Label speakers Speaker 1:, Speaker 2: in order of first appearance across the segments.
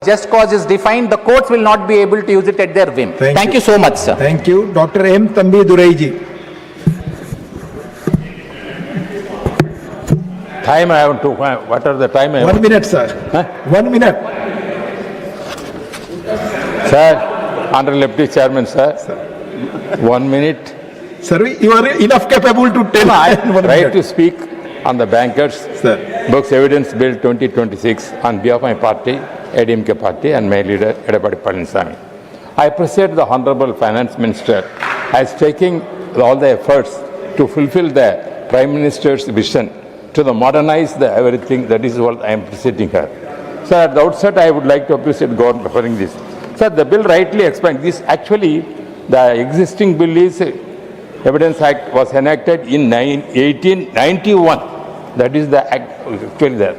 Speaker 1: just cause is defined, the courts will not be able to use it at their whim. Thank you so much, sir.
Speaker 2: Thank you. Dr. M. Tambi Duraiji.
Speaker 3: Time I have to, what are the time I have?
Speaker 2: 1 minute, sir.
Speaker 3: Huh?
Speaker 2: 1 minute.
Speaker 3: Sir, Honorable Deputy Chairman, sir. 1 minute.
Speaker 2: Sir, you are enough capable to tell.
Speaker 3: Right to speak on the bankers,
Speaker 2: Sir.
Speaker 3: books evidence bill 2026 on behalf of my party, ADMK party, and my leader, Edapadi Palaniswamy. I appreciate the Honorable Finance Minister as taking all the efforts to fulfill the Prime Minister's vision to modernize the everything. That is what I am appreciating her. So at the outset, I would like to appreciate government for this. Sir, the bill rightly explained this. Actually, the existing bill is Evidence Act was enacted in 1891. That is the act actually there.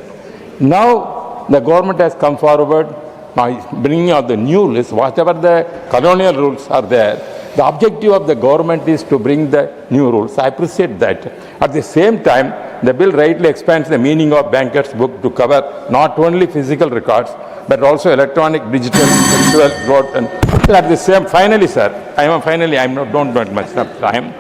Speaker 3: Now, the government has come forward by bringing out the new list, whatever the colonial rules are there. The objective of the government is to bring the new rules. I appreciate that. At the same time, the bill rightly expands the meaning of banker's book to cover not only physical records, but also electronic, digital, virtual, and at the same. Finally, sir, don't want much time.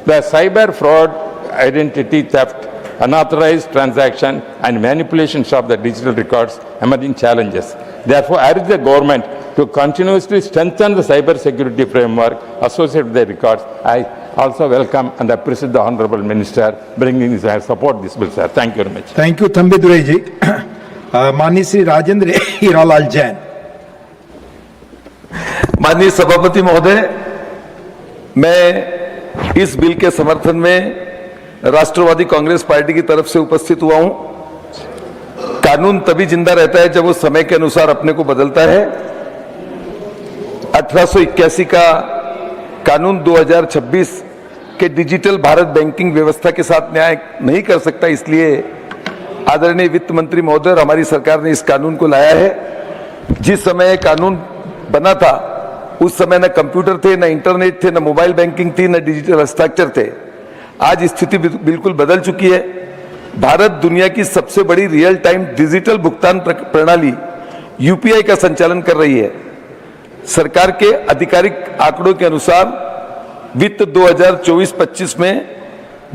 Speaker 3: The cyber fraud, identity theft, unauthorized transaction, and manipulations of the digital records emerging challenges. Therefore, I urge the government to continuously strengthen the cyber security framework associated with the records. I also welcome and appreciate the Honorable Minister bringing this. I support this bill, sir. Thank you very much.
Speaker 2: Thank you, Tambi Duraiji. माननीय श्री राजेंद्र हीरालाल जैन.
Speaker 4: माननीय सभापति महोदय, मैं इस bill के समर्थन में राष्ट्रवादी Congress party की तरफ से उपस्थित हुआ हूं। कानून तभी जिंदा रहता है जब वो समय के अनुसार अपने को बदलता है। 1881 का कानून 2026 के डिजिटल भारत बैंकिंग व्यवस्था के साथ न्याय नहीं कर सकता, इसलिए आदरणीय वित्त मंत्री महोदय और हमारी सरकार ने इस कानून को लाया है। जिस समय कानून बना था उस समय न कंप्यूटर थे, न इंटरनेट थे, न मोबाइल बैंकिंग थी, न डिजिटल हस्ताक्षर थे। आज स्थिति बिल्कुल बदल चुकी है। भारत दुनिया की सबसे बड़ी रियल टाइम डिजिटल भुगतान प्रणाली यूपीआई का संचालन कर रही है। सरकार के आधिकारिक आंकड़ों के अनुसार वित्त 2024-25 में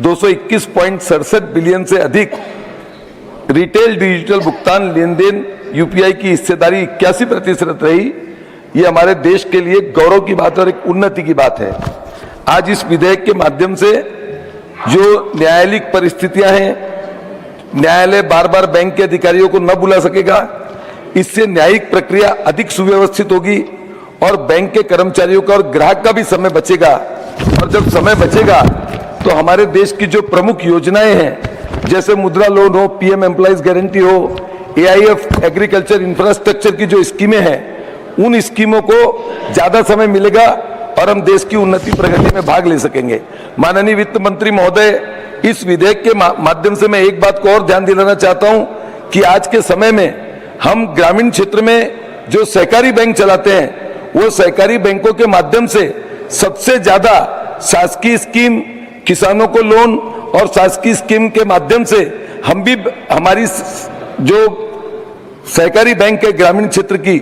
Speaker 4: 221.67 बिलियन से अधिक रिटेल डिजिटल भुगतान लेन देन यूपीआई की हिस्सेदारी 81% रही। ये हमारे देश के लिए गौरव की बात और एक उन्नति की बात है। आज इस विधेयक के माध्यम से जो न्यायालयिक परिस्थितियां हैं, न्यायालय बार बार बैंक के अधिकारियों को न बुला सकेगा, इससे न्यायिक प्रक्रिया अधिक सुव्यवस्थित होगी और बैंक के कर्मचारियों का और ग्राहक का भी समय बचेगा। और जब समय बचेगा तो हमारे देश की जो प्रमुख योजनाएं हैं, जैसे मुद्रा लोन हो, पीएम एम्प्लॉइज गारंटी हो, एआईएफ एग्रीकल्चर इंफ्रास्ट्रक्चर की जो स्कीमें हैं, उन स्कीमों को ज्यादा समय मिलेगा और हम देश की उन्नति प्रगति में भाग ले सकेंगे। माननीय वित्त मंत्री महोदय, इस विधेयक के माध्यम से मैं एक बात को और ध्यान दिलाना चाहता हूं कि आज के समय में हम ग्रामीण क्षेत्र में जो सहकारी बैंक चलाते हैं, वो सहकारी बैंकों के माध्यम से सबसे ज्यादा शासकीय स्कीम, किसानों को लोन और शासकीय स्कीम के माध्यम से हम भी हमारी जो सहकारी बैंक है ग्रामीण क्षेत्र की,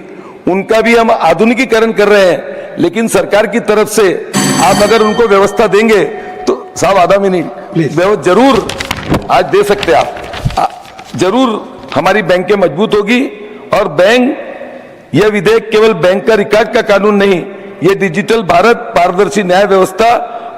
Speaker 4: उनका भी हम आधुनिकीकरण कर रहे हैं। लेकिन सरकार की तरफ से आप अगर उनको व्यवस्था देंगे तो साहब आधा मिनट जरूर आज दे सकते आप, जरूर हमारी बैंकें मजबूत होगी। और बैंक, यह विधेयक केवल बैंक का रिकॉर्ड का कानून नहीं, यह डिजिटल भारत, पारदर्शी न्याय व्यवस्था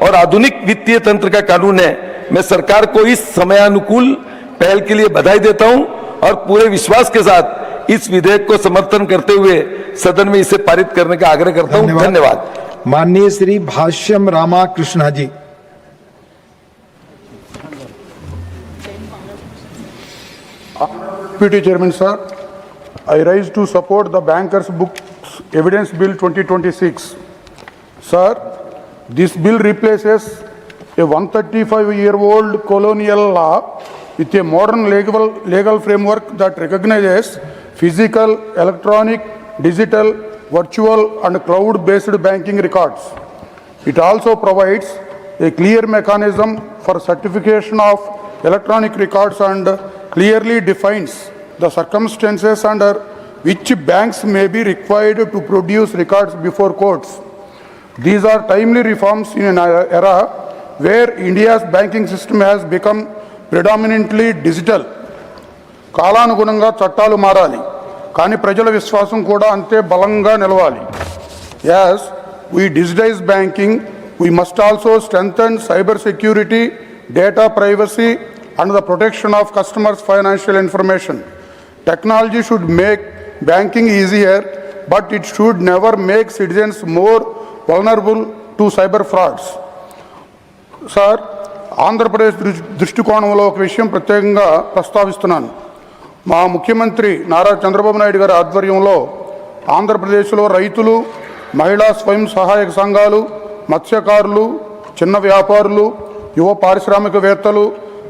Speaker 4: और आधुनिक वित्तीय तंत्र का कानून है। मैं सरकार को इस समयानुकूल पहल के लिए बधाई देता हूं और पूरे विश्वास के साथ इस विधेयक को समर्थन करते हुए सदन में इसे पारित करने का आग्रह करता हूं। धन्यवाद।
Speaker 2: माननीय श्री भाष्यम रामाकृष्ण जी.
Speaker 5: Deputy Chairman, sir, I rise to support the Bankers Books Evidence Bill 2026. Sir, this bill replaces a 135-year-old colonial law with a modern legal framework that recognizes physical, electronic, digital, virtual, and cloud-based banking records. It also provides a clear mechanism for certification of electronic records and clearly defines the circumstances under which banks may be required to produce records before courts. These are timely reforms in an era where India's banking system has become predominantly digital. కాలానుగుణంగా చట్టాలు మారాలి, కానీ ప్రజల విశ్వాసం కూడా అంతే బలంగా నిలవాలి. As we digitize banking, we must also strengthen cyber security, data privacy, and the protection of customers' financial information. Technology should make banking easier, but it should never make citizens more vulnerable to cyber frauds. Sir, Andhra Pradesh దృష్టికోణంలో ఒక విషయం ప్రత్యేకంగా ప్రస్తావిస్తున్నాను. మా ముఖ్యమంత్రి నారా చంద్రబాబు నాయుడు గారి ఆధ్వర్యంలో ఆంధ్రప్రదేశ్లో రైతులు, మహిళా స్వయం సహాయక సంఘాలు, మత్స్యకారులు, చిన్న వ్యాపారులు, యువ పారిశ్రామికవేత్తలు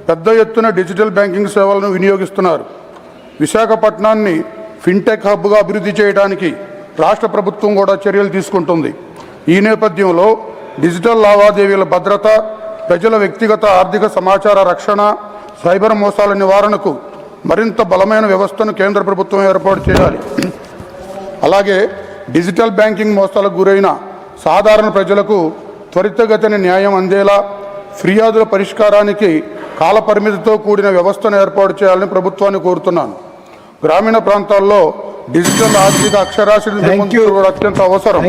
Speaker 5: పెద్ద ఎత్తున డిజిటల్ బ్యాంకింగ్ సేవలను వినియోగిస్తున్నారు. విశాఖపట్నాన్ని ఫిన్టెక్ హబ్గా అభివృద్ధి చేయడానికి రాష్ట్ర ప్రభుత్వం కూడా చర్యలు తీసుకుంటుంది. ఈ నేపథ్యంలో డిజిటల్ లావాదేవీల భద్రత, ప్రజల వ్యక్తిగత ఆర్థిక సమాచార రక్షణ, సైబర్ మోసాల నివారణకు మరింత బలమైన వ్యవస్థను కేంద్ర ప్రభుత్వం ఏర్పాటు చేయాలి. అలాగే డిజిటల్ బ్యాంకింగ్ మోసాలకు గురైన సాధారణ ప్రజలకు త్వరితగతిన న్యాయం అందేలా ఫిర్యాదుల పరిష్కారానికి కాలపరిమితితో కూడిన వ్యవస్థను ఏర్పాటు చేయాలని ప్రభుత్వాన్ని కోరుతున్నాను. గ్రామీణ ప్రాంతాల్లో డిజిటల్ ఆర్థిక అక్షరాస్యత అత్యంత అవసరం.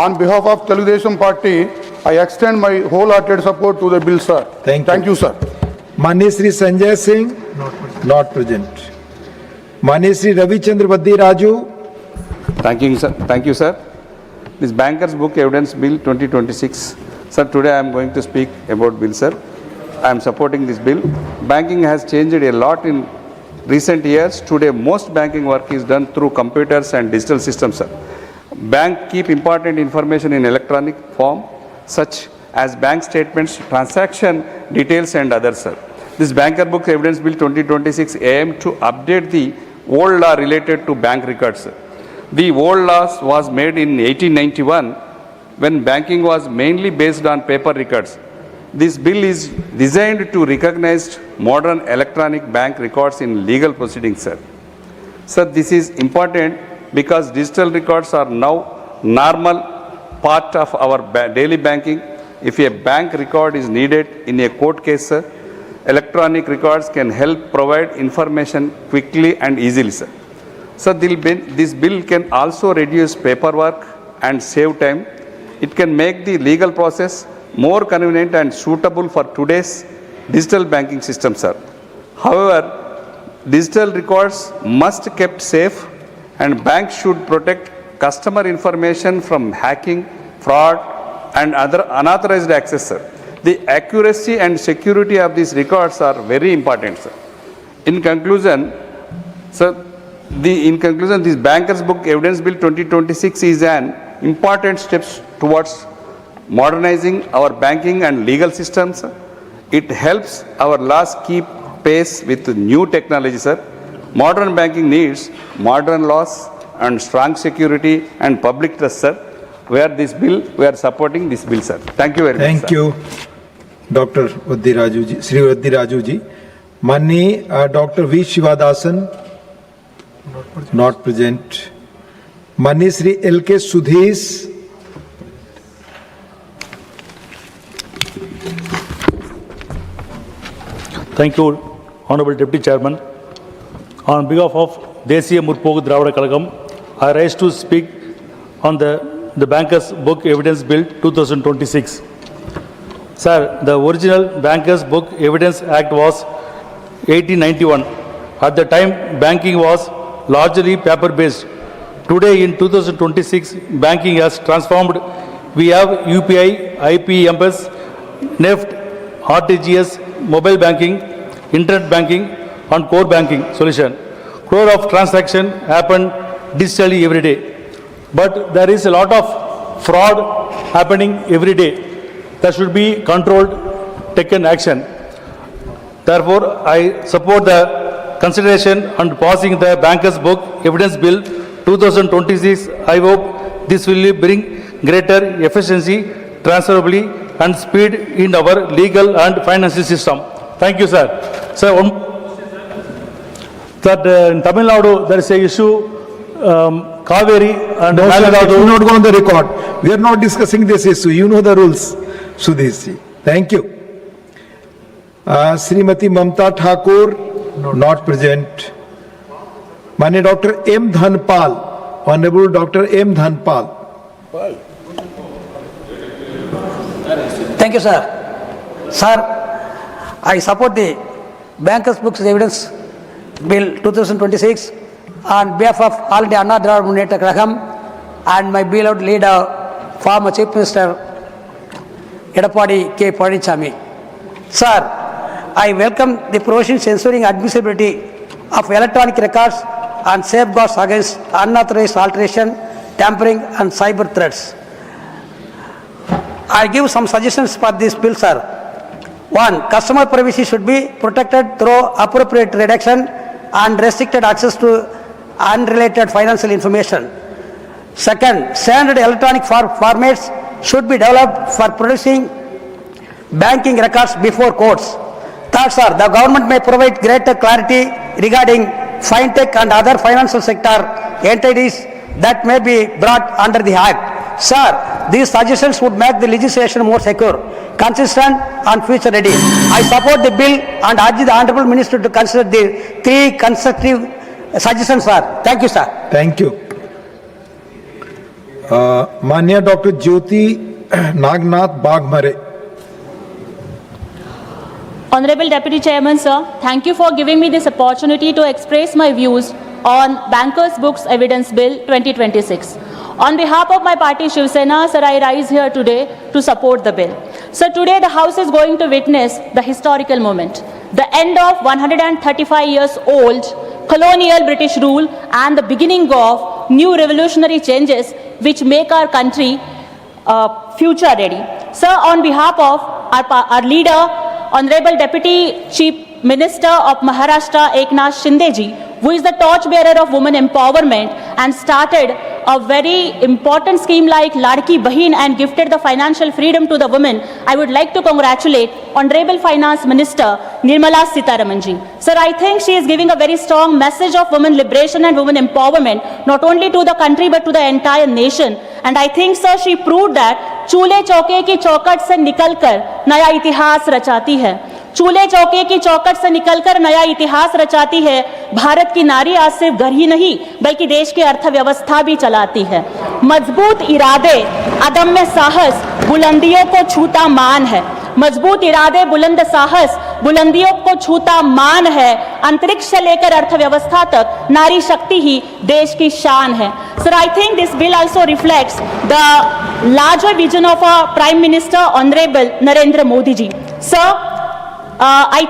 Speaker 5: On behalf of Telugudesam Party, I extend my wholehearted support to the bill, sir. Thank you, sir.
Speaker 2: माननीय श्री संजय सिंह, not present. माननीय Shri Ravichandra Vaddiraju.
Speaker 6: Thank you, sir. This Bankers Book Evidence Bill 2026. Sir, today I am going to speak about bill, sir. I am supporting this bill. Banking has changed a lot in recent years. Today, most banking work is done through computers and digital systems, sir. Bank keep important information in electronic form, such as bank statements, transaction details, and others, sir. This Banker Book Evidence Bill 2026 aims to update the old law related to bank records, sir. The old laws was made in 1891 when banking was mainly based on paper records. This bill is designed to recognize modern electronic bank records in legal proceedings, sir. Sir, this is important because digital records are now normal part of our daily banking. If a bank record is needed in a court case, sir, electronic records can help provide information quickly and easily, sir. So this bill can also reduce paperwork and save time. It can make the legal process more convenient and suitable for today's digital banking system, sir. However, digital records must be kept safe, and banks should protect customer information from hacking, fraud, and other unauthorized access, sir. The accuracy and security of these records are very important, sir. In conclusion, this Bankers Book Evidence Bill 2026 is an important step towards modernizing our banking and legal systems. It helps our laws keep pace with new technology, sir. Modern banking needs modern laws and strong security and public trust, sir. We are supporting this bill, sir. Thank you very much.
Speaker 2: Thank you, Dr. Vaddi Raju ji, Sri Vaddi Raju ji. माननीय doctor V Sivadasan, not present. माननीय Shri L के Sudheesh.
Speaker 7: Thank you, Honorable Deputy Chairman. On behalf of Desiya Murpogu Dravida Kalagam, I rise to speak on the Bankers Book Evidence Bill 2026. Sir, the original Bankers Book Evidence Act was 1891. At the time, banking was largely paper-based. Today, in 2026, banking has transformed. We have UPI, IPMS, NEFT, RTGS, mobile banking, internet banking, and core banking solution. Crore of transaction happen digitally every day. But there is a lot of fraud happening every day. That should be controlled, taken action. Therefore, I support the consideration and passing the Bankers Book Evidence Bill 2026. I hope this will bring greater efficiency, transferability, and speed in our legal and financial system. Thank you, sir. Sir, that in Tamil Nadu there is a issue, Kaveri and
Speaker 2: No, sir, it will
Speaker 7: Nadu.
Speaker 2: not go on the record. We are not discussing this issue. You know the rules, Sudhesh ji. Thank you. Srimati Mamta Thakur, not present. Mane Dr. M. Dhanpal, Honorable Dr. M. Dhanpal.
Speaker 8: Thank you, sir. Sir, I support the Bankers Books Evidence Bill 2026 on behalf of All India Anna Dravida Muneta Kazhagam and my beloved leader, former Chief Minister Edappadi K. Padichami. Sir, I welcome the provisions ensuring admissibility of electronic records and safeguards against unauthorized alteration, tampering and cyber threats. I give some suggestions for this bill, sir. 1. Customer privacy should be protected through appropriate redaction and restricted access to unrelated financial information. 2nd, standard electronic formats should be developed for producing banking records before courts. 3rd, sir, the government may provide greater clarity regarding fintech and other financial sector entities that may be brought under the Act. Sir, these suggestions would make the legislation more secure, consistent and future ready. I support the bill and urge the Honourable Minister to consider the 3 constructive suggestions, sir. Thank you, sir.
Speaker 2: Thank you. Manya Dr. Jyoti Nagnath Bagmare.
Speaker 9: Honorable Deputy Chairman, sir, thank you for giving me this opportunity to express my views on Bankers Books Evidence Bill 2026. On behalf of my party Shiv Sena, sir, I rise here today to support the bill. So today the House is going to witness the historical moment, the end of 135 years old colonial British rule and the beginning of new revolutionary changes which make our country future ready. Sir, on behalf of our leader, Honorable Deputy Chief Minister of Maharashtra Eknath Shinde ji, who is the torchbearer of women empowerment and started a very important scheme like Ladki Bahin and gifted the financial freedom to the women, I would like to congratulate Honorable Finance Minister Nirmala Sitharaman ji. Sir, I think she is giving a very strong message of women liberation and women empowerment, not only to the country but to the entire nation. And I think, sir, she proved that चूल्हे चौके की चौखट से निकलकर नया इतिहास रचाती है, चूल्हे चौके की चौखट से निकलकर नया इतिहास रचाती है। भारत की नारी आज सिर्फ घर ही नहीं बल्कि देश की अर्थव्यवस्था भी चलाती है। मजबूत इरादे, अदम्य साहस, बुलंदियों को छूता मान है। मजबूत इरादे, बुलंद साहस, बुलंदियों को छूता मान है। अंतरिक्ष से लेकर अर्थव्यवस्था तक नारी शक्ति ही देश की शान है। Sir, I think this bill also reflects the larger vision of our Prime Minister, Honorable Narendra Modi ji. Sir, I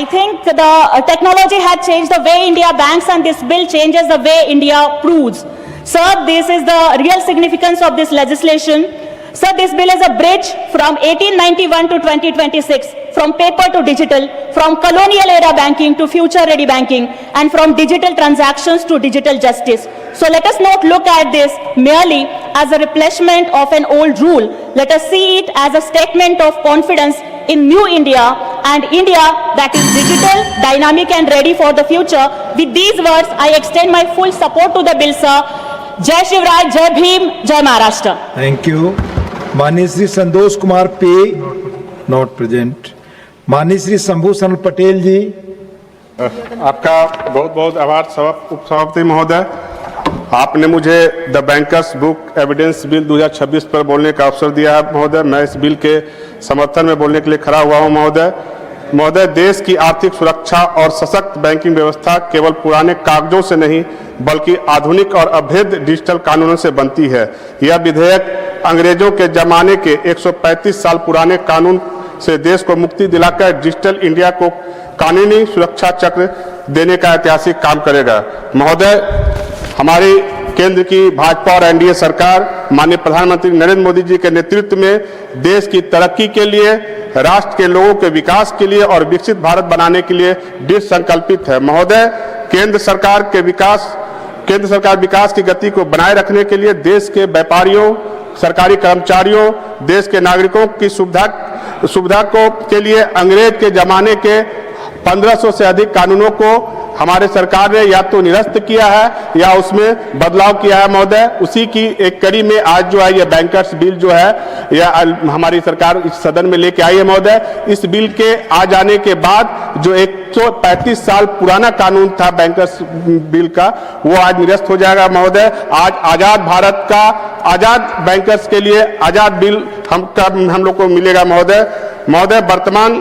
Speaker 9: think the technology had changed the way India banks, and this bill changes the way India proves. Sir, this is the real significance of this legislation. Sir, this bill is a bridge from 1891 to 2026, from paper to digital, from colonial era banking to future ready banking, and from digital transactions to digital justice. So let us not look at this merely as a replacement of an old rule. Let us see it as a statement of confidence in new India, and India that is digital, dynamic and ready for the future. With these words, I extend my full support to the bill, sir. Jai Shivraj, Jai Bhim, Jai Maharashtra.
Speaker 2: Thank you. माननीय श्री संतोष कुमार पे, not present. माननीय श्री शंभू सन पटेल जी।
Speaker 10: आपका बहुत बहुत आभार उपसभापति महोदय। आपने मुझे the bankers book evidence bill 2026 पर बोलने का अवसर दिया है महोदय। मैं इस बिल के समर्थन में बोलने के लिए खड़ा हुआ हूं महोदय। देश की आर्थिक सुरक्षा और सशक्त बैंकिंग व्यवस्था केवल पुराने कागजों से नहीं बल्कि आधुनिक और अभेद्य डिजिटल कानूनों से बनती है। यह विधेयक अंग्रेजों के जमाने के 135 साल पुराने कानून से देश को मुक्ति दिलाकर डिजिटल इंडिया को कानूनी सुरक्षा चक्र देने का ऐतिहासिक काम करेगा। महोदय, हमारी केंद्र की भाजपा और एनडीए सरकार माननीय प्रधानमंत्री नरेंद्र मोदी जी के नेतृत्व में देश की तरक्की के लिए, राष्ट्र के लोगों के विकास के लिए और विकसित भारत बनाने के लिए दृढ़ संकल्पित है। महोदय, केंद्र सरकार विकास की गति को बनाए रखने के लिए देश के व्यापारियों, सरकारी कर्मचारियों, देश के नागरिकों की सुविधा के लिए अंग्रेज के जमाने के 1500 से अधिक कानूनों को हमारे सरकार ने या तो निरस्त किया है या उसमें बदलाव किया है महोदय। उसी की एक कड़ी में आज जो है ये बैंकर्स बिल जो है या हमारी सरकार इस सदन में लेके आई है महोदय। इस बिल के आ जाने के बाद जो 135 साल पुराना कानून था बैंकर्स बिल का, वो आज निरस्त हो जाएगा महोदय। आज आजाद भारत का आजाद बैंकर्स के लिए आजाद बिल हम लोग को मिलेगा महोदय। महोदय, वर्तमान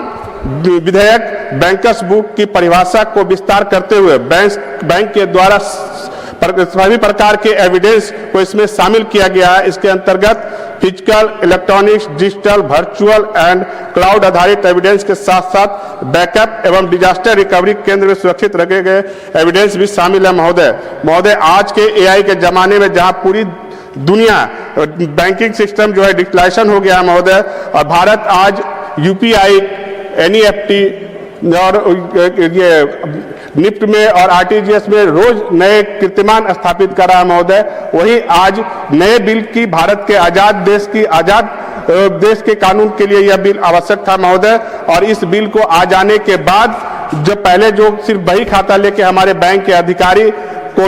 Speaker 10: विधेयक बैंकर्स बुक की परिभाषा को विस्तार करते हुए बैंक के द्वारा सभी प्रकार के एविडेंस को इसमें शामिल किया गया है। इसके अंतर्गत physical, electronics, digital, virtual and cloud आधारित एविडेंस के साथ साथ बैकअप एवं डिजास्टर रिकवरी केंद्र में सुरक्षित रखे गए एविडेंस भी शामिल है महोदय। आज के एआई के जमाने में जहां पूरी दुनिया बैंकिंग सिस्टम जो है डिजिटलाइजेशन हो गया है महोदय, और भारत आज यूपीआई, एनईएफटी और ये निफ्ट में और आरटीजीएस में रोज नए कीर्तिमान स्थापित कर रहा है महोदय। वही आज नए बिल की भारत के आजाद देश के कानून के लिए यह बिल आवश्यक था महोदय। और इस बिल को आ जाने के बाद जो पहले जो सिर्फ बही खाता लेके हमारे बैंक के अधिकारी को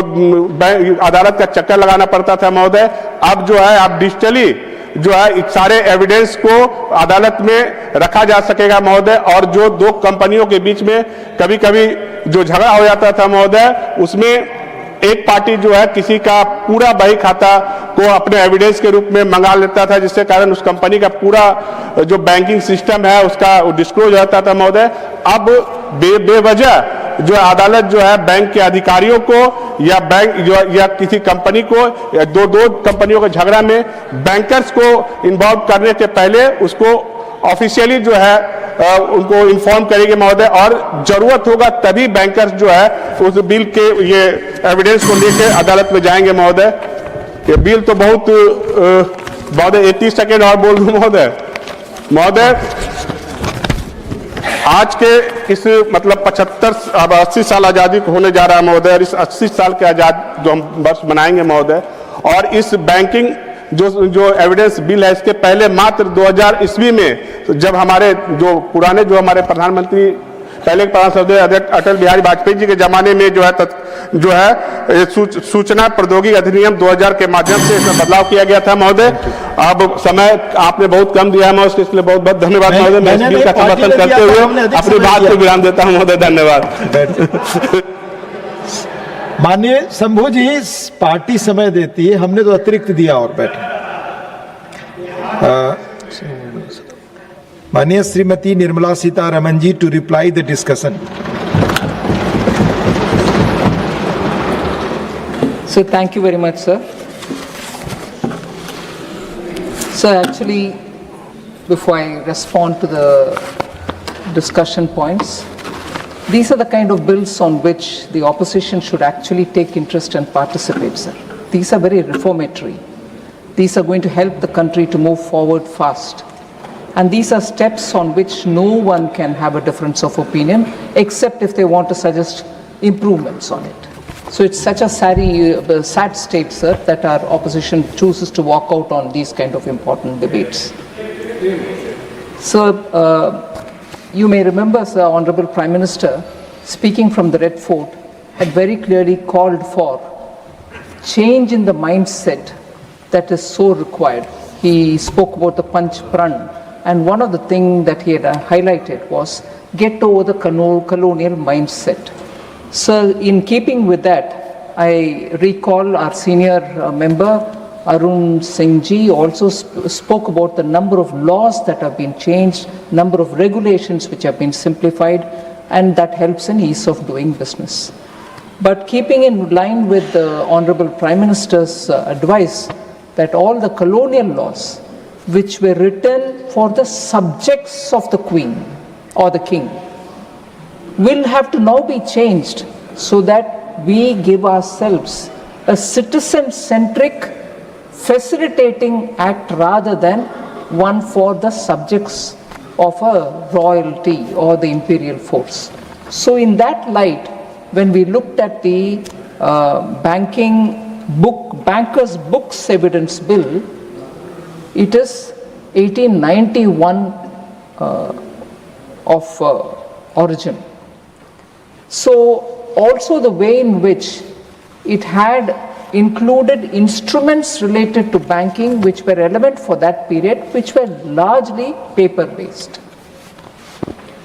Speaker 10: अदालत का चक्कर लगाना पड़ता था महोदय, अब जो है आप डिजिटली जो है सारे एविडेंस को अदालत में रखा जा सकेगा महोदय। और जो दो कंपनियों के बीच में कभी कभी जो झगड़ा हो जाता था महोदय, उसमें एक पार्टी जो है किसी का पूरा बही खाता को अपने एविडेंस के रूप में मंगा लेता था, जिसके कारण उस कंपनी का पूरा जो बैंकिंग सिस्टम है उसका डिस्क्लोज हो जाता था महोदय। अब बेवजह जो अदालत जो है बैंक के अधिकारियों को या बैंक या किसी कंपनी को या दो कंपनियों के झगड़ा में बैंकर्स को इन्वॉल्व करने से पहले उसको ऑफिशियली जो है उनको इन्फॉर्म करेंगे महोदय। और जरूरत होगा तभी बैंकर्स जो है उस बिल के ये एविडेंस को लेकर अदालत में जाएंगे महोदय। ये बिल तो बहुत महोदय 30 सेकेंड और बोल दूं महोदय। आज के इस मतलब 80 साल आजादी को होने जा रहा है महोदय, और इस 80 साल के आजाद जो हम वर्ष मनाएंगे महोदय, और इस बैंकिंग जो एविडेंस बिल है इसके पहले मात्र 2000 ईस्वी में जब हमारे जो पुराने जो हमारे प्रधानमंत्री पहले प्रधानमंत्री अटल बिहारी वाजपेयी जी के जमाने में जो है सूचना प्रौद्योगिकी अधिनियम 2000 के माध्यम से इसमें बदलाव किया गया था महोदय। अब समय आपने बहुत कम दिया है महोदय, इसलिए बहुत बहुत धन्यवाद महोदय। मैं इस बिल का समर्थन करते हुए अपनी बात को विराम देता हूं महोदय, धन्यवाद।
Speaker 2: माननीय शंभू जी, पार्टी समय देती है, हमने तो अतिरिक्त दिया और बैठे। माननीय Shrimati Nirmala Sitharaman ji to reply the discussion.
Speaker 11: So thank you very much, sir. So actually, before I respond to the discussion points, these are the kind of bills on which the opposition should actually take interest and participate, sir. These are very reformatory. These are going to help the country to move forward fast. And these are steps on which no one can have a difference of opinion, except if they want to suggest improvements on it. So it's such a sad state, sir, that our opposition chooses to walk out on these kind of important debates. So, you may remember, sir, Honorable Prime Minister, speaking from the Red Fort, had very clearly called for change in the mindset that is so required. He spoke about the Panch Pran, and one of the things that he had highlighted was get over the colonial mindset. So, in keeping with that, I recall our senior member, Arun Singh ji, also spoke about the number of laws that have been changed, number of regulations which have been simplified, and that helps in ease of doing business. But keeping in line with the Honorable Prime Minister's advice that all the colonial laws which were written for the subjects of the Queen or the King will have to now be changed so that we give ourselves a citizen-centric facilitating act rather than one for the subjects of a royalty or the imperial force. So in that light, when we looked at the Bankers Books Evidence Bill, it is 1891 of origin. So also the way in which it had included instruments related to banking which were relevant for that period, which were largely paper-based.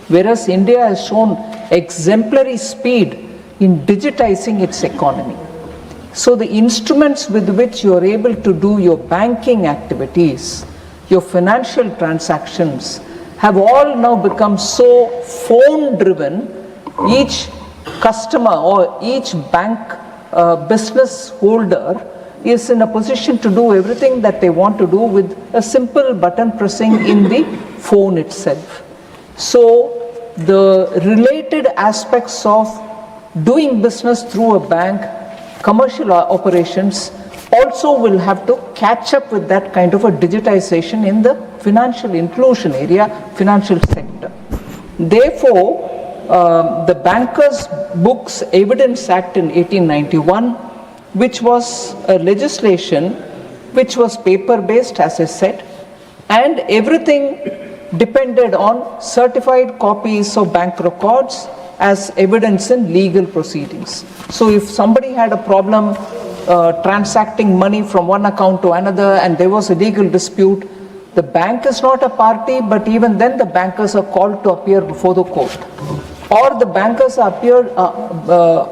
Speaker 11: Whereas India has shown exemplary speed in digitizing its economy. So the instruments with which you are able to do your banking activities, your financial transactions, have all now become so phone-driven. Each customer or each bank business holder is in a position to do everything that they want to do with a simple button pressing in the phone itself. So the related aspects of doing business through a bank, commercial operations, also will have to catch up with that kind of a digitization in the financial inclusion area, financial sector. Therefore, the Bankers' Books Evidence Act in 1891, which was a legislation which was paper-based, as I said, and everything depended on certified copies of bank records as evidence in legal proceedings. So if somebody had a problem transacting money from one account to another and there was a legal dispute, the bank is not a party, but even then the bankers are called to appear before the court. Or the bankers are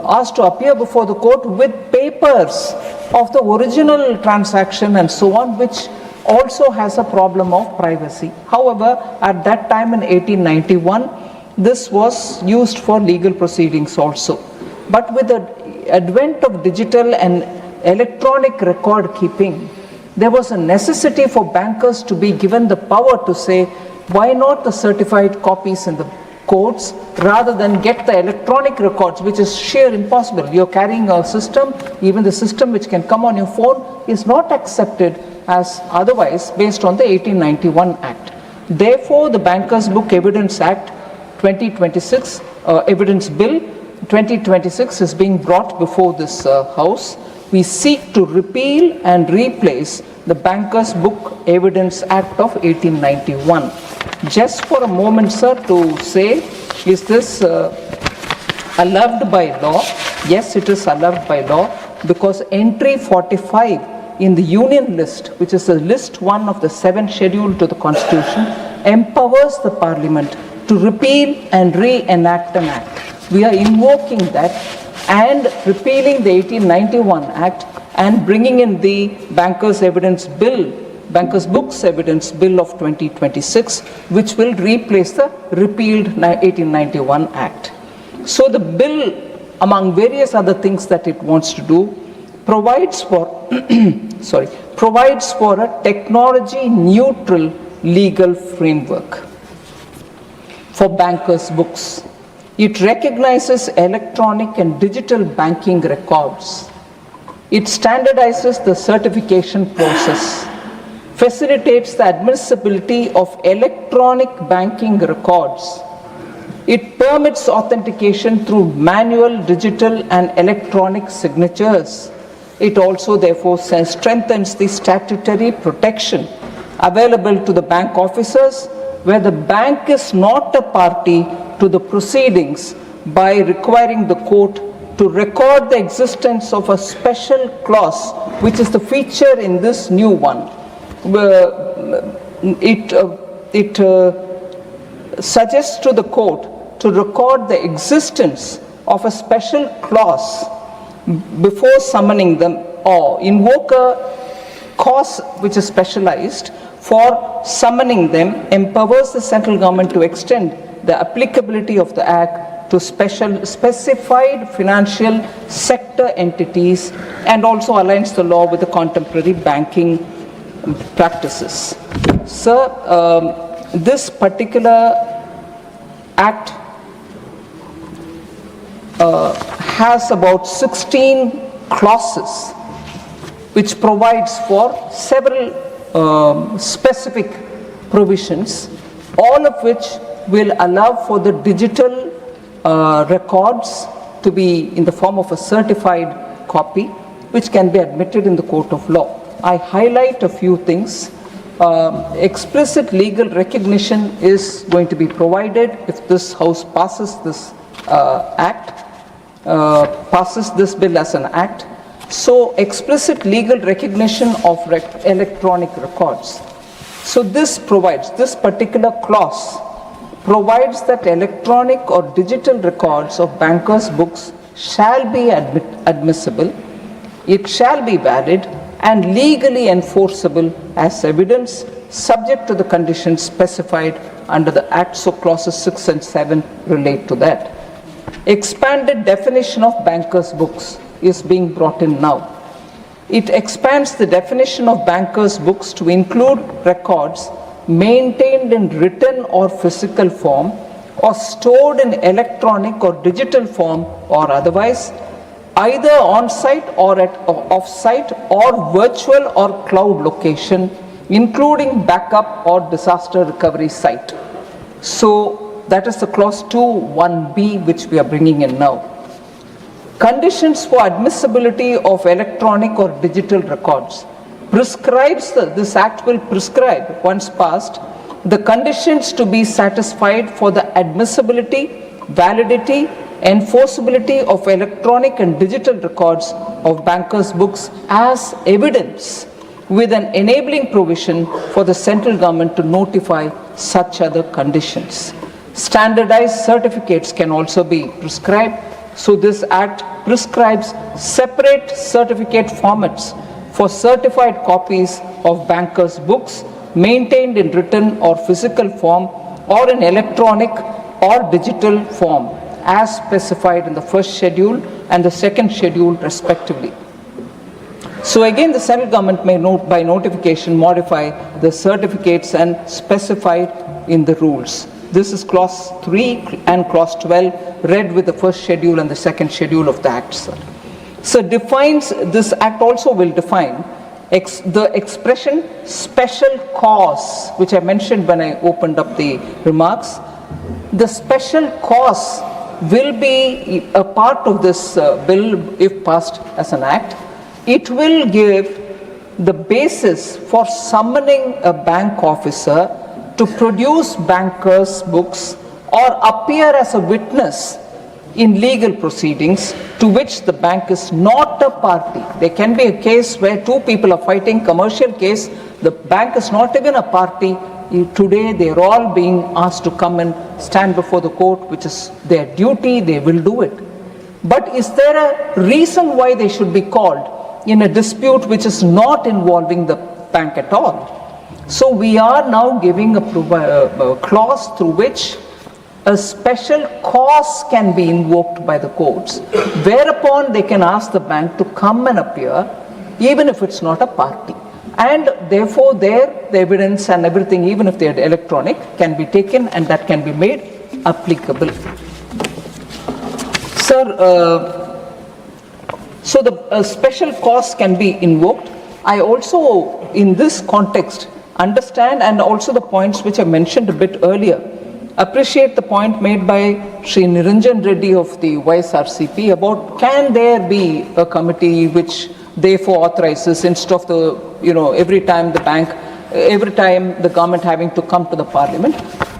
Speaker 11: asked to appear before the court with papers of the original transaction and so on, which also has a problem of privacy. However, at that time in 1891, this was used for legal proceedings also. But with the advent of digital and electronic record keeping, there was a necessity for bankers to be given the power to say, why not the certified copies in the courts rather than get the electronic records, which is sheer impossible. You're carrying a system, even the system which can come on your phone is not accepted as otherwise based on the 1891 Act. Therefore, the Bankers' Book Evidence Act 2026, Evidence Bill 2026 is being brought before this House. We seek to repeal and replace the Bankers' Book Evidence Act of 1891. Just for a moment, sir, to say, is this allowed by law? Yes, it is allowed by law, because entry 45 in the Union List, which is the list 1 of the 7th schedule to the Constitution, empowers the Parliament to repeal and re-enact an act. We are invoking that and repealing the 1891 Act and bringing in the Bankers' Evidence Bill, Bankers' Books Evidence Bill of 2026, which will replace the repealed 1891 Act. So the bill, among various other things that it wants to do, provides for provides for a technology-neutral legal framework for bankers' books. It recognizes electronic and digital banking records. It standardizes the certification process, facilitates the admissibility of electronic banking records. It permits authentication through manual, digital, and electronic signatures. It also, therefore, strengthens the statutory protection available to the bank officers where the bank is not a party to the proceedings by requiring the court to record the existence of a special clause, which is the feature in this new one. It suggests to the court to record the existence of a special clause before summoning them, or invoke a cause which is specialized for summoning them, empowers the central government to extend the applicability of the Act to specified financial sector entities, and also aligns the law with the contemporary banking practices. Sir, this particular Act has about 16 clauses which provides for several specific provisions, all of which will allow for the digital records to be in the form of a certified copy, which can be admitted in the court of law. I highlight a few things. Explicit legal recognition is going to be provided if this House passes this Act, passes this bill as an act. So explicit legal recognition of electronic records. So this provides, this particular clause provides that electronic or digital records of bankers' books shall be admissible, it shall be valid and legally enforceable as evidence subject to the conditions specified under the Act. So clauses 6 and 7 relate to that. Expanded definition of bankers' books is being brought in now. It expands the definition of bankers' books to include records maintained in written or physical form or stored in electronic or digital form or otherwise, either on-site or at off-site or virtual or cloud location, including backup or disaster recovery site. So that is the clause 2(1)(b) which we are bringing in now. Conditions for admissibility of electronic or digital records prescribes, this act will prescribe, once passed, the conditions to be satisfied for the admissibility, validity, enforceability of electronic and digital records of bankers' books as evidence, with an enabling provision for the central government to notify such other conditions. Standardized certificates can also be prescribed. So this act prescribes separate certificate formats for certified copies of bankers' books maintained in written or physical form or in electronic or digital form as specified in the first schedule and the second schedule respectively. So again, the central government may by notification modify the certificates and specify in the rules. This is clause 3 and clause 12 read with the first schedule and the second schedule of the act. So defines, this act also will define the expression special cause, which I mentioned when I opened up the remarks. The special cause will be a part of this bill if passed as an act. It will give the basis for summoning a bank officer to produce bankers' books or appear as a witness in legal proceedings to which the bank is not a party. There can be a case where two people are fighting, commercial case, the bank is not even a party. Today they are all being asked to come and stand before the court, which is their duty, they will do it. But is there a reason why they should be called in a dispute which is not involving the bank at all? So we are now giving a clause through which a special cause can be invoked by the courts, whereupon they can ask the bank to come and appear, even if it's not a party. And therefore the evidence and everything, even if they are electronic, can be taken and that can be made applicable. Sir, so the special cause can be invoked. I also, in this context, understand, and also the points which I mentioned a bit earlier, appreciate the point made by Sri Niranjan Reddy of the YSRCP about can there be a committee which therefore authorizes instead of the, every time the government having to come to the parliament.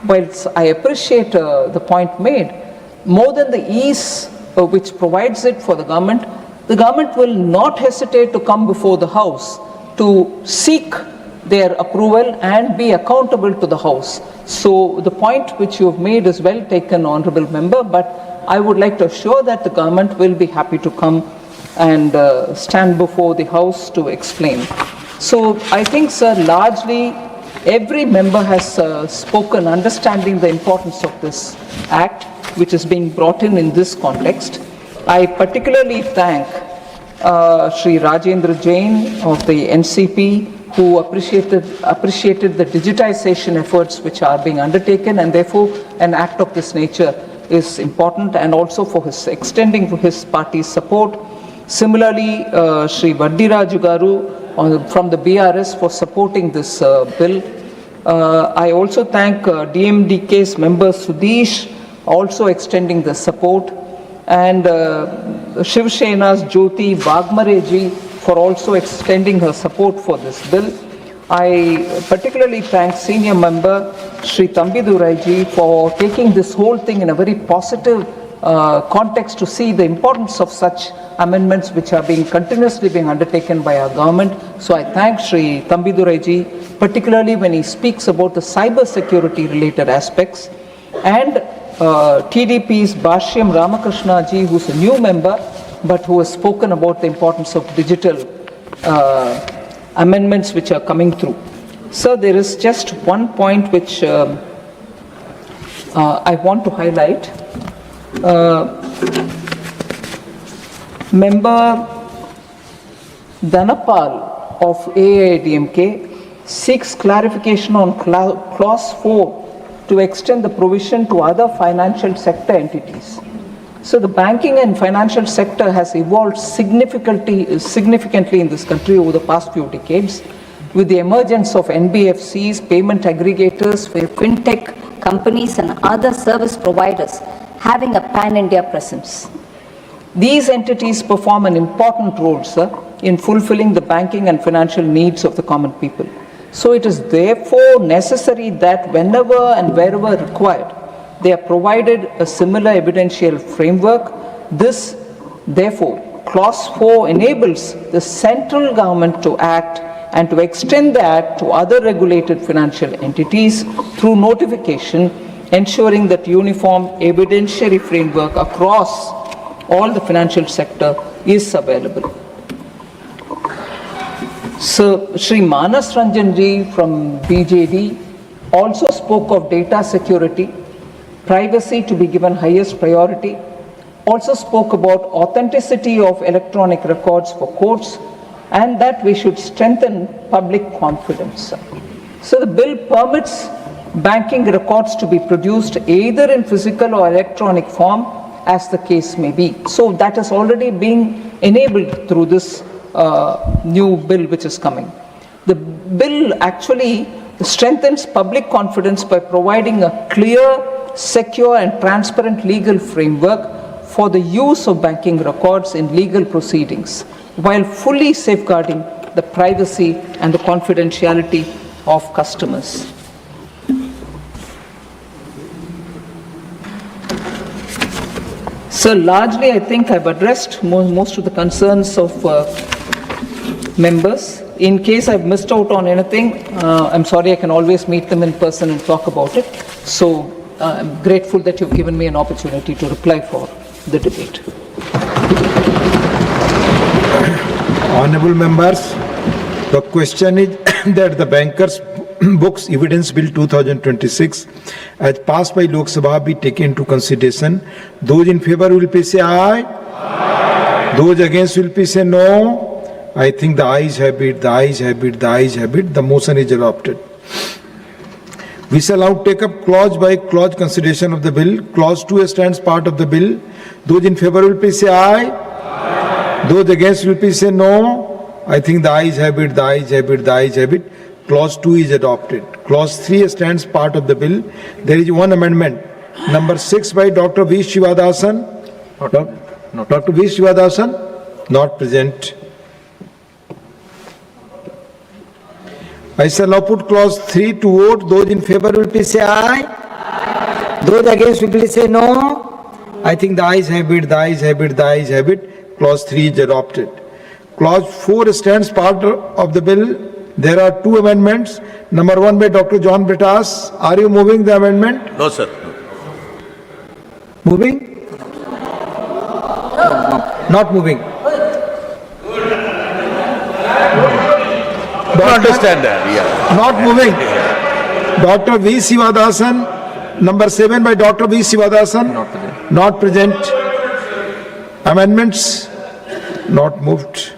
Speaker 11: Whilst I appreciate the point made, more than the ease which provides it for the government will not hesitate to come before the House to seek their approval and be accountable to the House. So the point which you have made is well taken, Honourable Member, but I would like to assure that the government will be happy to come and stand before the House to explain. So I think, sir, largely every member has spoken, understanding the importance of this act, which is being brought in this context. I particularly thank Sri Rajendra Jain of the NCP, who appreciated the digitization efforts which are being undertaken, and therefore an act of this nature is important, and also for his extending his party's support. Similarly, Sri Vaddiraju Garu from the BRS for supporting this bill. I also thank DMDK's member Sudesh also extending the support, and Shiv Sena's Jyoti Vagmareji for also extending her support for this bill. I particularly thank senior member Sri Tambiduraiji for taking this whole thing in a very positive context to see the importance of such amendments which are continuously being undertaken by our government. So I thank Shri Thambiduraiji, particularly when he speaks about the cyber security related aspects, and TDP's Bhashyam Ramakrishna ji, who's a new member, but who has spoken about the importance of digital amendments which are coming through. So there is just one point which I want to highlight. Member Dhanapal of AIADMK seeks clarification on clause 4 to extend the provision to other financial sector entities. So the banking and financial sector has evolved significantly in this country over the past few decades, with the emergence of NBFCs, payment aggregators,
Speaker 12: fintech companies and other service providers having a pan-India presence.
Speaker 11: These entities perform an important role, sir, in fulfilling the banking and financial needs of the common people. So it is therefore necessary that whenever and wherever required, they are provided a similar evidential framework. This, therefore, clause 4 enables the central government to act and to extend the act to other regulated financial entities through notification, ensuring that uniform evidentiary framework across all the financial sector is available. So, Shri Manas Ranjan ji from BJD also spoke of data security, privacy to be given highest priority, also spoke about authenticity of electronic records for courts, and that we should strengthen public confidence. So the bill permits banking records to be produced either in physical or electronic form as the case may be. So that is already being enabled through this new bill which is coming. The bill actually strengthens public confidence by providing a clear, secure and transparent legal framework for the use of banking records in legal proceedings, while fully safeguarding the privacy and the confidentiality of customers. So largely I think I've addressed most of the concerns of members. In case I've missed out on anything, I'm sorry, I can always meet them in person and talk about it. So I'm grateful that you've given me an opportunity to reply for the debate.
Speaker 2: Honorable members, the question is that the Bankers Books Evidence Bill 2026 as passed by Loksabha be taken into consideration. Those in favor will please say aye. Aye. Those against will please say no. I think the ayes have it, the ayes have it, the ayes have it. The motion is adopted. We shall now take up clause by clause consideration of the bill. Clause 2 stands part of the bill. Those in favor will please say aye. Aye. Those against will please say no. I think the ayes have it, the ayes have it, the ayes have it. Clause 2 is adopted. Clause 3 stands part of the bill. There is one amendment. Number 6 by Dr. V. Shivadasan. Dr. V. Shivadasan, not present. I shall now put clause 3 to vote. Those in favor will please say aye. Aye. Those against will please say no. I think the ayes have it, the ayes have it, the ayes have it. Clause 3 is adopted. Clause 4 stands part of the bill. There are two amendments. Number 1 by Dr. John Britas. Are you moving the amendment?
Speaker 13: No, sir.
Speaker 2: Moving? Not moving.
Speaker 13: I understand that, yeah.
Speaker 2: Not moving. Dr. V. Sivadasan. Number 7 by Dr. V. Sivadasan. Not present. Amendments? Not moved.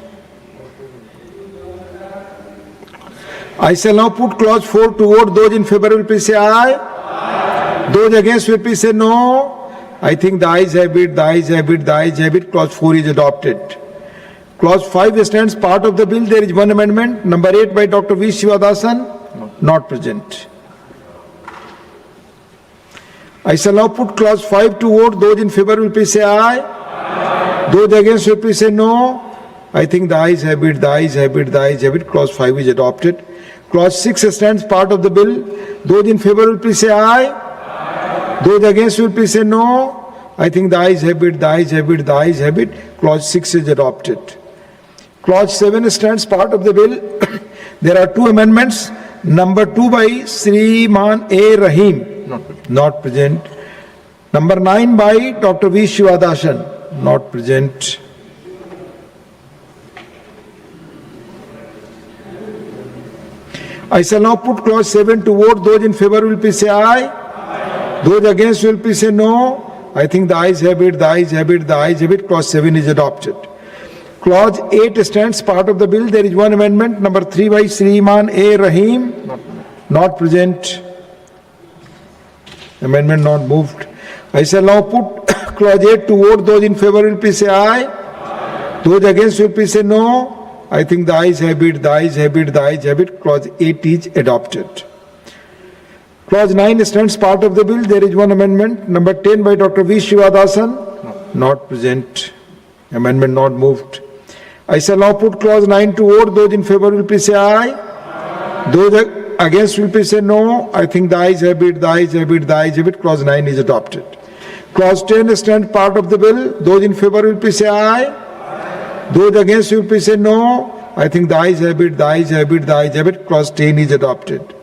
Speaker 2: I shall now put clause 4 to vote. Those in favor will please say aye. Aye. Those against will please say no. I think the ayes have it, the ayes have it, the ayes have it. Clause 4 is adopted. Clause 5 stands part of the bill. There is one amendment. Number 8 by Dr. V. Shivadasan. Not present. I shall now put clause 5 to vote. Those in favor will please say aye. Aye. Those against will please say no. I think the ayes have it, the ayes have it, the ayes have it. Clause 5 is adopted. Clause 6 stands part of the bill. Those in favor will please say aye. Aye. Those against will please say no. I think the ayes have it, the ayes have it, the ayes have it. Clause 6 is adopted. Clause 7 stands part of the bill. There are two amendments. Number 2 by Sriman A. Rahim, not present. Number 9 by Dr. V. Shivadasan, not present. I shall now put clause 7 to vote. Those in favor will please say aye. Those against will please say no. I think the ayes have it, the ayes have it, the ayes have it. Clause 7 is adopted. Clause 8 stands part of the bill. There is one amendment, number 3 by Sriman A. Rahim, not present. Amendment not moved. I shall now put clause 8 to vote. Those in favor will please say aye. Those against will please say no. I think the ayes have it, the ayes have it, the ayes have it. Clause 8 is adopted. Clause 9 stands part of the bill. There is one amendment, number 10 by Dr. V. Shivadasan, not present. Amendment not moved. I shall now put clause 9 to vote. Those in favor will please say aye. Those against will please say no. I think the ayes have it, the ayes have it, the ayes have it. Clause 9 is adopted. Clause 10 stands part of the bill. Those in favor will please say aye. Those against will please say no. I think the ayes have it, the ayes have it, the ayes have it. Clause 10 is adopted.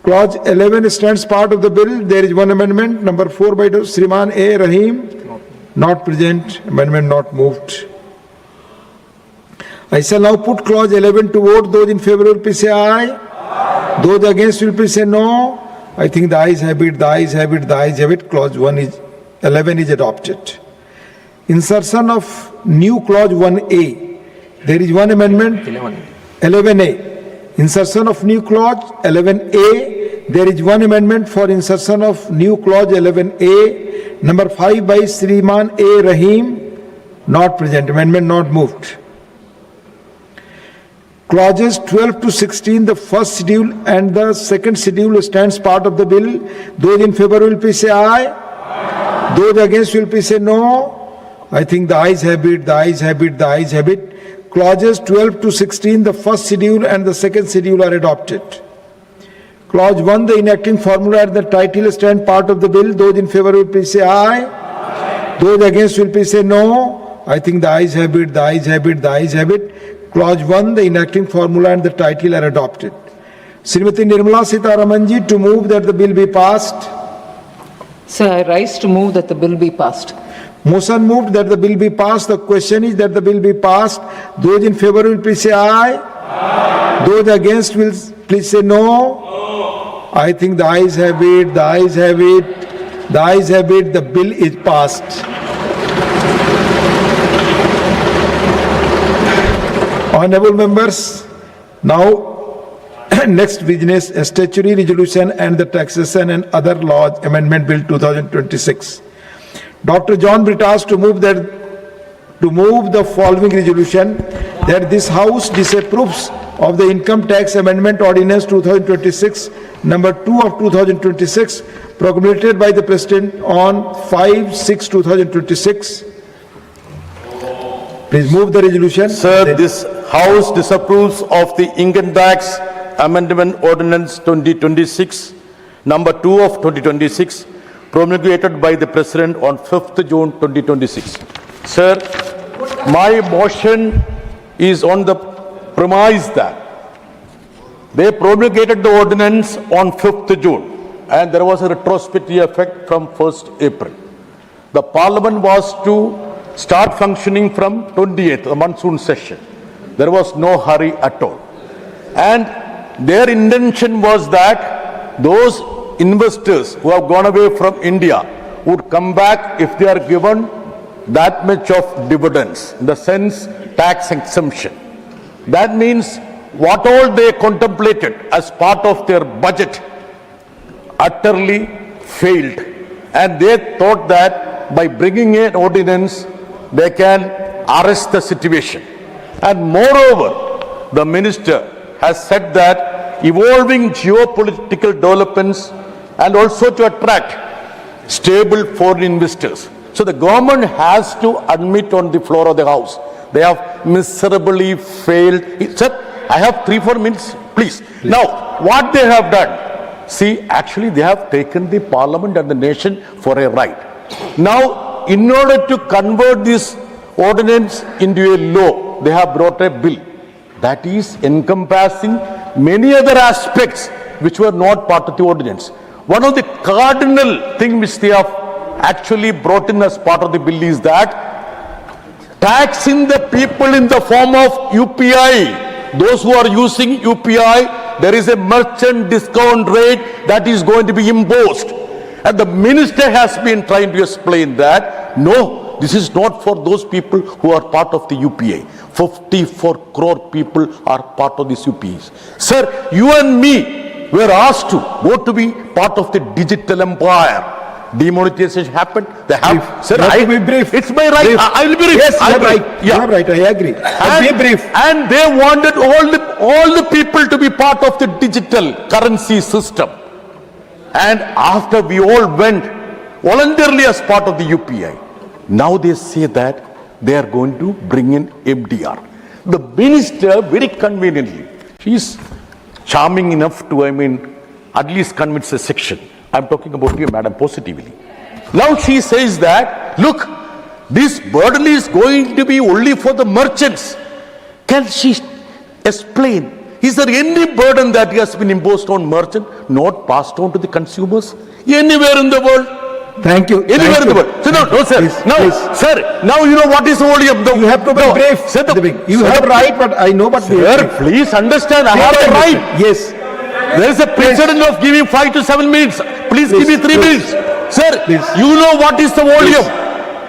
Speaker 2: Clause 11 stands part of the bill. There is one amendment, number 4 by Sriman A. Rahim, not present. Amendment not moved. I shall now put clause 11 to vote. Those in favor will please say aye. Those against will please say no. I think the ayes have it, the ayes have it, the ayes have it. Clause 11 is adopted. Insertion of new clause 1A. There is one amendment, 11A. Insertion of new clause 11A. There is one amendment for insertion of new clause 11A. Number 5 by Sriman A. Rahim, not present. Amendment not moved. Clauses 12 to 16, the first schedule and the second schedule stands part of the bill. Those in favor will please say aye. Those against will please say no. I think the ayes have it, the ayes have it, the ayes have it. Clauses 12 to 16, the first schedule and the second schedule are adopted. Clause 1, the enacting formula and the title stand part of the bill. Those in favor will please say aye. Those against will please say no. I think the ayes have it, the ayes have it, the ayes have it. Clause 1, the enacting formula and the title are adopted. Srimati Nirmala Sitharamanji to move that the bill be passed.
Speaker 11: Sir, I rise to move that the bill be passed.
Speaker 2: Motion moved that the bill be passed. The question is that the bill be passed. Those in favor will please say aye. Those against will please say no. I think the ayes have it, the ayes have it, the ayes have it. The bill is passed. Honorable members, now next business, statutory resolution and the taxation and other laws amendment bill 2026. Dr. John Britas to move the following resolution, that this House disapproves of the income tax amendment ordinance 2026 number 2 of 2026 promulgated by the President on 5/6/2026. Please move the resolution.
Speaker 14: Sir, this House disapproves of the income tax amendment ordinance 2026 number 2 of 2026 promulgated by the President on 5th June 2026. Sir, my motion is on the premise that they promulgated the ordinance on 5th June and there was a retrospective effect from 1st April. The Parliament was to start functioning from 28th, the Monsoon session. There was no hurry at all. And their intention was that those investors who have gone away from India would come back if they are given that much of dividends, in the sense tax exemption. That means what all they contemplated as part of their budget utterly failed. And they thought that by bringing an ordinance, they can arrest the situation. And moreover, the minister has said that evolving geopolitical developments and also to attract stable foreign investors. So the government has to admit on the floor of the House, they have miserably failed. Sir, I have 3-4 minutes, please. Now, what they have done, see, actually they have taken the Parliament and the nation for a ride. Now, Now, in order to convert this ordinance into a law, they have brought a bill that is encompassing many other aspects which were not part of the ordinance. One of the cardinal things which they have actually brought in as part of the bill is that taxing the people in the form of UPI. Those who are using UPI, there is a merchant discount rate that is going to be imposed. And the minister has been trying to explain that, no, this is not for those people who are part of the UPI. 54 crore people are part of these UPIs. Sir, you and me were asked to vote to be part of the digital empire. Demonetization happened. They have. Sir,
Speaker 2: I will be brief.
Speaker 14: It's my right.
Speaker 2: Brief.
Speaker 14: I will be brief.
Speaker 2: Yes, you
Speaker 14: I'll
Speaker 2: are
Speaker 14: be-
Speaker 2: right. You are right. I agree. But be brief.
Speaker 14: And they wanted all the people to be part of the digital currency system. And after we all went voluntarily as part of the UPI, now they say that they are going to bring in MDR. The minister, very conveniently, she is charming enough to, at least convince a section. I'm talking about you, madam, positively. Now she says that, look, this burden is going to be only for the merchants. Can she explain? Is there any burden that has been imposed on merchant, not passed on to the consumers? Anywhere in the world?
Speaker 2: Thank you.
Speaker 14: Anywhere in the world. So no, sir.
Speaker 2: Please,
Speaker 14: Now,
Speaker 2: please.
Speaker 14: sir, now you know what is the volume.
Speaker 2: You have to be brief.
Speaker 14: Sir,
Speaker 2: You have right, but I know what
Speaker 14: Sir, please understand, I have a right.
Speaker 2: Yes.
Speaker 14: There is a precedent of giving 5 to 7 minutes. Please give me 3 minutes. Sir,
Speaker 2: Please.
Speaker 14: you know what is the volume?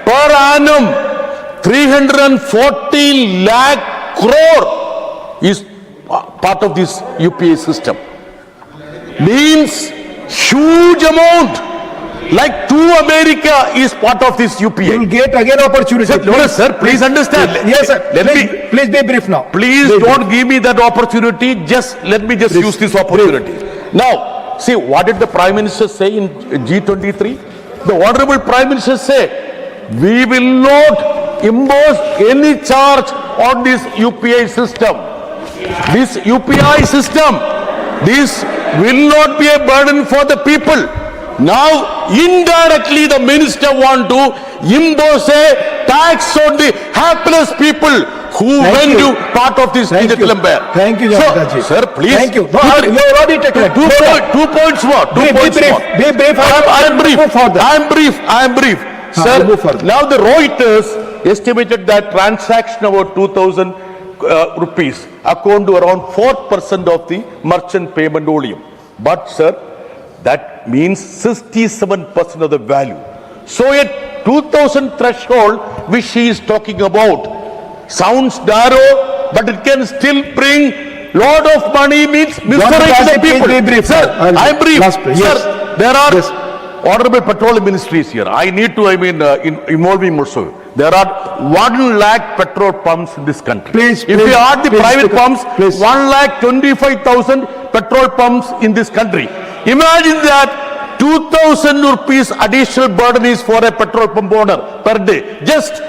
Speaker 14: Per annum, 340 lakh crore is part of this UPI system. Means huge amount. Like to America is part of this
Speaker 2: You will
Speaker 14: UPI.
Speaker 2: get again opportunity.
Speaker 14: Sir, no, sir, please understand.
Speaker 2: Yes, sir.
Speaker 14: Let
Speaker 2: Please,
Speaker 14: me,
Speaker 2: please be brief now.
Speaker 14: please
Speaker 2: Be
Speaker 14: don't give me that opportunity. Just let me just use this opportunity. Now, see, what did the Prime Minister say in G23? The Honorable Prime Minister said, we will not impose any charge on this UPI system. This UPI system, this will not be a burden for the people. Now, indirectly, the minister want to impose a tax on the hapless people who went to part of this digital empire.
Speaker 2: Thank you, Janataji.
Speaker 14: Sir, please.
Speaker 2: Thank you. No, you already taken it.
Speaker 14: 2 points more. 2
Speaker 2: Be
Speaker 14: points
Speaker 2: brief.
Speaker 14: more.
Speaker 2: Be brief.
Speaker 14: I am brief.
Speaker 2: Move further.
Speaker 14: I am brief. Sir,
Speaker 2: move further.
Speaker 14: now the Reuters estimated that transaction about 2,000 rupees account to around 4% of the merchant payment volume. But, sir, that means 67% of the value. So a 2,000 threshold which she is talking about sounds narrow, but it can still bring lot of money, means misery to the people.
Speaker 2: Be brief.
Speaker 14: Sir, I am brief.
Speaker 2: Last, yes.
Speaker 14: Sir, there are
Speaker 2: Yes.
Speaker 14: Honorable Petroleum Ministry is here. I need to, involve him also. There are 1 lakh petrol pumps in this country.
Speaker 2: Please,
Speaker 14: if
Speaker 2: please,
Speaker 14: you add the
Speaker 2: please,
Speaker 14: private
Speaker 2: speak
Speaker 14: pumps,
Speaker 2: up. Please.
Speaker 14: 1,25,000 petrol pumps in this country. Imagine that 2,000 rupees additional burden is for a petrol pump owner per day. Just,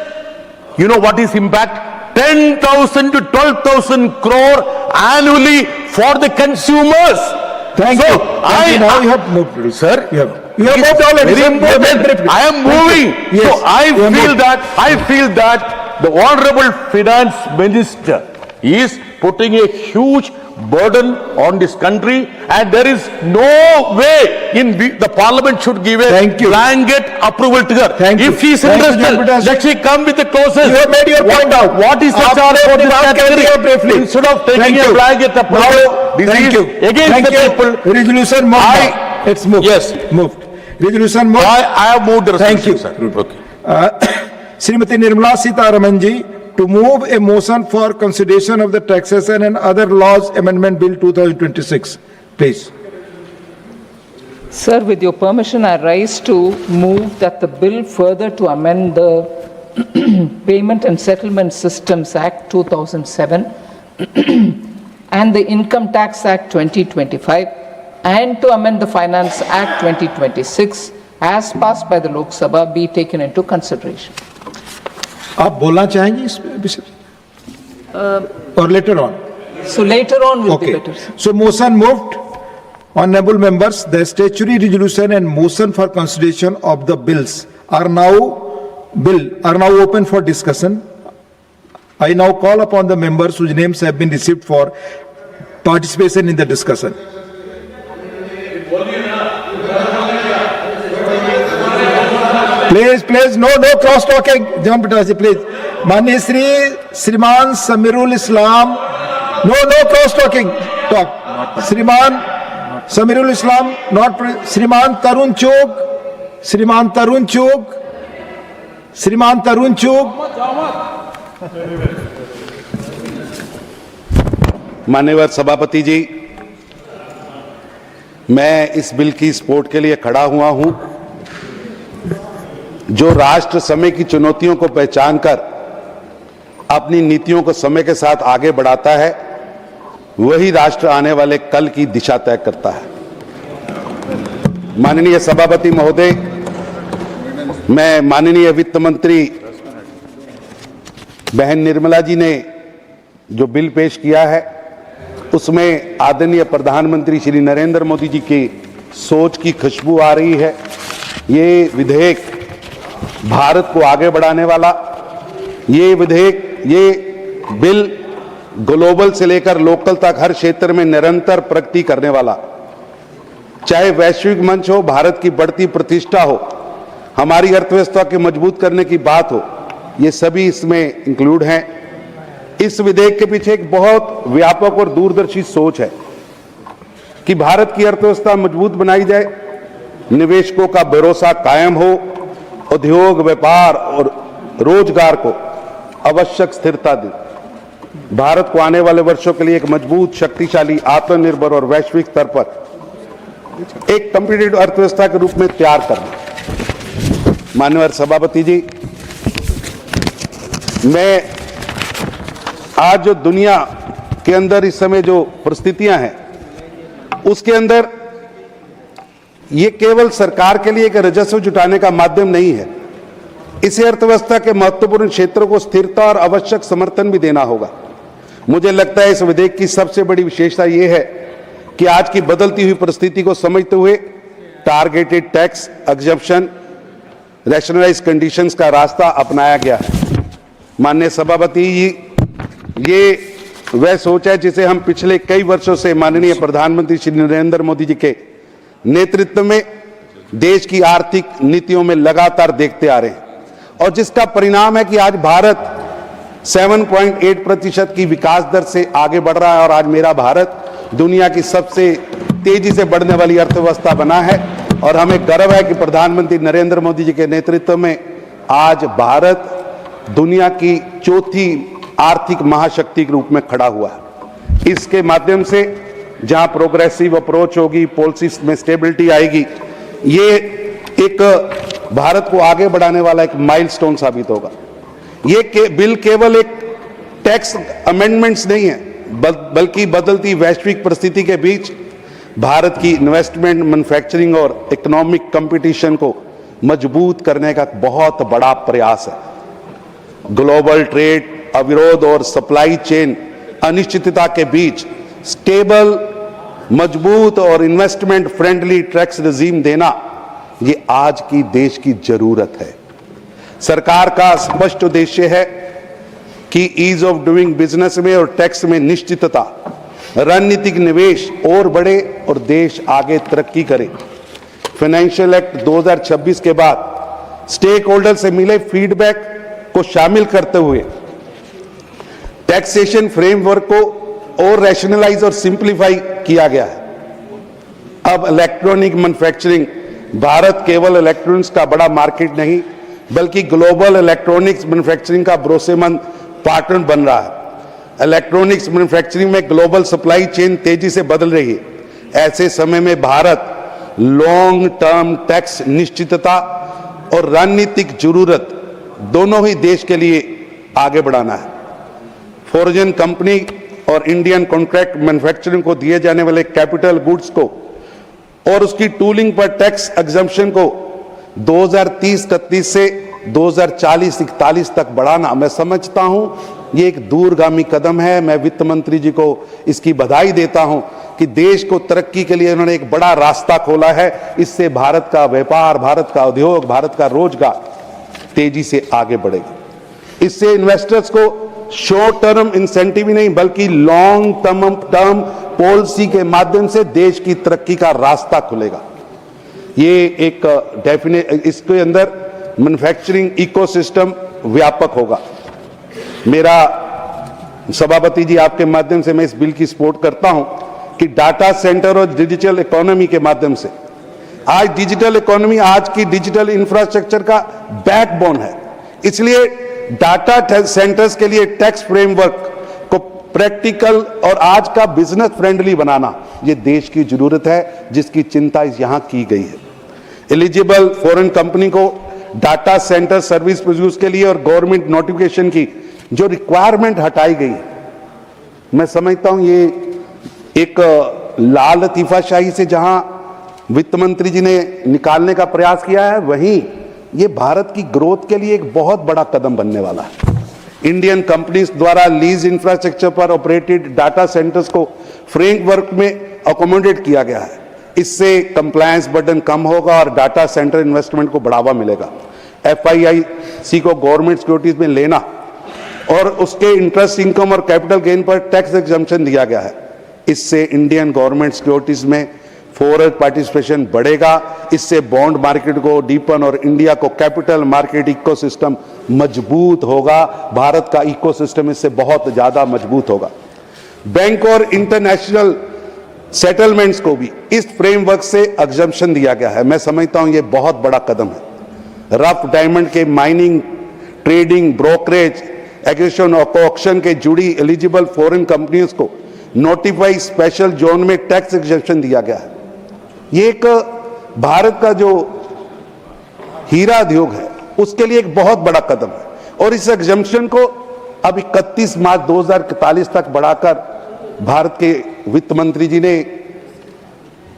Speaker 14: you know what is impact? 10,000 to 12,000 crore annually for the consumers.
Speaker 2: Thank
Speaker 14: So,
Speaker 2: you. Thank you. Now you have moved.
Speaker 14: Sir,
Speaker 2: You have moved already.
Speaker 14: very
Speaker 2: sir.
Speaker 14: important.
Speaker 2: Briefly.
Speaker 14: I am moving.
Speaker 2: Yes.
Speaker 14: So I
Speaker 2: You have
Speaker 14: feel
Speaker 2: moved.
Speaker 14: that the Honorable Finance Minister is putting a huge burden on this country, and there is no way the Parliament should give a
Speaker 2: Thank you.
Speaker 14: blanket approval to her.
Speaker 2: Thank you.
Speaker 14: If she is
Speaker 2: Thank you,
Speaker 14: interested,
Speaker 2: Janataji.
Speaker 14: let she come with the clauses.
Speaker 2: You have made your point out.
Speaker 14: What is the
Speaker 2: Aapne
Speaker 14: charge for this
Speaker 2: baat kar
Speaker 14: category?
Speaker 2: diya briefly.
Speaker 14: Instead of taking
Speaker 2: Thank
Speaker 14: a
Speaker 2: you.
Speaker 14: blanket approval,
Speaker 2: Now,
Speaker 14: this
Speaker 2: thank
Speaker 14: is
Speaker 2: you.
Speaker 14: against
Speaker 2: Thank
Speaker 14: the
Speaker 2: you.
Speaker 14: people.
Speaker 2: Resolution moved.
Speaker 14: I-
Speaker 2: now. It's moved.
Speaker 14: Yes.
Speaker 2: Moved. Resolution moved.
Speaker 14: I have moved the
Speaker 2: Thank you.
Speaker 14: resolution, sir. Okay.
Speaker 2: Srimati Nirmala Sitharaman ji to move a motion for consideration of the Taxation and Other Laws Amendment Bill 2026. Please.
Speaker 11: Sir, with your permission, I rise to move that the bill further to amend the Payment and Settlement Systems Act 2007 and the Income Tax Act 2025 and to amend the Finance Act 2026 as passed by the Loksabha be taken into consideration.
Speaker 2: आप बोलना चाहेंगे इस विषय और later on?
Speaker 11: So later on will be
Speaker 2: Okay.
Speaker 11: better. Sir.
Speaker 2: So motion moved. Honorable members, the statutory resolution and motion for consideration of the bills are now bill are now open for discussion. I now call upon the members whose names have been received for participation in the discussion. Please, no cross talking. Jam Pitasi, please. Mani Shriman Samirul Islam. No cross talking. Talk. Shriman Samirul Islam, not Shriman Tarun Chug. Shriman Tarun Chug. Shriman Tarun Chug.
Speaker 15: माननीय सभापति जी, मैं इस bill की support के लिए खड़ा हुआ हूं। जो राष्ट्र समय की चुनौतियों को पहचान कर अपनी नीतियों को समय के साथ आगे बढ़ाता है, वही राष्ट्र आने वाले कल की दिशा तय करता है। माननीय सभापति महोदय, मैं माननीय वित्त मंत्री बहन निर्मला जी ने जो बिल पेश किया है, उसमें आदरणीय प्रधानमंत्री श्री नरेंद्र मोदी जी की सोच की खुशबू आ रही है। ये विधेयक भारत को आगे बढ़ाने वाला, ये बिल ग्लोबल से लेकर लोकल तक हर क्षेत्र में निरंतर प्रगति करने वाला, चाहे वैश्विक मंच हो, भारत की बढ़ती प्रतिष्ठा हो, हमारी अर्थव्यवस्था के मजबूत करने की बात हो, ये सभी इसमें इंक्लूड हैं। इस विधेयक के पीछे एक बहुत व्यापक और दूरदर्शी सोच है कि भारत की अर्थव्यवस्था मजबूत बनाई जाए, निवेशकों का भरोसा कायम हो, उद्योग, व्यापार और रोजगार को आवश्यक स्थिरता दे, भारत को आने वाले वर्षों के लिए एक मजबूत, शक्तिशाली, आत्मनिर्भर और वैश्विक स्तर पर एक कॉम्पिटिटिव अर्थव्यवस्था के रूप में तैयार करना। माननीय सभापति जी, मैं आज जो दुनिया के अंदर इस समय जो परिस्थितियां हैं, उसके अंदर ये केवल सरकार के लिए एक राजस्व जुटाने का माध्यम नहीं है, इसे अर्थव्यवस्था के महत्वपूर्ण क्षेत्रों को स्थिरता और आवश्यक समर्थन भी देना होगा। मुझे लगता है इस विधेयक की सबसे बड़ी विशेषता यह है कि आज की बदलती हुई परिस्थिति को समझते हुए targeted tax exemption, rationalise conditions का रास्ता अपनाया गया है। माननीय सभापति जी, ये वह सोच है जिसे हम पिछले कई वर्षों से माननीय प्रधानमंत्री श्री नरेंद्र मोदी जी के नेतृत्व में देश की आर्थिक नीतियों में लगातार देखते आ रहे हैं, और जिसका परिणाम है कि आज भारत 7.8% की विकास दर से आगे बढ़ रहा है, और आज मेरा भारत दुनिया की सबसे तेजी से बढ़ने वाली अर्थव्यवस्था बना है। और हमें गर्व है कि प्रधानमंत्री नरेंद्र मोदी जी के नेतृत्व में आज भारत दुनिया की चौथी आर्थिक महाशक्ति के रूप में खड़ा हुआ है। इसके माध्यम से जहां प्रोग्रेसिव अप्रोच होगी, पॉलिसी में स्टेबिलिटी आएगी, ये एक भारत को आगे बढ़ाने वाला एक माइलस्टोन साबित होगा। ये बिल केवल एक टैक्स अमेंडमेंट्स नहीं है, बल्कि बदलती वैश्विक परिस्थिति के बीच भारत की इन्वेस्टमेंट, मैन्युफैक्चरिंग और इकोनॉमिक कंपटीशन को मजबूत करने का बहुत बड़ा प्रयास है। ग्लोबल ट्रेड, अविरोध और सप्लाई चेन अनिश्चितता के बीच स्टेबल, मजबूत और इन्वेस्टमेंट फ्रेंडली टैक्स रेजिम देना, ये आज की देश की जरूरत है। सरकार का स्पष्ट उद्देश्य है कि ईज ऑफ डूइंग बिजनेस में और टैक्स में निश्चितता, रणनीतिक निवेश और बढ़े और देश आगे तरक्की करे। फाइनेंशियल एक्ट 2026 के बाद स्टेक होल्डर से मिले फीडबैक को शामिल करते हुए टैक्सेशन फ्रेमवर्क को और रैशनलाइज और सिंप्लीफाई किया गया है। अब इलेक्ट्रॉनिक मैन्युफैक्चरिंग, भारत केवल इलेक्ट्रॉनिक्स का बड़ा मार्केट नहीं, बल्कि ग्लोबल इलेक्ट्रॉनिक्स मैन्युफैक्चरिंग का भरोसेमंद पार्टनर बन रहा है। इलेक्ट्रॉनिक्स मैन्युफैक्चरिंग में ग्लोबल सप्लाई चेन तेजी से बदल रही है। ऐसे समय में भारत लॉन्ग टर्म टैक्स निश्चितता और रणनीतिक जरूरत दोनों ही देश के लिए आगे बढ़ाना है। फॉरेन कंपनी और इंडियन कॉन्ट्रैक्ट मैन्युफैक्चरिंग को दिए जाने वाले कैपिटल गुड्स को और उसकी टूलिंग पर टैक्स एग्जम्पशन को 2030-31 से 2040-41 तक बढ़ाना, मैं समझता हूं ये एक दूरगामी कदम है। मैं वित्त मंत्री जी को इसकी बधाई देता हूं कि देश को तरक्की के लिए उन्होंने एक बड़ा रास्ता खोला है। इससे भारत का व्यापार, भारत का उद्योग, भारत का रोजगार तेजी से आगे बढ़ेगी। इससे इन्वेस्टर्स को शॉर्ट टर्म इंसेंटिव ही नहीं बल्कि लॉन्ग टर्म पॉलिसी के माध्यम से देश की तरक्की का रास्ता खुलेगा। ये एक इसके अंदर मैन्युफैक्चरिंग इकोसिस्टम व्यापक होगा। मेरा सभापति जी आपके माध्यम से मैं इस बिल की सपोर्ट करता हूं कि डाटा सेंटर और डिजिटल इकोनॉमी के माध्यम से आज डिजिटल इकोनॉमी आज की डिजिटल इंफ्रास्ट्रक्चर का बैकबोन है। इसलिए डाटा सेंटर्स के लिए टैक्स फ्रेमवर्क को प्रैक्टिकल और आज का बिजनेस फ्रेंडली बनाना ये देश की जरूरत है, जिसकी चिंता यहां की गई है। एलिजिबल फॉरेन कंपनी को डाटा सेंटर सर्विस प्रोड्यूस के लिए और गवर्नमेंट नोटिफिकेशन की जो रिक्वायरमेंट हटाई गई है, मैं समझता हूं ये एक लाल लतीफाशाही से जहां वित्त मंत्री जी ने निकालने का प्रयास किया है, वहीं ये भारत की ग्रोथ के लिए एक बहुत बड़ा कदम बनने वाला है। इंडियन कंपनीज द्वारा लीज इंफ्रास्ट्रक्चर पर ऑपरेटेड डाटा सेंटर्स को फ्रेमवर्क में अकोमोडेट किया गया है। इससे कंप्लायंस बर्डन कम होगा और डाटा सेंटर इन्वेस्टमेंट को बढ़ावा मिलेगा। FIIC को गवर्नमेंट सिक्योरिटीज में लेना और उसके इंटरेस्ट इनकम और कैपिटल गेन पर टैक्स एग्जम्पशन दिया गया है। इससे इंडियन गवर्नमेंट सिक्योरिटीज में फॉरेन पार्टिसिपेशन बढ़ेगा। इससे बॉन्ड मार्केट को डीपन और इंडिया को कैपिटल मार्केट इकोसिस्टम मजबूत होगा। भारत का इकोसिस्टम इससे बहुत ज्यादा मजबूत होगा। बैंक और इंटरनेशनल सेटलमेंट्स को भी इस फ्रेमवर्क से एग्जम्पशन दिया गया है। मैं समझता हूं यह बहुत बड़ा कदम है। रफ डायमंड के माइनिंग, ट्रेडिंग, ब्रोकरेज, एग्रीगेशन और कोऑक्शन के जुड़ी एलिजिबल फॉरेन कंपनियों को नोटिफाई स्पेशल जोन में टैक्स एग्जम्पशन दिया गया है। ये एक भारत का जो हीरा उद्योग है उसके लिए एक बहुत बड़ा कदम है और इस एग्जम्पशन को अब 31 मार्च 2041 तक बढ़ाकर भारत के वित्त मंत्री जी ने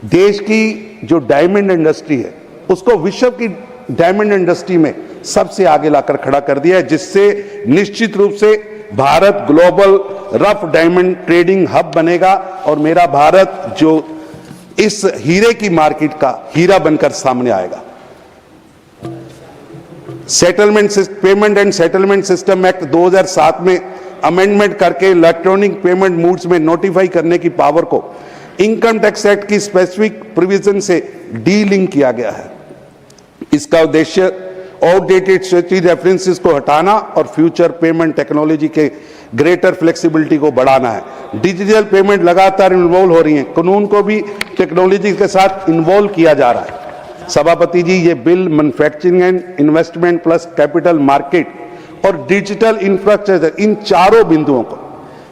Speaker 15: देश की जो डायमंड इंडस्ट्री है उसको विश्व की डायमंड इंडस्ट्री में सबसे आगे लाकर खड़ा कर दिया है, जिससे निश्चित रूप से Bharat global rough diamond trading hub बनेगा और मेरा भारत जो इस हीरे की मार्केट का हीरा बनकर सामने आएगा। Payment and settlement system act 2007 में अमेंडमेंट करके इलेक्ट्रॉनिक पेमेंट मूड्स में नोटिफाई करने की पावर को इनकम टैक्स एक्ट की स्पेसिफिक प्रोविजन से डीलिंक किया गया है। इसका उद्देश्य आउटडेटेड स्टैट्यूटरी रेफरेंसेस को हटाना और फ्यूचर पेमेंट टेक्नोलॉजी के ग्रेटर फ्लेक्सिबिलिटी को बढ़ाना है। डिजिटल पेमेंट लगातार इन्वॉल्व हो रही है, कानून को भी टेक्नोलॉजी के साथ इन्वॉल्व किया जा रहा है। सभापति जी, ये bill manufacturing and investment plus capital market और डिजिटल इंफ्रास्ट्रक्चर, इन चारों बिंदुओं को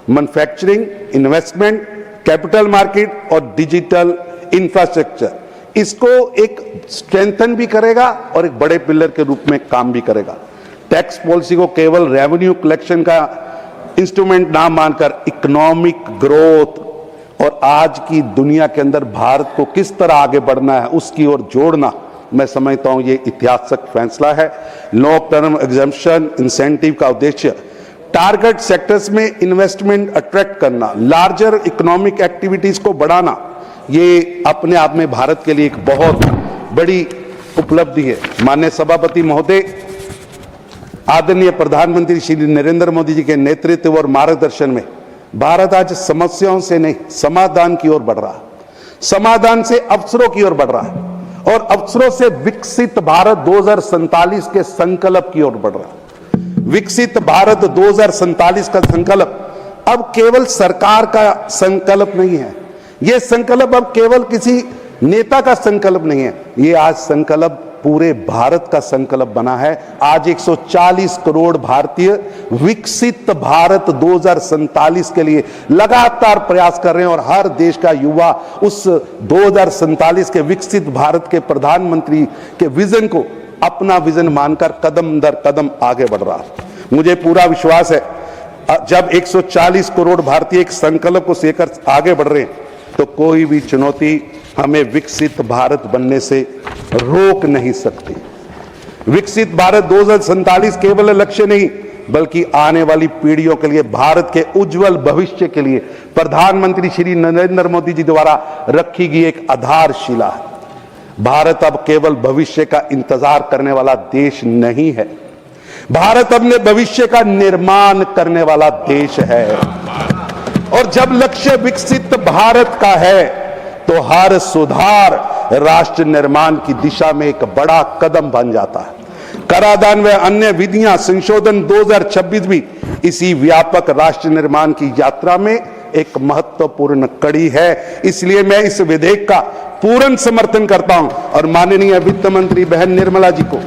Speaker 15: मैन्युफैक्चरिंग, इन्वेस्टमेंट, कैपिटल मार्केट और डिजिटल इंफ्रास्ट्रक्चर, इसको एक स्ट्रेंथन भी करेगा और एक बड़े पिलर के रूप में काम भी करेगा। टैक्स पॉलिसी को केवल रेवेन्यू कलेक्शन का इंस्ट्रूमेंट ना मानकर इकोनॉमिक ग्रोथ और आज की दुनिया के अंदर भारत को किस तरह आगे बढ़ना है उसकी ओर जोड़ना, मैं समझता हूं ये ऐतिहासिक फैसला है। लॉन्ग टर्म एग्जम्पशन इंसेंटिव का उद्देश्य टारगेट सेक्टर्स में इन्वेस्टमेंट अट्रैक्ट करना, लार्जर इकोनॉमिक एक्टिविटीज को बढ़ाना, ये अपने आप में भारत के लिए एक बहुत बड़ी उपलब्धि है। माननीय सभापति महोदय, आदरणीय प्रधानमंत्री श्री नरेंद्र मोदी जी के नेतृत्व और मार्गदर्शन में भारत आज समस्याओं से नहीं समाधान की ओर बढ़ रहा है, समाधान से अवसरों की ओर बढ़ रहा है और अवसरों से विकसित भारत 2047 के संकल्प की ओर बढ़ रहा है। विकसित भारत 2047 का संकल्प अब केवल सरकार का संकल्प नहीं है, यह संकल्प अब केवल किसी नेता का संकल्प नहीं है, ये आज संकल्प पूरे भारत का संकल्प बना है। आज 140 करोड़ भारतीय विकसित भारत 2047 के लिए लगातार प्रयास कर रहे हैं और हर देश का युवा उस 2047 के विकसित भारत के प्रधानमंत्री के विजन को अपना विजन मानकर कदम दर कदम आगे बढ़ रहा है। मुझे पूरा विश्वास है जब 140 करोड़ भारतीय एक संकल्प को लेकर आगे बढ़ रहे हैं तो कोई भी चुनौती हमें विकसित भारत बनने से रोक नहीं सकती। विकसित भारत 2047 केवल लक्ष्य नहीं बल्कि आने वाली पीढ़ियों के लिए भारत के उज्जवल भविष्य के लिए प्रधानमंत्री श्री नरेंद्र मोदी जी द्वारा रखी गई एक आधारशिला है। भारत अब केवल भविष्य का इंतजार करने वाला देश नहीं है, भारत अपने भविष्य का निर्माण करने वाला देश है और जब लक्ष्य विकसित भारत का है तो हर सुधार राष्ट्र निर्माण की दिशा में एक बड़ा कदम बन जाता है। कराधान व अन्य विधियां संशोधन 2026 भी इसी व्यापक राष्ट्र निर्माण की यात्रा में एक महत्वपूर्ण कड़ी है। इसलिए मैं इस विधेयक का पूर्ण समर्थन करता हूं और माननीय वित्त मंत्री बहन निर्मला जी को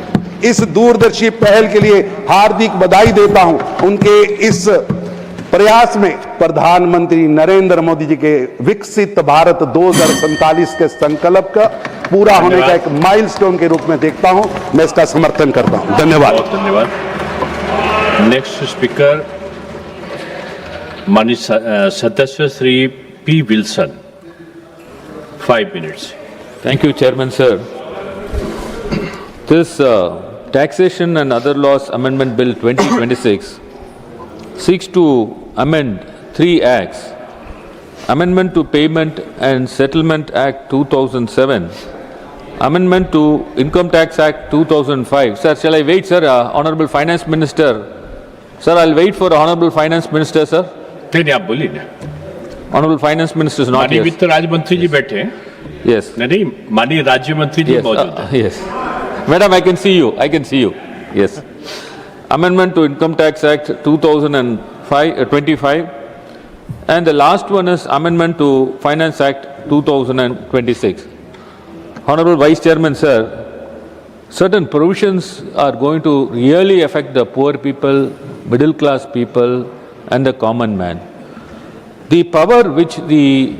Speaker 15: इस दूरदर्शी पहल के लिए हार्दिक बधाई देता हूं। उनके इस प्रयास में प्रधानमंत्री नरेंद्र मोदी जी के विकसित भारत 2047 के संकल्प का पूरा होने का एक माइलस्टोन के रूप में देखता हूं। मैं इसका समर्थन करता हूं। धन्यवाद।
Speaker 13: धन्यवाद। नेक्स्ट स्पीकर माननीय सदस्य Shri P. Wilson, 5 minutes.
Speaker 3: Thank you, Chairman, sir. This Taxation and Other Laws Amendment Bill 2026 seeks to amend 3 acts: Amendment to Payment and Settlement Act 2007, Amendment to Income Tax Act 2005. Sir, shall I wait, sir? Honorable Finance Minister. Sir, I'll wait for Honorable Finance Minister, sir.
Speaker 13: नहीं आप बोलिए ना।
Speaker 3: Honorable Finance Minister is not
Speaker 13: माननीय
Speaker 3: here.
Speaker 13: वित्त राज्य मंत्री जी बैठे हैं।
Speaker 3: Yes.
Speaker 13: नहीं माननीय राज्य मंत्री जी
Speaker 3: Yes.
Speaker 13: मौजूद हैं।
Speaker 3: Yes. Madam, I can see you. I can see you. Yes. Amendment to Income Tax Act 2025 and the last one is Amendment to Finance Act 2026. Honorable Vice Chairman, sir, certain provisions are going to really affect the poor people, middle class people and the common man. The power which the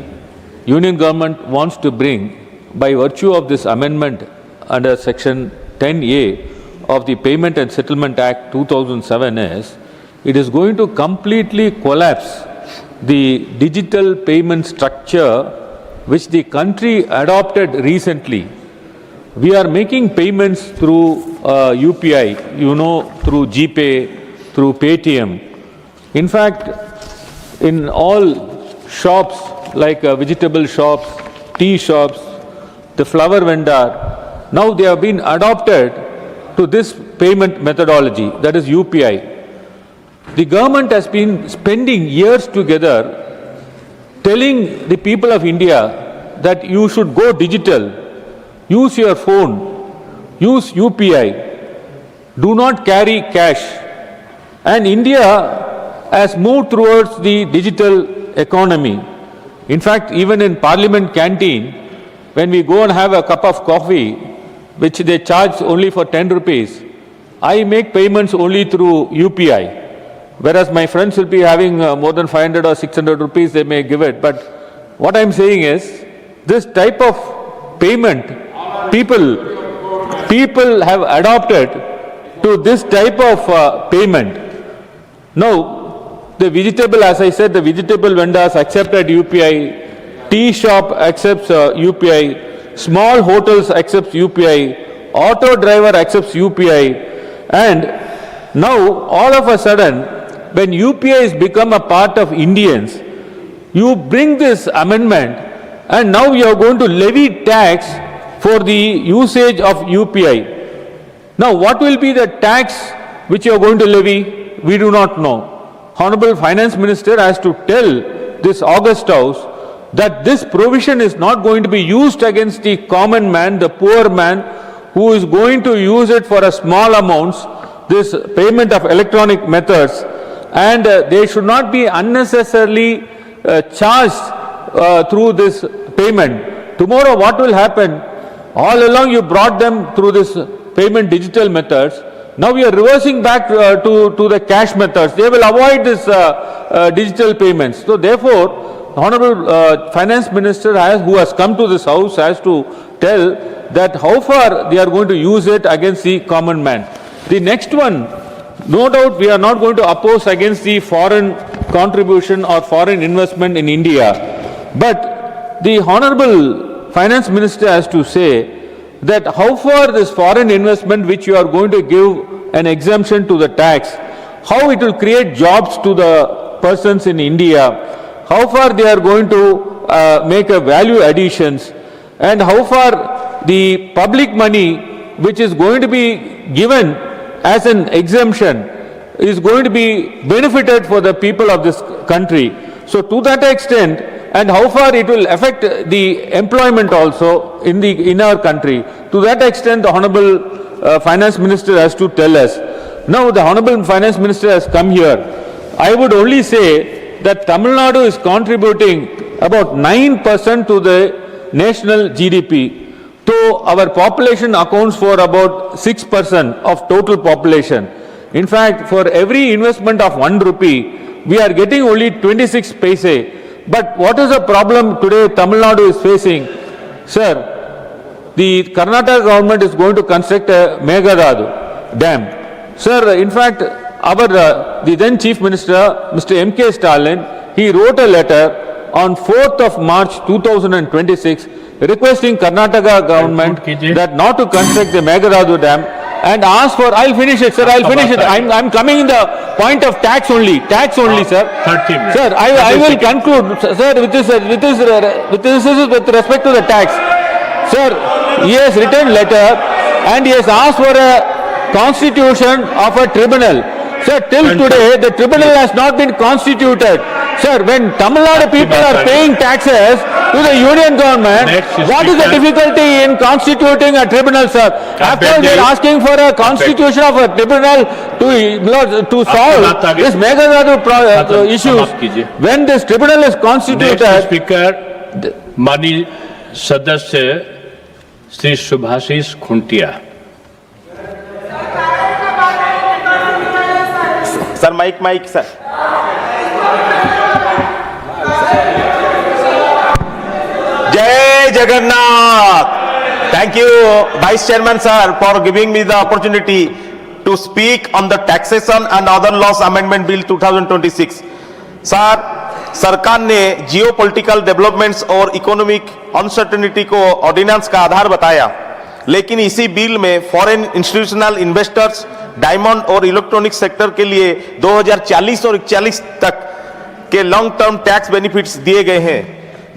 Speaker 3: Union government wants to bring by virtue of this amendment under Section 10A of the Payment and Settlement Act 2007 is, it is going to completely collapse the digital payment structure which the country adopted recently. We are making payments through UPI, through GPay, through Paytm. In fact, in all shops like vegetable shops, tea shops, the flower vendor, now they have been adopted to this payment methodology, that is UPI. The government has been spending years together telling the people of India that you should go digital, use your phone, use UPI, do not carry cash. And India has moved towards the digital economy. In fact, even in Parliament canteen, when we go and have a cup of coffee, which they charge only for 10 rupees, I make payments only through UPI. Whereas my friends will be having more than 500 or 600 rupees, they may give it. But what I'm saying is, this type of payment, people have adopted to this type of payment. Now, the vegetable, as I said, the vegetable vendors accepted UPI, tea shop accepts UPI, small hotels accepts UPI, auto driver accepts UPI, and now all of a sudden, when UPI has become a part of Indians, you bring this amendment and now you are going to levy tax for the usage of UPI. Now, what will be the tax which you are going to levy? We do not know. Honorable Finance Minister has to tell this August House that this provision is not going to be used against the common man, the poor man, who is going to use it for a small amounts, this payment of electronic methods, and they should not be unnecessarily charged through this payment. Tomorrow what will happen? All along you brought them through this payment digital methods. Now we are reversing back to the cash methods. They will avoid this digital payments. So therefore, Honorable Finance Minister who has come to this house has to tell that how far they are going to use it against the common man. The next one, no doubt we are not going to oppose against the foreign contribution or foreign investment in India. But the Honorable Finance Minister has to say that how far this foreign investment which you are going to give an exemption to the tax, how it will create jobs to the persons in India, how far they are going to make a value additions, and how far the public money which is going to be given as an exemption is going to be benefited for the people of this country. So to that extent, and how far it will affect the employment also in our country, to that extent the Honorable Finance Minister has to tell us. Now the Honorable Finance Minister has come here. I would only say that Tamil Nadu is contributing about 9% to the national GDP. So our population accounts for about 6% of total population. In fact, for every investment of 1 rupee, we are getting only 26 paise. But what is the problem today Tamil Nadu is facing? Sir, the Karnataka government is going to construct a Meghalaya dam. Sir, in fact, the then Chief Minister, Mr. M.K. Stalin, he wrote a letter on 4th of March 2026 requesting Karnataka government that not to construct the Meghalaya dam and ask for, I'll finish it, sir, I'll finish it. I'm coming in the point of tax only, sir.
Speaker 13: 30 minutes.
Speaker 3: Sir, I will conclude, sir, with respect to the tax. Sir, he has written letter and he has asked for a constitution of a tribunal. Sir, till today, the tribunal has not been constituted. Sir, when Tamil Nadu people are paying taxes to the union government, what is the difficulty in constituting a tribunal, sir? After all, they are asking for a constitution of a tribunal to solve this Meghalaya issues. When this tribunal is constituted...
Speaker 13: Next speaker, Mani Sadasya Sri Subhasis Khuntia.
Speaker 16: Sir, mic, sir. Jai Jagannath. Thank you, Vice Chairman sir, for giving me the opportunity to speak on the Taxation and Other Laws Amendment Bill 2026. Sir, सरकार ने geopolitical developments और economic uncertainty को ordinance का आधार बताया, लेकिन इसी bill में foreign institutional investors, diamond और इलेक्ट्रॉनिक सेक्टर के लिए 2040 और 41 तक के लॉन्ग टर्म टैक्स बेनिफिट्स दिए गए हैं।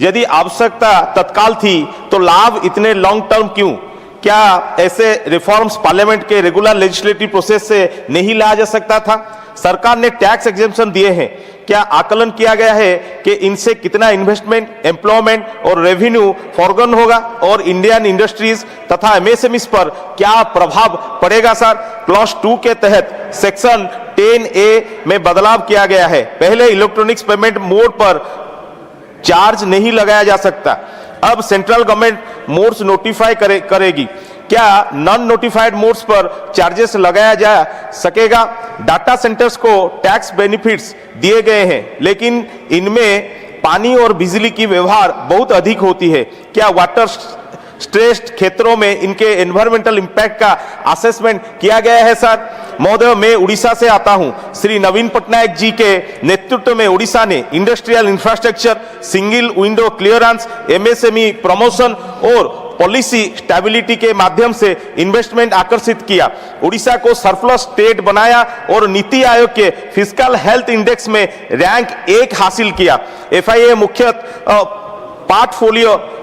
Speaker 16: यदि आवश्यकता तत्काल थी तो लाभ इतने लॉन्ग टर्म क्यों? क्या ऐसे रिफॉर्म्स पार्लियामेंट के रेगुलर लेजिस्लेटिव प्रोसेस से नहीं लाया जा सकता था? सरकार ने टैक्स एग्जेम्पशन दिए हैं, क्या आकलन किया गया है कि इनसे कितना इन्वेस्टमेंट, एम्प्लॉयमेंट और रेवेन्यू फॉरगन होगा और इंडियन इंडस्ट्रीज तथा एमएसएमईज पर क्या प्रभाव पड़ेगा? सर, क्लॉज 2 के तहत सेक्शन 10A में बदलाव किया गया है। पहले इलेक्ट्रॉनिक्स पेमेंट मोड पर चार्ज नहीं लगाया जा सकता, अब सेंट्रल गवर्नमेंट मोड्स नोटिफाई करेगी। क्या नॉन नोटिफाइड मोड्स पर चार्जेस लगाया जा सकेगा? डाटा सेंटर्स को टैक्स बेनिफिट्स दिए गए हैं, लेकिन इनमें पानी और बिजली की व्यवहार बहुत अधिक होती है। क्या वाटर स्ट्रेस्ड क्षेत्रों में इनके एनवायरमेंटल इंपैक्ट का असेसमेंट किया गया है? सर महोदय, मैं उड़ीसा से आता हूं। श्री नवीन पटनायक जी के नेतृत्व में उड़ीसा ने industrial infrastructure, single window clearance, MSME promotion और पॉलिसी स्टेबिलिटी के माध्यम से इन्वेस्टमेंट आकर्षित किया। उड़ीसा को सरप्लस स्टेट बनाया और नीति आयोग के फिस्कल हेल्थ इंडेक्स में रैंक 1 हासिल किया। एफआईए मुख्य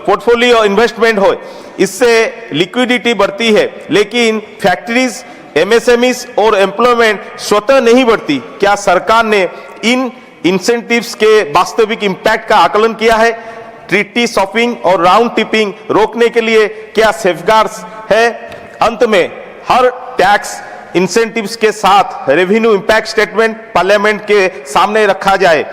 Speaker 16: पोर्टफोलियो इन्वेस्टमेंट हो, इससे लिक्विडिटी बढ़ती है, लेकिन फैक्ट्रीज, एमएसएमईज और एम्प्लॉयमेंट स्वतः नहीं बढ़ती। क्या सरकार ने इन इंसेंटिव्स के वास्तविक इंपैक्ट का आकलन किया है? ट्रीटी शॉपिंग और राउंड टिपिंग रोकने के लिए क्या सेफगार्ड्स है? अंत में हर टैक्स इंसेंटिव्स के साथ रेवेन्यू इंपैक्ट स्टेटमेंट पार्लियामेंट के सामने रखा जाए,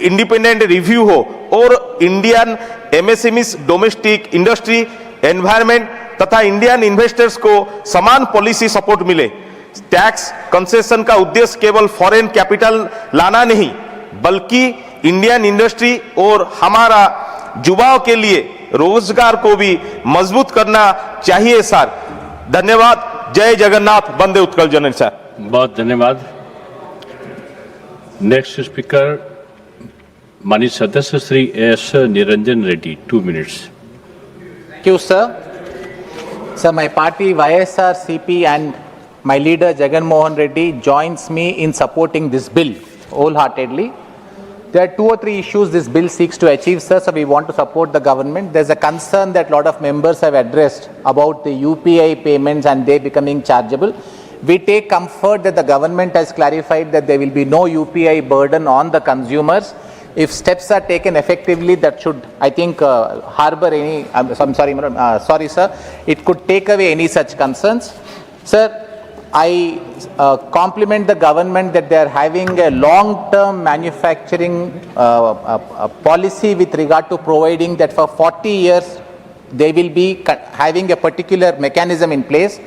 Speaker 16: इंडिपेंडेंट रिव्यू हो और Indian MSMEs, domestic industry, environment तथा इंडियन इन्वेस्टर्स को समान पॉलिसी सपोर्ट मिले। टैक्स कंसेशन का उद्देश्य केवल फॉरेन कैपिटल लाना नहीं, बल्कि इंडियन इंडस्ट्री और हमारा युवाओं के लिए रोजगार को भी मजबूत करना चाहिए। सर धन्यवाद। जय जगन्नाथ, वंदे उत्कल जननी। सर
Speaker 13: बहुत धन्यवाद। नेक्स्ट स्पीकर माननीय सदस्य Shri S Niranjan Reddy, 2 minutes.
Speaker 1: Thank you, sir. Sir, my party YSRCP and my leader Jagan Mohan Reddy joins me in supporting this bill wholeheartedly. There are 2 or 3 issues this bill seeks to achieve, sir, so we want to support the government. There's a concern that a lot of members have addressed about the UPI payments and they becoming chargeable. We take comfort that the government has clarified that there will be no UPI burden on the consumers. If steps are taken effectively, that should, I think, harbor any, I'm sorry, madam, sorry, sir, it could take away any such concerns. Sir, I compliment the government that they are having a long-term manufacturing policy with regard to providing that for 40 years they will be having a particular mechanism in place.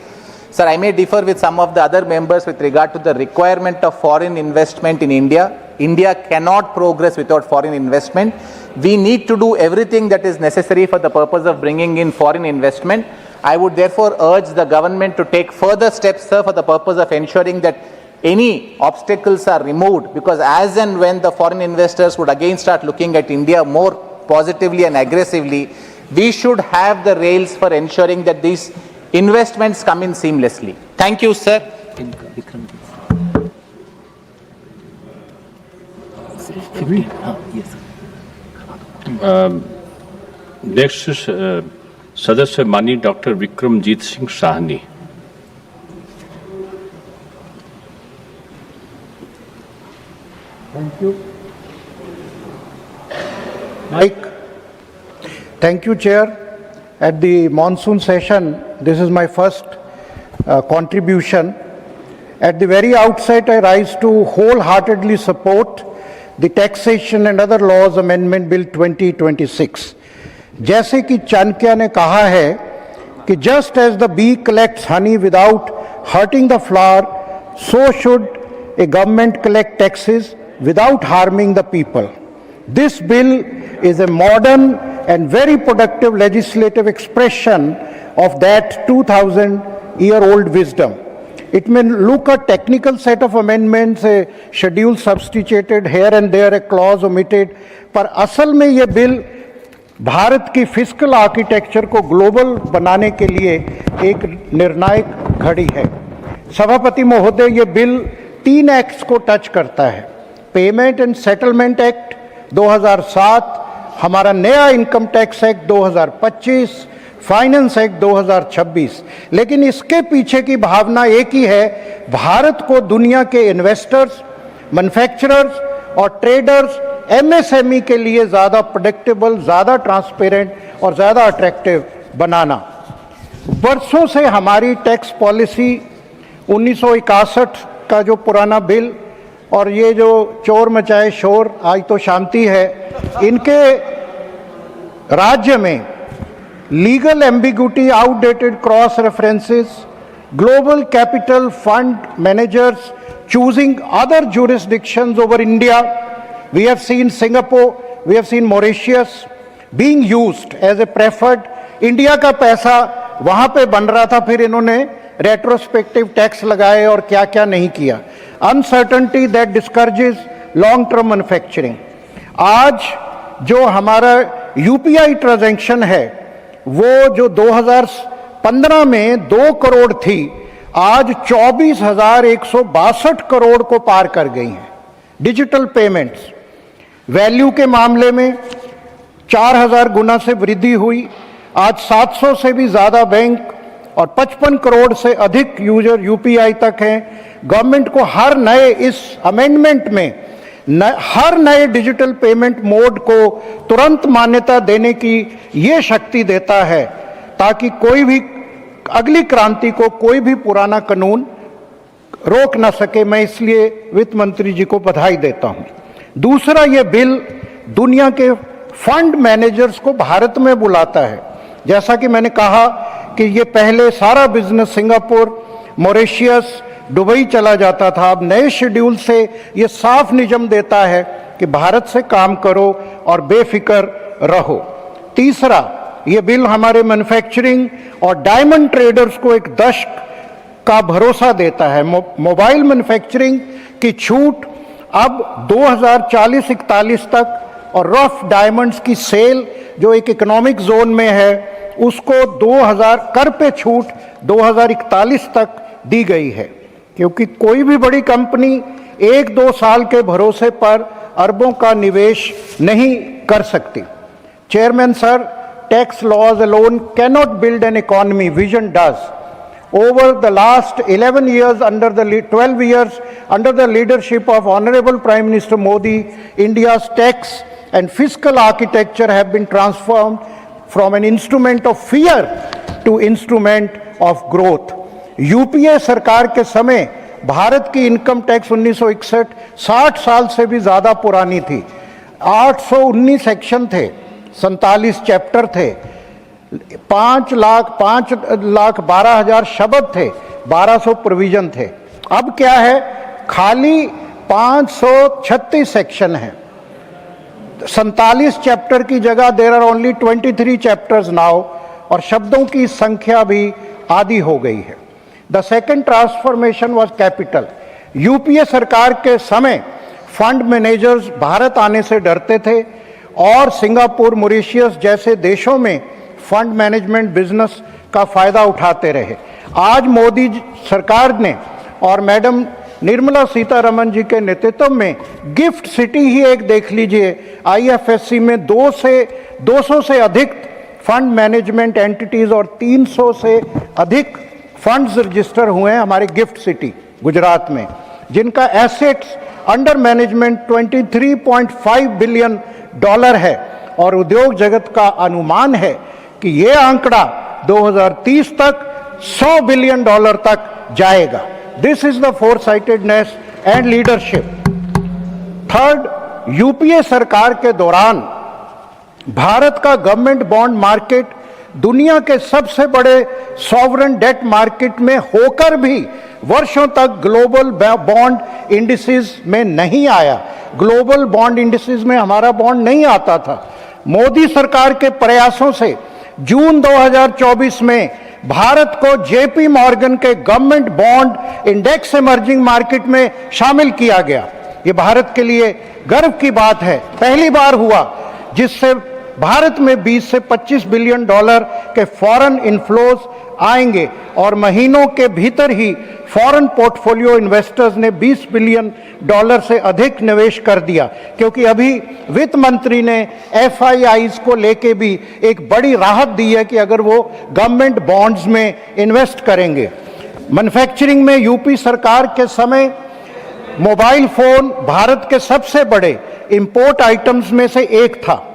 Speaker 1: Sir, I may differ with some of the other members with regard to the requirement of foreign investment in India. India cannot progress without foreign investment. We need to do everything that is necessary for the purpose of bringing in foreign investment. I would therefore urge the government to take further steps, sir, for the purpose of ensuring that any obstacles are removed, because as and when the foreign investors would again start looking at India more positively and aggressively, we should have the rails for ensuring that these investments come in seamlessly. Thank you, sir.
Speaker 13: Next is Sadasya Mani Dr. Vikramjit Singh Sahni.
Speaker 17: Thank you. Mike. Thank you, Chair. At the monsoon session, this is my first contribution. At the very outset, I rise to wholeheartedly support the Taxation and Other Laws Amendment Bill 2026. जैसे कि चाणक्य ने कहा है कि just as the bee collects honey without hurting the flower, so should a government collect taxes without harming the people. This bill is a modern and very productive legislative expression of that 2000-year-old wisdom. It may look a technical set of amendments, a schedule substituted here and there, a clause omitted, पर असल में ये bill Bharat की fiscal architecture को global बनाने के लिए एक निर्णायक घड़ी है। सभापति महोदय, ये बिल 3 एक्ट्स को टच करता है। पेमेंट एंड सेटलमेंट एक्ट 2007, हमारा नया income tax act 2025, finance act 2026। लेकिन इसके पीछे की भावना एक ही है, भारत को दुनिया के इन्वेस्टर्स, मैन्युफैक्चरर्स और ट्रेडर्स, एमएसएमई के लिए ज़्यादा प्रेडिक्टेबल, ज़्यादा ट्रांसपेरेंट और ज़्यादा अट्रैक्टिव बनाना। बरसों से हमारी टैक्स पॉलिसी 1961 का जो पुराना बिल और ये जो चोर मचाए शोर, आज तो शांति है, इनके राज्य में legal ambiguity, outdated cross references, global capital fund managers choosing other jurisdictions over India. We have seen Singapore, we have seen Mauritius being used as a preferred. India का पैसा वहाँ पे बन रहा था, फिर इन्होंने रेट्रोस्पेक्टिव टैक्स लगाए और क्या क्या नहीं किया। Uncertainty that discourages long term manufacturing. आज जो हमारा यूपीआई ट्रांजैक्शन है वो जो 2015 में 2 करोड़ थी, आज 24,162 करोड़ को पार कर गई हैं। डिजिटल पेमेंट्स वैल्यू के मामले में 4,000 गुना से वृद्धि हुई। आज 700 से भी ज़्यादा बैंक और 55 करोड़ से अधिक यूजर यूपीआई तक हैं। गवर्नमेंट को हर नए इस अमेंडमेंट में हर नए डिजिटल पेमेंट मोड को तुरंत मान्यता देने की ये शक्ति देता है ताकि कोई भी अगली क्रांति को कोई भी पुराना कानून रोक ना सके। मैं इसलिए वित्त मंत्री जी को बधाई देता हूं। दूसरा, ये बिल दुनिया के फंड मैनेजर्स को भारत में बुलाता है। जैसा कि मैंने कहा कि ये पहले सारा बिजनेस सिंगापुर, मॉरिशस, दुबई चला जाता था, अब नए शेड्यूल से ये साफ नियम देता है कि भारत से काम करो और बेफिक्र रहो। तीसरा, ये बिल हमारे मैन्युफैक्चरिंग और डायमंड ट्रेडर्स को एक दशक का भरोसा देता है। मोबाइल मैन्युफैक्चरिंग की छूट अब 2040-41 तक और रफ डायमंड्स की सेल जो एक इकोनॉमिक जोन में है उसको 2000 कर पे छूट 2041 तक दी गई है, क्योंकि कोई भी बड़ी कंपनी 1-2 साल के भरोसे पर अरबों का निवेश नहीं कर सकती। Chairman sir, tax laws alone cannot build an economy, vision does. over the last 11 years, 12 years, under the leadership of Honorable Prime Minister Modi, India's tax and fiscal architecture have been transformed from an instrument of fear to instrument of growth. UPA सरकार के समय भारत की income tax 1961 60 साल से भी ज़्यादा पुरानी थी। 819 सेक्शन थे, 47 चैप्टर थे, 5,12,000 शब्द थे, 1200 प्रोविजन थे। अब क्या है, खाली 536 सेक्शन हैं। 47 चैप्टर की जगह there are only 23 chapters now, और शब्दों की संख्या भी आधी हो गई है। The second transformation was capital. UPA सरकार के समय फंड मैनेजर्स भारत आने से डरते थे और सिंगापुर, मॉरिशस जैसे देशों में फंड मैनेजमेंट बिजनेस का फायदा उठाते रहे। आज मोदी सरकार ने और मैडम निर्मला सीतारमण जी के नेतृत्व में गिफ्ट सिटी ही एक देख लीजिए, आईएफएससी में 200 से अधिक फंड मैनेजमेंट एंटिटीज और 300 से अधिक फंड्स रजिस्टर हुए हैं हमारे गिफ्ट सिटी गुजरात में, जिनका एसेट्स अंडर मैनेजमेंट $23.5 बिलियन है। और उद्योग जगत का अनुमान है कि ये आंकड़ा 2030 तक $100 बिलियन तक जाएगा। This is the foresightedness and leadership. Third, UPA सरकार के दौरान भारत का गवर्नमेंट बॉन्ड मार्केट दुनिया के सबसे बड़े सॉवरेन डेट मार्केट में होकर भी वर्षों तक ग्लोबल बॉन्ड इंडिसेस में नहीं आया। ग्लोबल बॉन्ड इंडिसेस में हमारा बॉन्ड नहीं आता था। मोदी सरकार के प्रयासों से जून 2024 में भारत को जेपी मॉर्गन के government bond index emerging market में शामिल किया गया। ये भारत के लिए गर्व की बात है। पहली बार हुआ जिससे भारत में 20 से 25 बिलियन डॉलर के फॉरेन इनफ्लोज आएंगे, और महीनों के भीतर ही फॉरेन पोर्टफोलियो इन्वेस्टर्स ने $20 बिलियन से अधिक निवेश कर दिया, क्योंकि अभी वित्त मंत्री ने एफआईआईज को लेके भी एक बड़ी राहत दी है कि अगर वो गवर्नमेंट बॉन्ड्स में इन्वेस्ट करेंगे। मैन्युफैक्चरिंग में यूपी सरकार के समय मोबाइल फोन भारत के सबसे बड़े इंपोर्ट आइटम्स में से एक था।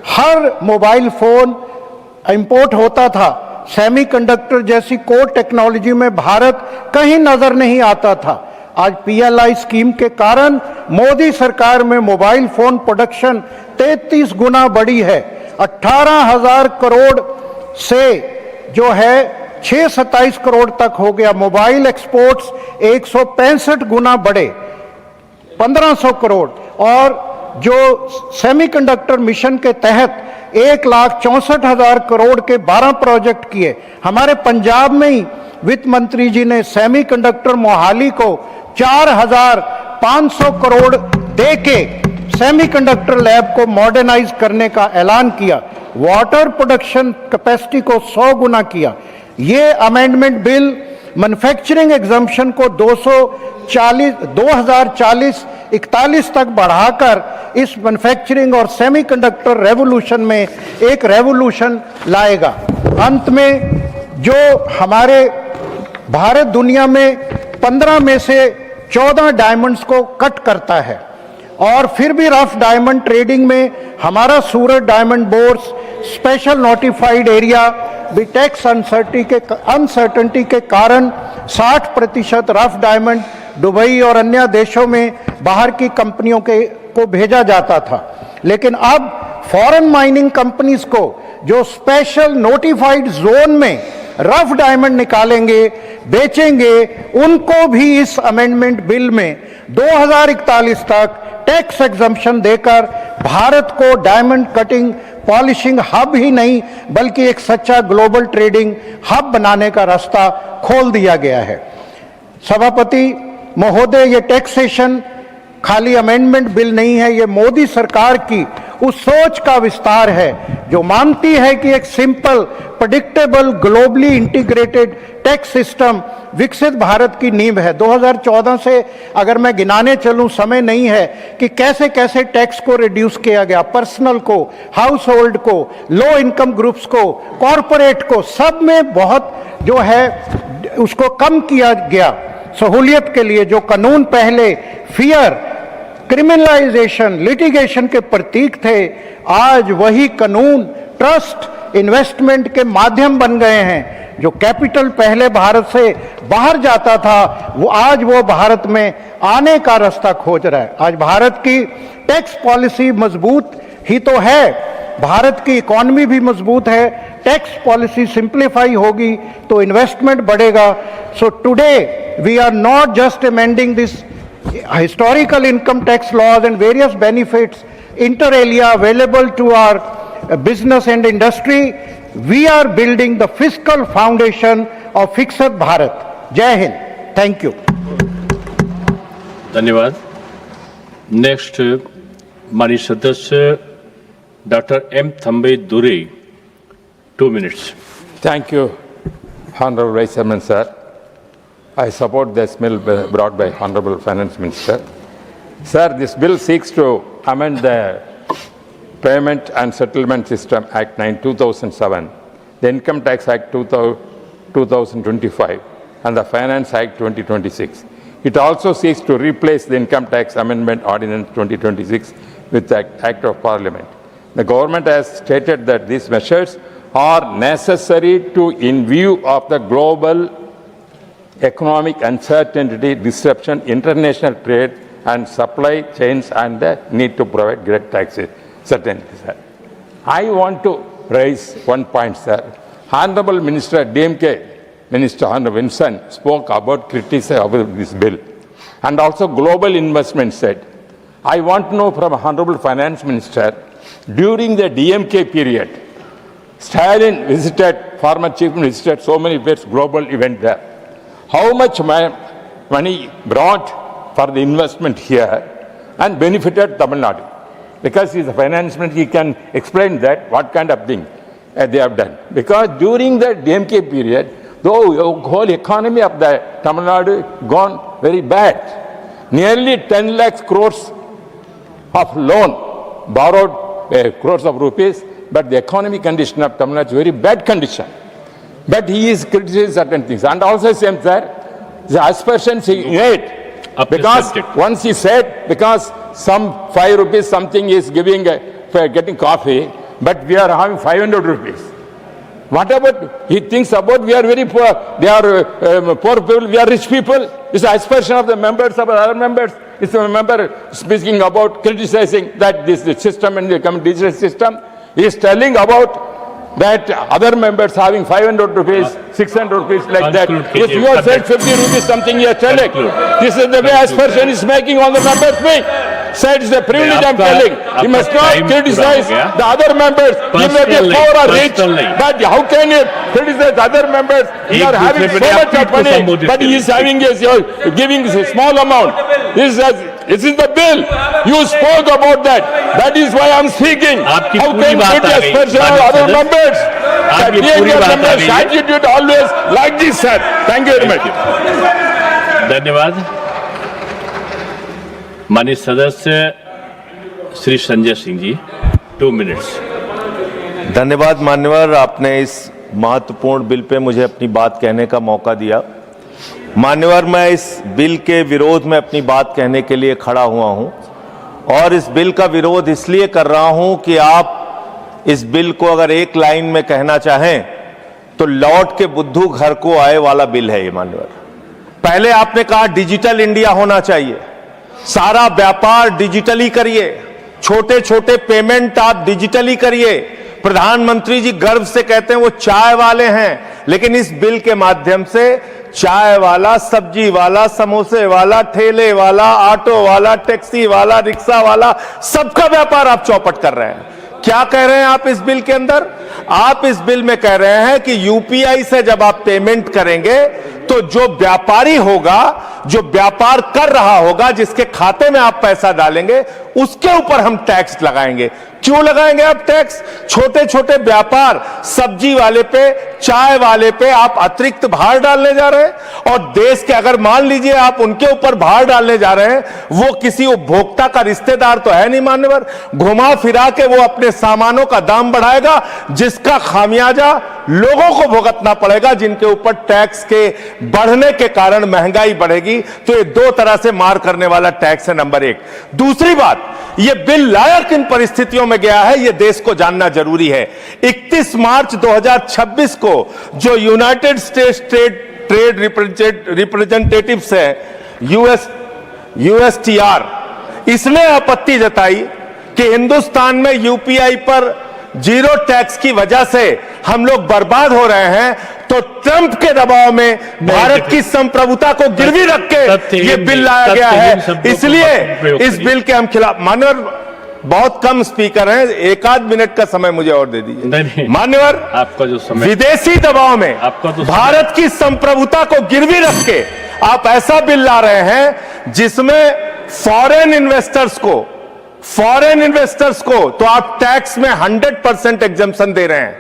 Speaker 17: हर मोबाइल फोन इंपोर्ट होता था। सेमीकंडक्टर जैसी कोर टेक्नोलॉजी में भारत कहीं नजर नहीं आता था। आज पीएलआई स्कीम के कारण मोदी सरकार में मोबाइल फोन प्रोडक्शन 33 गुना बढ़ी है। 18,000 करोड़ से जो है 627 करोड़ तक हो गया। मोबाइल एक्सपोर्ट्स 165 गुना बढ़े, 1500 करोड़। और जो सेमीकंडक्टर मिशन के तहत 1,64,000 करोड़ के 12 प्रोजेक्ट किए। हमारे पंजाब में ही वित्त मंत्री जी ने सेमीकंडक्टर मोहाली को 4,500 करोड़ देके सेमीकंडक्टर लैब को मॉडर्नाइज करने का ऐलान किया। वाटर प्रोडक्शन कैपेसिटी को 100 गुना किया। ये अमेंडमेंट बिल मैन्युफैक्चरिंग एग्जम्पशन को 2040-41 तक बढ़ाकर इस मैन्युफैक्चरिंग और सेमीकंडक्टर रेवोल्यूशन में एक रेवोल्यूशन लाएगा। अंत में जो हमारे भारत दुनिया में 15 में से 14 डायमंड्स को कट करता है, और फिर भी रफ डायमंड ट्रेडिंग में हमारा Surat diamond bourse special notified area भी टैक्स अनसर्टेनिटी के कारण 60% रफ डायमंड दुबई और अन्य देशों में बाहर की कंपनियों को भेजा जाता था। लेकिन अब फॉरेन माइनिंग कंपनीज को जो स्पेशल नोटिफाइड जोन में रफ डायमंड निकालेंगे, बेचेंगे, उनको भी इस अमेंडमेंट बिल में 2041 तक टैक्स एग्जम्पशन देकर भारत को डायमंड कटिंग पॉलिशिंग हब ही नहीं बल्कि एक सच्चा ग्लोबल ट्रेडिंग हब बनाने का रास्ता खोल दिया गया है। सभापति महोदय, ये टैक्सेशन खाली अमेंडमेंट बिल नहीं है, ये मोदी सरकार की उस सोच का विस्तार है जो मानती है कि एक simple, predictable, globally integrated tax system विकसित भारत की नींव है। 2014 से अगर मैं गिनाने चलूं, समय नहीं है कि कैसे कैसे टैक्स को रिड्यूस किया गया, पर्सनल को, हाउस होल्ड को, लो इनकम ग्रुप्स को, कॉरपोरेट को, सब में बहुत जो है उसको कम किया गया। सहूलियत के लिए जो कानून पहले फियर, क्रिमिनलाइजेशन, लिटिगेशन के प्रतीक थे, आज वही कानून ट्रस्ट, इन्वेस्टमेंट के माध्यम बन गए हैं। जो कैपिटल पहले भारत से बाहर जाता था, वो आज वो भारत में आने का रास्ता खोज रहा है। आज भारत की टैक्स पॉलिसी मजबूत ही तो है, भारत की इकॉनमी भी मजबूत है, टैक्स पॉलिसी सिंप्लीफाई होगी तो इन्वेस्टमेंट बढ़ेगा। So today we are not just amending this historical income tax laws and various benefits inter alia available to our business and industry. We are building the fiscal foundation of Fixed Bharat. Jai Hind. Thank you.
Speaker 13: धन्यवाद। Next माननीय सदस्य doctor M. Thambay Dure, 2 minutes.
Speaker 3: Thank you, Honorable Vice Chairman, sir. I support this bill brought by Honorable Finance Minister. Sir, this bill seeks to amend the Payment and Settlement System Act 9, 2007, the Income Tax Act 2025, and the Finance Act 2026. It also seeks to replace the Income Tax Amendment Ordinance 2026 with the Act of Parliament. The government has stated that these measures are necessary in view of the global economic uncertainty, disruption, international trade and supply chains, and the need to provide great tax certainty, sir. I want to raise one point, sir. Honorable Minister, DMK Minister Honorable Vincent spoke about criticism of this bill and also global investment said. I want to know from Honorable Finance Minister, during the DMK period, Stalin visited, former chief minister visited so many places, global event there. How much money brought for the investment here and benefited Tamil Nadu? Because he's a finance minister, he can explain that, what kind of thing they have done. Because during the DMK period, the whole economy of the Tamil Nadu gone very bad. Nearly 10 lakh crores of loan, borrowed crores of rupees, but the economy condition of Tamil Nadu is very bad condition. But he is criticizing certain things. And also same, sir, the aspersions he made. Because once he said, because some 5 rupees something is giving for getting coffee, but we are having 500 rupees. What about, he thinks about we are very poor, they are poor people, we are rich people. It's the aspersion of the members of other members. It's a member speaking about criticizing that this system and the digital system. He is telling about that other members having 500 rupees, 600 rupees like that. If you are said 50 rupees something you are telling. This is the way aspersion is making on the members being. Said it's a privilege I'm telling. You must not criticize the other members. You may be poor or rich, but how can you criticize other members? You are having so much of money, but he is having giving a small amount. This is the bill. You spoke about that. That is why I'm speaking. How can you criticize other members? Members' attitude always like this, sir. Thank you very much.
Speaker 13: धन्यवाद। माननीय सदस्य Shri Sanjay Singh ji, 2 minutes।
Speaker 16: धन्यवाद मान्यवर, आपने इस महत्वपूर्ण bill pay मुझे अपनी बात कहने का मौका दिया। मान्यवर, मैं इस बिल के विरोध में अपनी बात कहने के लिए खड़ा हुआ हूं और इस बिल का विरोध इसलिए कर रहा हूं कि आप इस बिल को अगर एक लाइन में कहना चाहें तो लौट के बुद्धू घर को आए वाला बिल है ये। मान्यवर, पहले आपने कहा डिजिटल इंडिया होना चाहिए, सारा व्यापार डिजिटली करिए, छोटे छोटे पेमेंट आप डिजिटली करिए। प्रधानमंत्री जी गर्व से कहते हैं वो चाय वाले हैं, लेकिन इस बिल के माध्यम से चाय वाला, सब्जी वाला, समोसे वाला, ठेले वाला, ऑटो वाला, टैक्सी वाला, रिक्शा वाला, सबका व्यापार आप चौपट कर रहे हैं। क्या कह रहे हैं आप इस बिल के अंदर? आप इस बिल में कह रहे हैं कि यूपीआई से जब आप पेमेंट करेंगे तो जो व्यापारी होगा, जो व्यापार कर रहा होगा, जिसके खाते में आप पैसा डालेंगे, उसके ऊपर हम टैक्स लगाएंगे। क्यों लगाएंगे आप टैक्स? छोटे छोटे व्यापार, सब्जी वाले पे, चाय वाले पे आप अतिरिक्त भार डालने जा रहे हैं। और देश के, अगर मान लीजिए आप उनके ऊपर भार डालने जा रहे हैं, वो किसी उपभोक्ता का रिश्तेदार तो है नहीं मान्यवर, घुमा फिरा के वो अपने सामानों का दाम बढ़ाएगा, जिसका खामियाजा लोगों को भुगतना पड़ेगा, जिनके ऊपर टैक्स के बढ़ने के कारण महंगाई बढ़ेगी। तो ये दो तरह से मार करने वाला टैक्स है, नंबर एक। दूसरी बात, ये बिल लाया किन परिस्थितियों में गया है, ये देश को जानना जरूरी है। 31 मार्च 2026 को जो यूनाइटेड स्टेट्स ट्रेड रिप्रेजेंटेटिव्स है, USTR, इसने आपत्ति जताई कि हिंदुस्तान में यूपीआई पर जीरो टैक्स की वजह से हम लोग बर्बाद हो रहे हैं। तो ट्रंप के दबाव में भारत की संप्रभुता को गिरवी रख के ये बिल लाया गया है। इसलिए इस बिल के हम खिलाफ। मान्यवर, बहुत कम स्पीकर हैं, एक आध मिनट का समय मुझे और दे दीजिए। मान्यवर, आपका जो समय, विदेशी दबाव में भारत की संप्रभुता को गिरवी रख के आप ऐसा बिल ला रहे हैं जिसमें फॉरेन इन्वेस्टर्स को तो आप टैक्स में 100% एग्जम्पशन दे रहे हैं,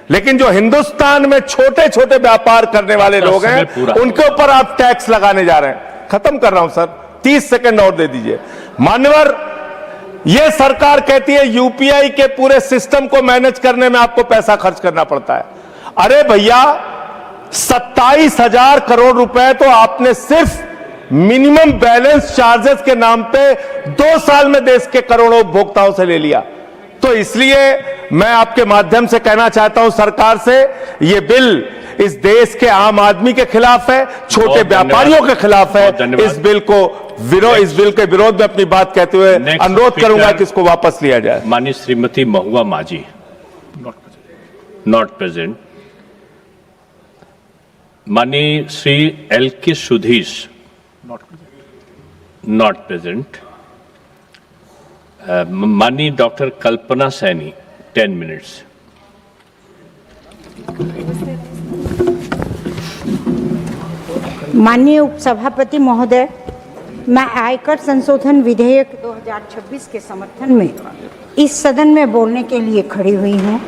Speaker 16: लेकिन जो हिंदुस्तान में छोटे छोटे व्यापार करने वाले लोग हैं, उनके ऊपर आप टैक्स लगाने जा रहे हैं। खत्म कर रहा हूं सर, 30 सेकंड और दे दीजिए। मान्यवर, यह सरकार कहती है यूपीआई के पूरे सिस्टम को मैनेज करने में आपको पैसा खर्च करना पड़ता है। अरे भैया, 27,000 करोड़ रुपए तो आपने सिर्फ मिनिमम बैलेंस चार्जेस के नाम पे 2 साल में देश के करोड़ों उपभोक्ताओं से ले लिया। तो इसलिए मैं आपके माध्यम से कहना चाहता हूं सरकार से, यह बिल इस देश के आम आदमी के खिलाफ है, छोटे व्यापारियों के खिलाफ है। इस बिल के विरोध में अपनी बात कहते हुए अनुरोध करूंगा कि इसको वापस लिया जाए।
Speaker 13: माननीय श्रीमती महुआ माझी, नॉट प्रेजेंट। माननीय Shri LK Sudheesh, not present. माननीय डॉक्टर कल्पना सैनी, 10 मिनट्स।
Speaker 18: माननीय उपसभापति महोदय, मैं आयकर संशोधन विधेयक 2026 के समर्थन में इस सदन में बोलने के लिए खड़ी हुई हूँ।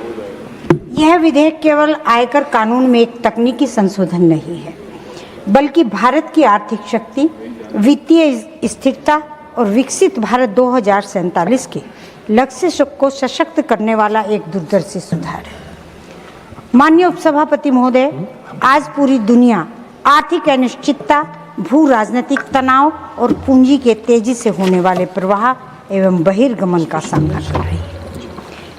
Speaker 18: यह विधेयक केवल आयकर कानून में एक तकनीकी संशोधन नहीं है, बल्कि भारत की आर्थिक शक्ति, वित्तीय स्थिरता और विकसित भारत 2047 के लक्ष्य को सशक्त करने वाला एक दूरदर्शी सुधार है। माननीय उपसभापति महोदय, आज पूरी दुनिया आर्थिक अनिश्चितता, भू राजनीतिक तनाव और पूंजी के तेजी से होने वाले प्रवाह एवं बहिर्गमन का सामना कर रही है।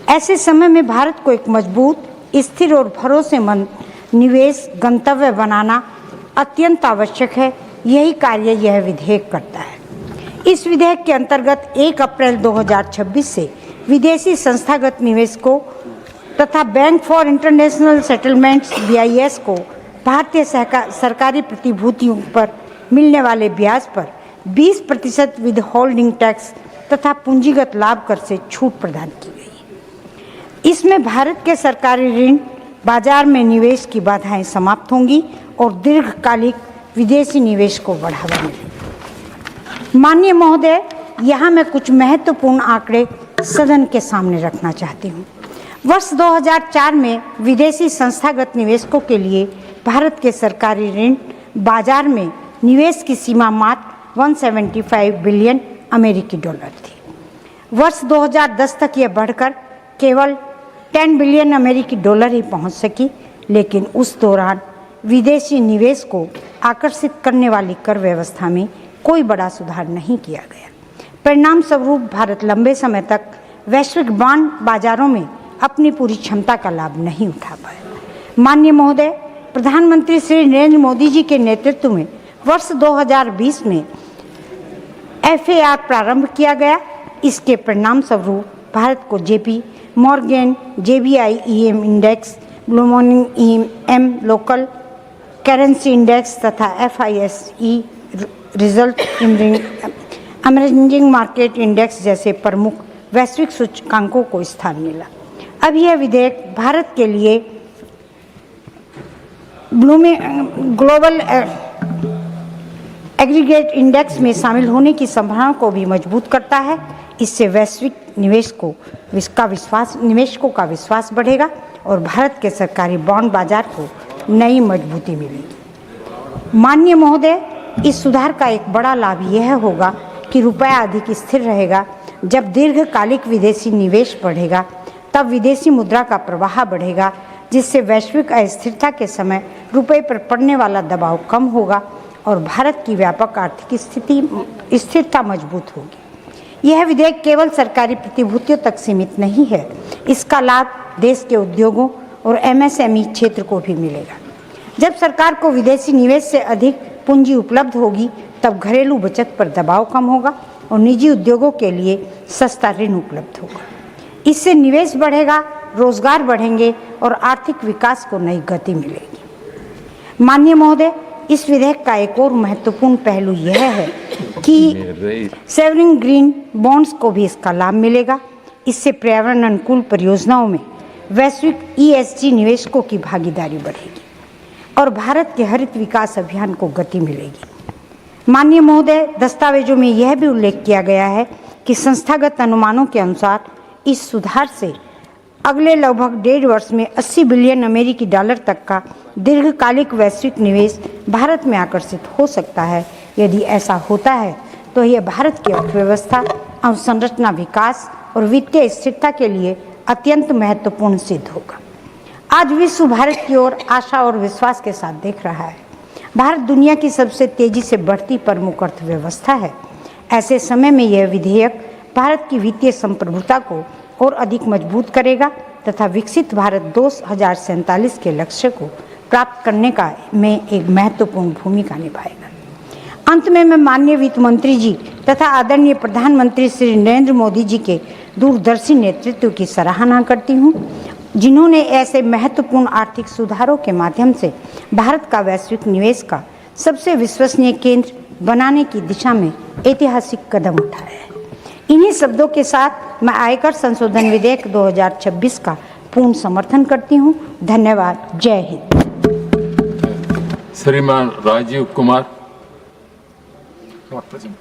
Speaker 18: ऐसे समय में भारत को एक मजबूत, स्थिर और भरोसेमंद निवेश गंतव्य बनाना अत्यंत आवश्यक है। यही कार्य यह विधेयक करता है। इस विधेयक के अंतर्गत 1 अप्रैल 2026 से विदेशी संस्थागत निवेशकों तथा bank for international settlements BIS को भारतीय सरकारी प्रतिभूतियों पर मिलने वाले ब्याज पर 20% विद होल्डिंग टैक्स तथा पूंजीगत लाभ कर से छूट प्रदान की गई। इसमें भारत के सरकारी ऋण बाजार में निवेश की बाधाएं समाप्त होंगी और दीर्घकालिक विदेशी निवेश को बढ़ावा मिलेगा। माननीय महोदय, यहाँ मैं कुछ महत्वपूर्ण आंकड़े सदन के सामने रखना चाहती हूँ। वर्ष 2004 में विदेशी संस्थागत निवेशकों के लिए भारत के सरकारी ऋण बाजार में निवेश की सीमा मात्र 175 बिलियन अमेरिकी डॉलर थी। वर्ष 2010 तक यह बढ़कर केवल 10 बिलियन अमेरिकी डॉलर ही पहुंच सकी, लेकिन उस दौरान विदेशी निवेश को आकर्षित करने वाली कर व्यवस्था में कोई बड़ा सुधार नहीं किया गया। परिणाम स्वरूप भारत लंबे समय तक वैश्विक बांड बाजारों में अपनी पूरी क्षमता का लाभ नहीं उठा पाया। माननीय महोदय, प्रधानमंत्री श्री नरेंद्र मोदी जी के नेतृत्व में वर्ष 2020 में FAR प्रारंभ किया गया। इसके परिणाम स्वरूप भारत को JP Morgan, JBI EM index, Bloomberg EM local currency index तथा FISE result emerging market index जैसे प्रमुख वैश्विक सूचकांकों को स्थान मिला। अब यह विधेयक भारत के लिए ग्लोबल एग्रीगेट इंडेक्स में शामिल होने की संभावना को भी मजबूत करता है। इससे वैश्विक निवेशकों का विश्वास बढ़ेगा और भारत के सरकारी बॉन्ड बाजार को नई मजबूती मिलेगी। माननीय महोदय, इस सुधार का एक बड़ा लाभ यह होगा कि रुपया अधिक स्थिर रहेगा। जब दीर्घकालिक विदेशी निवेश बढ़ेगा तब विदेशी मुद्रा का प्रवाह बढ़ेगा, जिससे वैश्विक अस्थिरता के समय रुपये पर पड़ने वाला दबाव कम होगा और भारत की व्यापक आर्थिक स्थिरता मजबूत होगी। यह विधेयक केवल सरकारी प्रतिभूतियों तक सीमित नहीं है, इसका लाभ देश के उद्योगों और MSME क्षेत्र को भी मिलेगा। जब सरकार को विदेशी निवेश से अधिक पूंजी उपलब्ध होगी तब घरेलू बचत पर दबाव कम होगा और निजी उद्योगों के लिए सस्ता ऋण उपलब्ध होगा। इससे निवेश बढ़ेगा, रोजगार बढ़ेंगे और आर्थिक विकास को नई गति मिलेगी। माननीय महोदय, इस विधेयक का एक और महत्वपूर्ण पहलू यह है कि सेवरिन ग्रीन बॉन्ड्स को भी इसका लाभ मिलेगा। इससे पर्यावरण अनुकूल परियोजनाओं में वैश्विक ESG निवेशकों की भागीदारी बढ़ेगी और भारत के हरित विकास अभियान को गति मिलेगी। माननीय महोदय, दस्तावेजों में यह भी उल्लेख किया गया है कि संस्थागत अनुमानों के अनुसार इस सुधार से अगले लगभग 1.5 वर्ष में 80 बिलियन अमेरिकी डॉलर तक का दीर्घकालिक वैश्विक निवेश भारत में आकर्षित हो सकता है। यदि ऐसा होता है तो यह भारत की अर्थव्यवस्था, अवसंरचना विकास और वित्तीय स्थिरता के लिए अत्यंत महत्वपूर्ण सिद्ध होगा। आज विश्व भारत की ओर आशा और विश्वास के साथ देख रहा है। भारत दुनिया की सबसे तेजी से बढ़ती प्रमुख अर्थव्यवस्था है। ऐसे समय में यह विधेयक भारत की वित्तीय संप्रभुता को और अधिक मजबूत करेगा तथा विकसित भारत 2047 के लक्ष्य को प्राप्त करने में एक महत्वपूर्ण भूमिका निभाएगा। अंत में मैं माननीय वित्त मंत्री जी तथा आदरणीय प्रधानमंत्री श्री नरेंद्र मोदी जी के दूरदर्शी नेतृत्व की सराहना करती हूँ, जिन्होंने ऐसे महत्वपूर्ण आर्थिक सुधारों के माध्यम से भारत का वैश्विक निवेश का सबसे विश्वसनीय केंद्र बनाने की दिशा में ऐतिहासिक कदम उठाया है। इन्हीं शब्दों के साथ मैं आयकर संशोधन विधेयक 2026 का पूर्ण समर्थन करती हूँ। धन्यवाद। जय हिंद।
Speaker 3: श्रीमान राजीव कुमार, नॉट प्रेजेंट।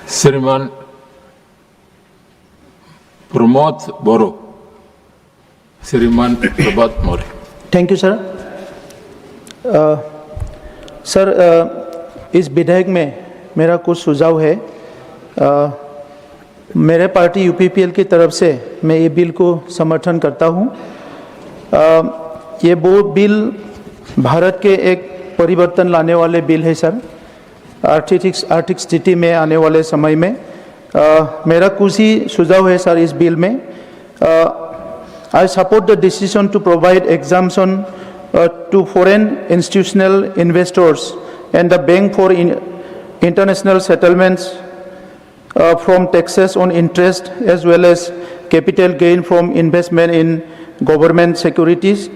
Speaker 3: श्रीमान Pramod Boro, Shriman Prabhat Maurya.
Speaker 19: Thank you sir. इस विधेयक में मेरा कुछ सुझाव है। मेरे पार्टी UPPL की तरफ से मैं ये बिल को समर्थन करता हूँ। ये वो बिल भारत के एक परिवर्तन लाने वाले बिल है सर। आर्थिक स्थिति में आने वाले समय में मेरा कुछ ही सुझाव है सर इस बिल में। I support the decision to provide exemption to foreign institutional investors and the Bank for International Settlements from taxes on interest as well as capital gain from investment in government securities,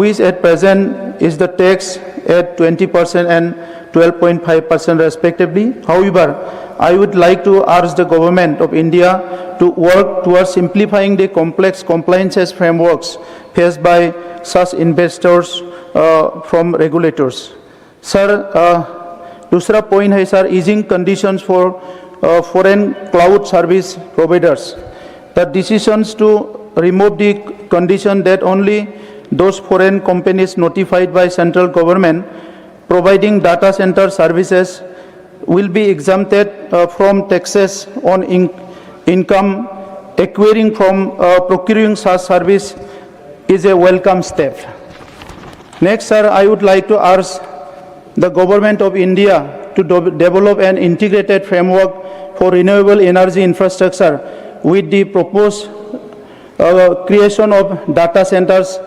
Speaker 19: which at present is the tax at 20% and 12.5% respectively. However, I would like to urge the government of India to work towards simplifying the complex compliances frameworks faced by such investors from regulators. Sir, दूसरा point है sir, easing conditions for foreign cloud service providers. The decisions to remove the condition that only those foreign companies notified by central government providing data center services will be exempted from taxes on income acquiring from procuring such service is a welcome step. Next, sir, I would like to urge the government of India to develop an integrated framework for renewable energy infrastructure with the proposed creation of data centers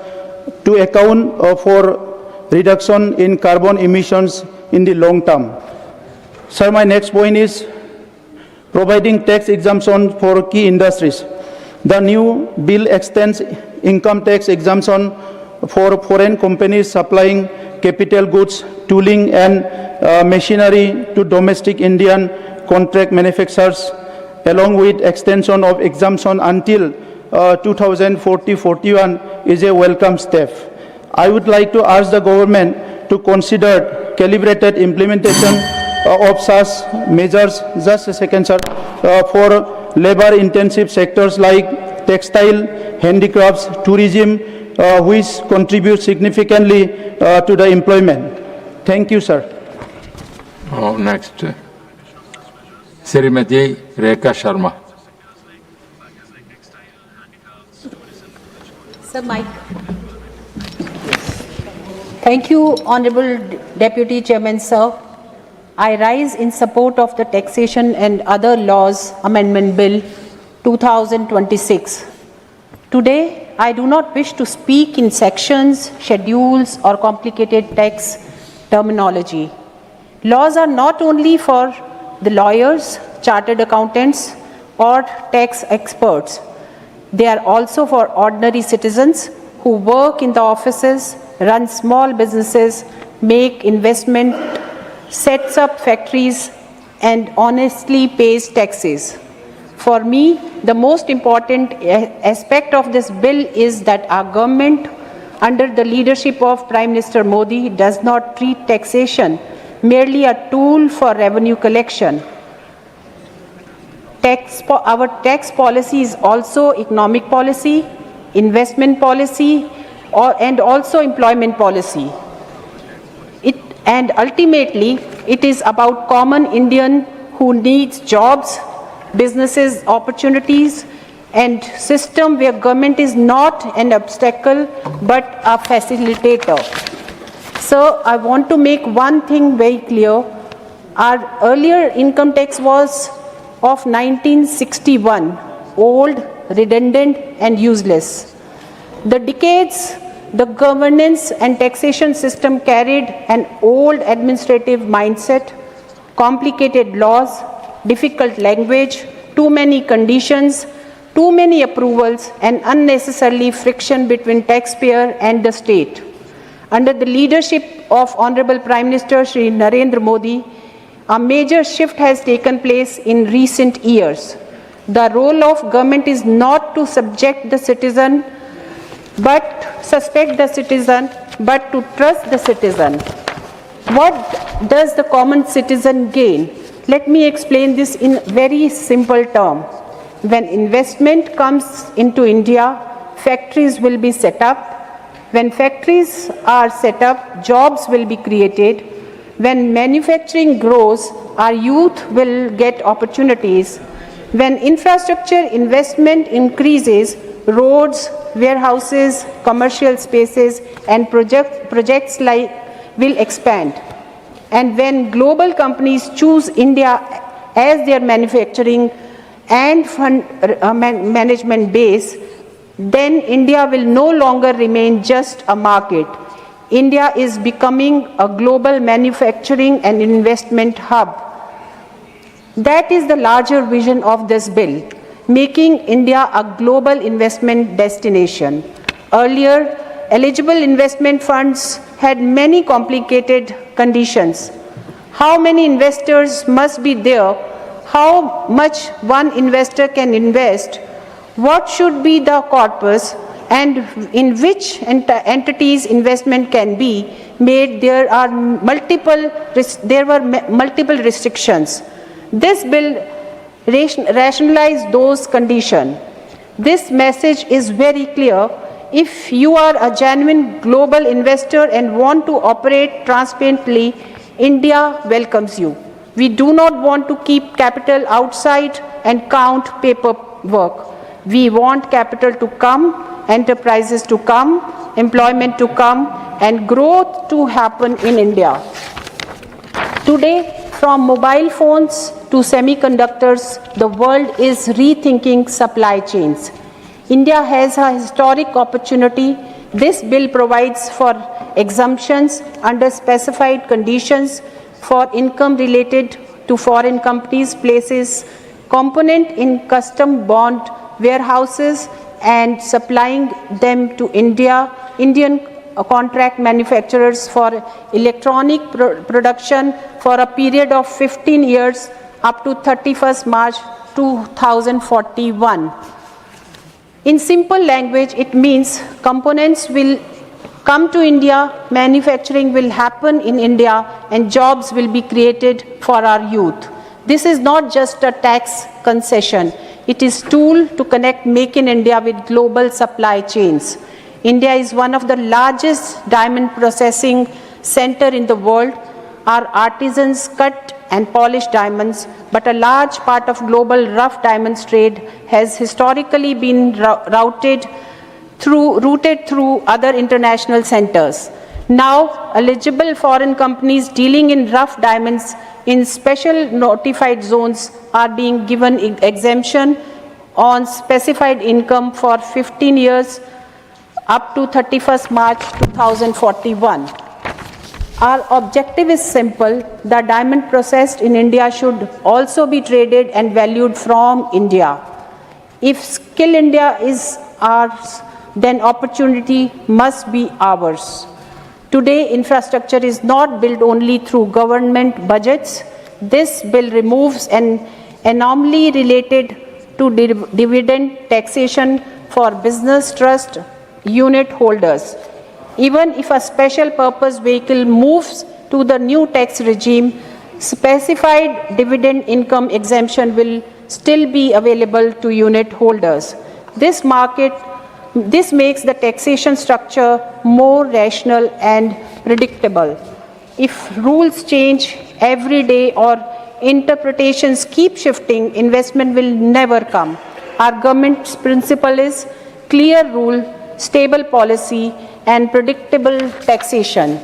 Speaker 19: to account for reduction in carbon emissions in the long term. Sir, my next point is providing tax exemption for key industries. The new bill extends income tax exemption for foreign companies supplying capital goods, tooling and machinery to domestic Indian contract manufacturers along with extension of exemption until 2040-41 is a welcome step. I would like to ask the government to consider calibrated implementation of such measures, just a second, sir, for labor-intensive sectors like textile, handicrafts, tourism, which contribute significantly to the employment. Thank you, sir.
Speaker 3: Next, Srimati Rekha Sharma.
Speaker 20: Sir, Mike. Thank you, Honorable Deputy Chairman, sir. I rise in support of the Taxation and Other Laws Amendment Bill 2026. Today, I do not wish to speak in sections, schedules, or complicated tax terminology. Laws are not only for the lawyers, chartered accountants, or tax experts. They are also for ordinary citizens who work in the offices, run small businesses, make investment, sets up factories, and honestly pays taxes. For me, the most important aspect of this bill is that our government, under the leadership of Prime Minister Modi, does not treat taxation merely a tool for revenue collection. Our tax policy is also economic policy, investment policy, and also employment policy. And ultimately, it is about common Indian who needs jobs, businesses, opportunities, and system where government is not an obstacle but a facilitator. So I want to make one thing very clear. Our earlier income tax was of 1961, old, redundant, and useless. The decades, the governance and taxation system carried an old administrative mindset, complicated laws, difficult language, too many conditions, too many approvals, and unnecessarily friction between taxpayer and the state. Under the leadership of Honorable Prime Minister Shri Narendra Modi, a major shift has taken place in recent years. The role of government is not to subject the citizen, but suspect the citizen, but to trust the citizen. What does the common citizen gain? Let me explain this in very simple terms. When investment comes into India, factories will be set up. When factories are set up, jobs will be created. When manufacturing grows, our youth will get opportunities. When infrastructure investment increases, roads, warehouses, commercial spaces, and projects will expand. And when global companies choose India as their manufacturing and management base, then India will no longer remain just a market. India is becoming a global manufacturing and investment hub. That is the larger vision of this bill, making India a global investment destination. Earlier, eligible investment funds had many complicated conditions. How many investors must be there? How much one investor can invest? What should be the corpus? And in which entities investment can be made? There were multiple restrictions. This bill rationalized those conditions. This message is very clear. If you are a genuine global investor and want to operate transparently, India welcomes you. We do not want to keep capital outside and count paperwork. We want capital to come, enterprises to come, employment to come, and growth to happen in India. Today, from mobile phones to semiconductors, the world is rethinking supply chains. India has a historic opportunity. This bill provides for exemptions under specified conditions for income related to foreign companies, places component in custom bond warehouses and supplying them to Indian contract manufacturers for electronic production for a period of 15 years up to 31st March 2041. In simple language, it means components will come to India, manufacturing will happen in India, and jobs will be created for our youth. This is not just a tax concession. It is a tool to connect Make in India with global supply chains. India is one of the largest diamond processing center in the world. Our artisans cut and polish diamonds, but a large part of global rough diamonds trade has historically been routed through other international centers. Now, eligible foreign companies dealing in rough diamonds in special notified zones are being given exemption on specified income for 15 years up to 31st March 2041. Our objective is simple. The diamond processed in India should also be traded and valued from India. If Skill India is ours, then opportunity must be ours. Today, infrastructure is not built only through government budgets. This bill removes an anomaly related to dividend taxation for business trust unit holders. Even if a special purpose vehicle moves to the new tax regime, specified dividend income exemption will still be available to unit holders. This makes the taxation structure more rational and predictable. If rules change every day or interpretations keep shifting, investment will never come. Our government's principle is clear rule, stable policy, and predictable taxation.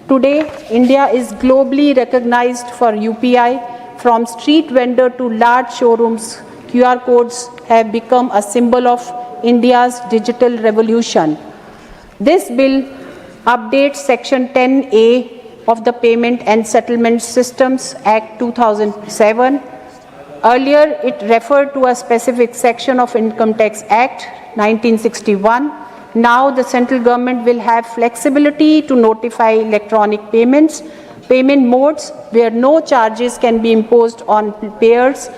Speaker 20: Today, India is globally recognized for UPI. From street vendor to large showrooms, QR codes have become a symbol of India's digital revolution. This bill updates Section 10A of the Payment and Settlement Systems Act 2007. Earlier, it referred to a specific section of Income Tax Act 1961. Now, the central government will have flexibility to notify electronic payment modes where no charges can be imposed on payers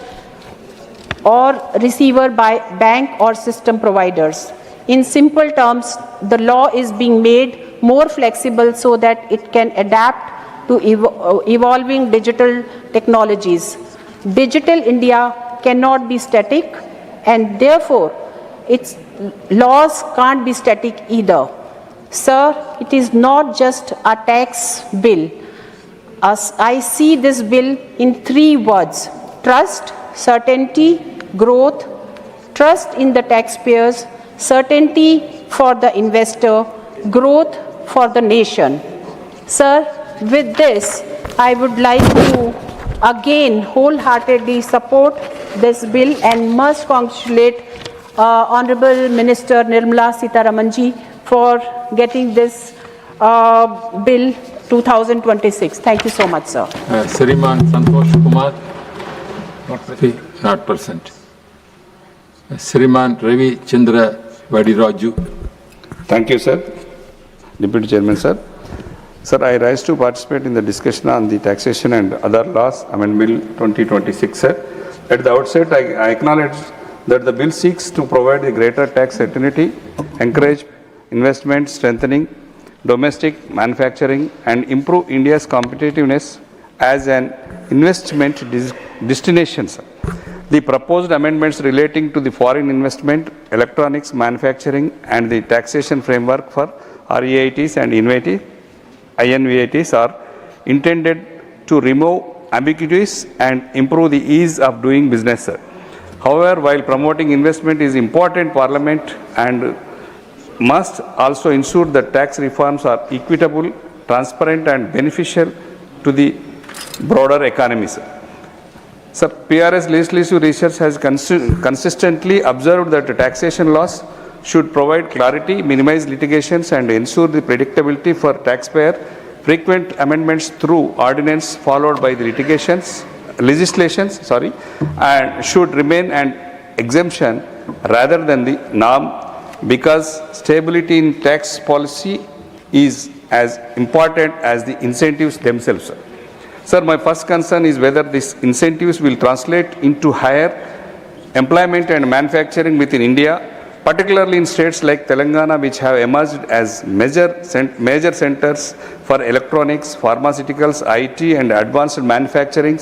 Speaker 20: or receiver by bank or system providers. In simple terms, the law is being made more flexible so that it can adapt to evolving digital technologies. Digital India cannot be static, and therefore its laws can't be static either. Sir, it is not just a tax bill. As I see this bill in 3 words: trust, certainty, growth. Trust in the taxpayers, certainty for the investor, growth for the nation. Sir, with this, I would like to again wholeheartedly support this bill and must congratulate Honorable Minister Nirmala Sitharamanji for getting this bill 2026. Thank you so much, sir.
Speaker 3: Sriman Santosh Kumar, not present. Sriman Ravi Chandra Vadiraju.
Speaker 6: Thank you, sir. Deputy Chairman, sir. Sir, I rise to participate in the discussion on the Taxation and Other Laws Amendment Bill 2026, sir. At the outset, I acknowledge that the bill seeks to provide a greater tax certainty, encourage investment, strengthening domestic manufacturing, and improve India's competitiveness as an investment destination, sir. The proposed amendments relating to the foreign investment, electronics manufacturing, and the taxation framework for REITs and INVATs are intended to remove ambiguities and improve the ease of doing business, sir. However, while promoting investment is important, Parliament and must also ensure that tax reforms are equitable, transparent, and beneficial to the broader economy, sir. Sir, PRS Legislative Research has consistently observed that the taxation laws should provide clarity, minimize litigations, and ensure the predictability for taxpayer. Frequent amendments through ordinance followed by the legislations, and should remain an exemption rather than the norm, because stability in tax policy is as important as the incentives themselves, sir. Sir, my first concern is whether these incentives will translate into higher employment and manufacturing within India, particularly in states like Telangana, which have emerged as major centers for electronics, pharmaceuticals, IT and advanced manufacturing.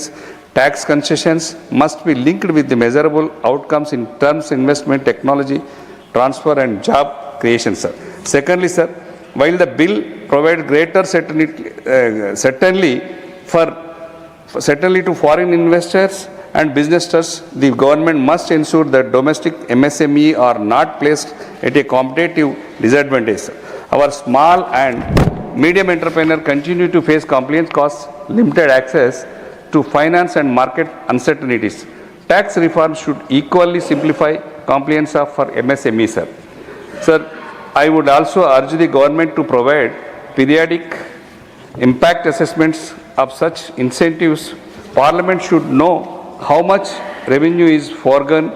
Speaker 6: Tax concessions must be linked with the measurable outcomes in terms of investment, technology, transfer and job creation, sir. Secondly, sir, while the bill provides greater certainly to foreign investors and businesses, the government must ensure that domestic MSME are not placed at a competitive disadvantage. Our small and medium entrepreneurs continue to face compliance costs, limited access to finance and market uncertainties. Tax reform should equally simplify compliance for MSME, sir. Sir, I would also urge the government to provide periodic impact assessments of such incentives. Parliament should know how much revenue is foregone,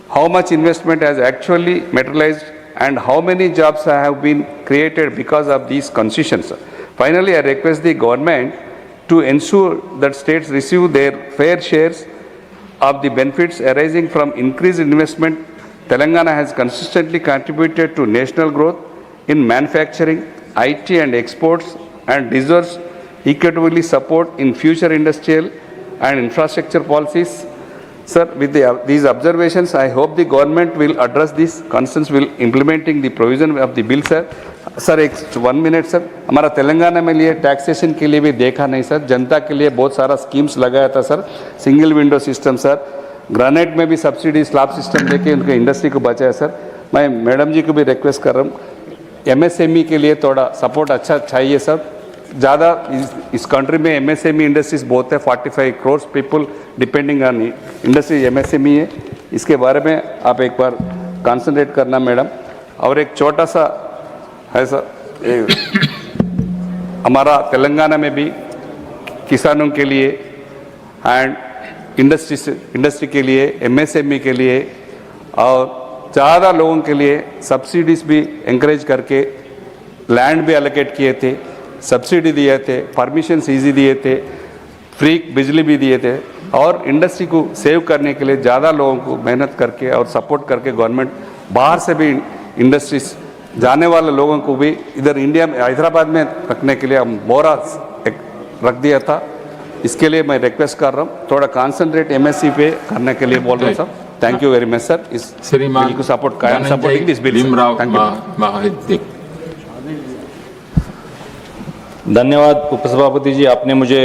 Speaker 6: how much investment has actually materialized, and how many jobs have been created because of these concessions. Finally, I request the government to ensure that states receive their fair shares of the benefits arising from increased investment. Telangana has consistently contributed to national growth in manufacturing, IT and exports and deserves equitably support in future industrial and infrastructure policies. Sir, with these observations, I hope the government will address these concerns while implementing the provision of the bill, sir. Sir एक 1 minute sir, हमारा तेलंगाना में लिए taxation के लिए भी देखा नहीं sir, जनता के लिए बहुत सारा स्कीम्स लगाया था sir, single window system sir, granite में भी सब्सिडी स्लैब सिस्टम देके उनके इंडस्ट्री को बचाया सर. मैं मैडम जी को भी रिक्वेस्ट कर रहा हूँ, MSME के लिए थोड़ा सपोर्ट अच्छा चाहिए सर. ज़्यादा इस कंट्री में MSME इंडस्ट्रीज बहुत है, 45 crore people depending on industry MSME है. इसके बारे में आप एक बार कॉन्सेंट्रेट करना मैडम. और एक छोटा सा है सर, हमारा तेलंगाना में भी किसानों के लिए एंड इंडस्ट्री के लिए, MSME के लिए और ज़्यादा लोगों के लिए सब्सिडीज भी इंकरेज करके लैंड भी एलोकेट किए थे, सब्सिडी दिए थे, परमिशंस ईजी दिए थे, फ्री बिजली भी दिए थे और इंडस्ट्री को सेव करने के लिए ज़्यादा लोगों को मेहनत करके और सपोर्ट करके गवर्नमेंट बाहर से भी इंडस्ट्रीज जाने वाले लोगों को भी इधर इंडिया में हैदराबाद में रखने के लिए हम बोरा रख दिया था. इसके लिए मैं रिक्वेस्ट कर रहा हूँ, थोड़ा कॉन्सेंट्रेट MSC पे करने के लिए बोल रहा हूँ sir. Thank you very much sir. इस बिल को सपोर्टिंग दिस बिल. धन्यवाद उपसभापति जी, आपने मुझे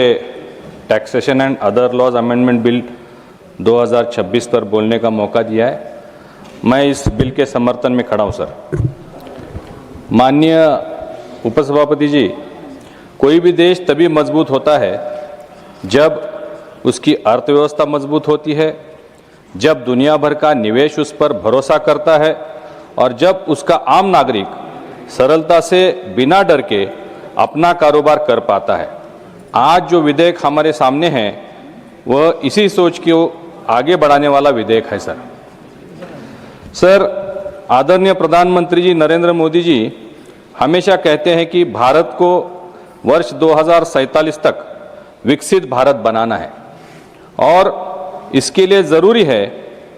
Speaker 6: taxation and other laws amendment bill 2026 पर बोलने का मौका दिया है. मैं इस बिल के समर्थन में खड़ा हूँ सर. माननीय उपसभापति जी, कोई भी देश तभी मजबूत होता है जब उसकी अर्थव्यवस्था मजबूत होती है, जब दुनिया भर का निवेश उस पर भरोसा करता है और जब उसका आम नागरिक सरलता से बिना डर के अपना कारोबार कर पाता है. आज जो विधेयक हमारे सामने है वह इसी सोच को आगे बढ़ाने वाला विधेयक है सर. सर, आदरणीय प्रधानमंत्री जी नरेंद्र मोदी जी हमेशा कहते हैं कि भारत को वर्ष 2047 तक विकसित भारत बनाना है और इसके लिए ज़रूरी है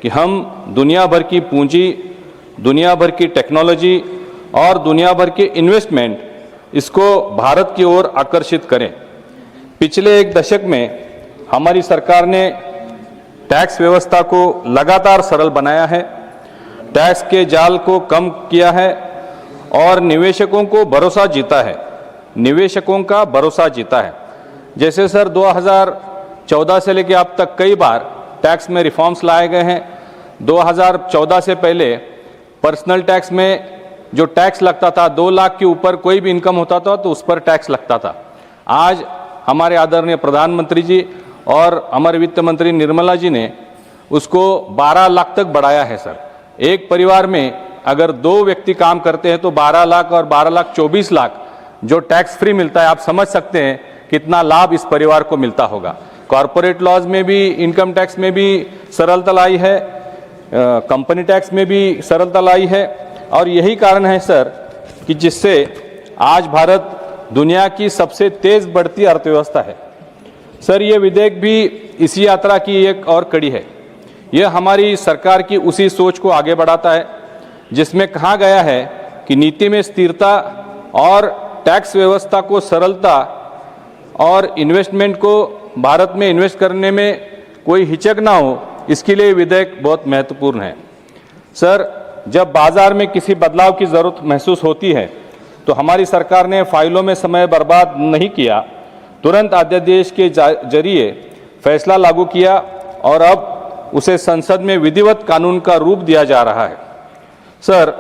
Speaker 6: कि हम दुनिया भर की पूंजी, दुनिया भर की टेक्नोलॉजी और दुनिया भर के इन्वेस्टमेंट इसको भारत की ओर आकर्षित करें. पिछले एक दशक में हमारी सरकार ने टैक्स व्यवस्था को लगातार सरल बनाया है, टैक्स के जाल को कम किया है और निवेशकों को भरोसा जीता है, निवेशकों का भरोसा जीता है. जैसे सर 2014 से लेकर अब तक कई बार टैक्स में रिफॉर्म्स लाए गए हैं. 2014 से पहले पर्सनल टैक्स में जो टैक्स लगता था 2 लाख के ऊपर कोई भी इनकम होता था तो उस पर टैक्स लगता था. आज हमारे आदरणीय प्रधानमंत्री जी और हमारे वित्त मंत्री निर्मला जी ने उसको 12 लाख तक बढ़ाया है सर. एक परिवार में अगर 2 व्यक्ति काम करते हैं तो 12 लाख और 12 लाख 24 लाख जो टैक्स फ्री मिलता है, आप समझ सकते हैं कितना लाभ इस परिवार को मिलता होगा. कॉरपोरेट लॉज में भी, इनकम टैक्स में भी सरलता लाई है, कंपनी टैक्स में भी सरलता लाई है और यही कारण है सर कि जिससे आज भारत दुनिया की सबसे तेज बढ़ती अर्थव्यवस्था है. सर, ये विधेयक भी इसी यात्रा की एक और कड़ी है. यह हमारी सरकार की उसी सोच को आगे बढ़ाता है जिसमें कहा गया है कि नीति में स्थिरता और टैक्स व्यवस्था को सरलता और इन्वेस्टमेंट को भारत में इन्वेस्ट करने में कोई हिचक ना हो, इसके लिए विधेयक बहुत महत्वपूर्ण है। सर, जब बाजार में किसी बदलाव की ज़रूरत महसूस होती है तो हमारी सरकार ने फाइलों में समय बर्बाद नहीं किया, तुरंत अध्यादेश के जरिए फैसला लागू किया और अब उसे संसद में विधिवत कानून का रूप दिया जा रहा है। सर,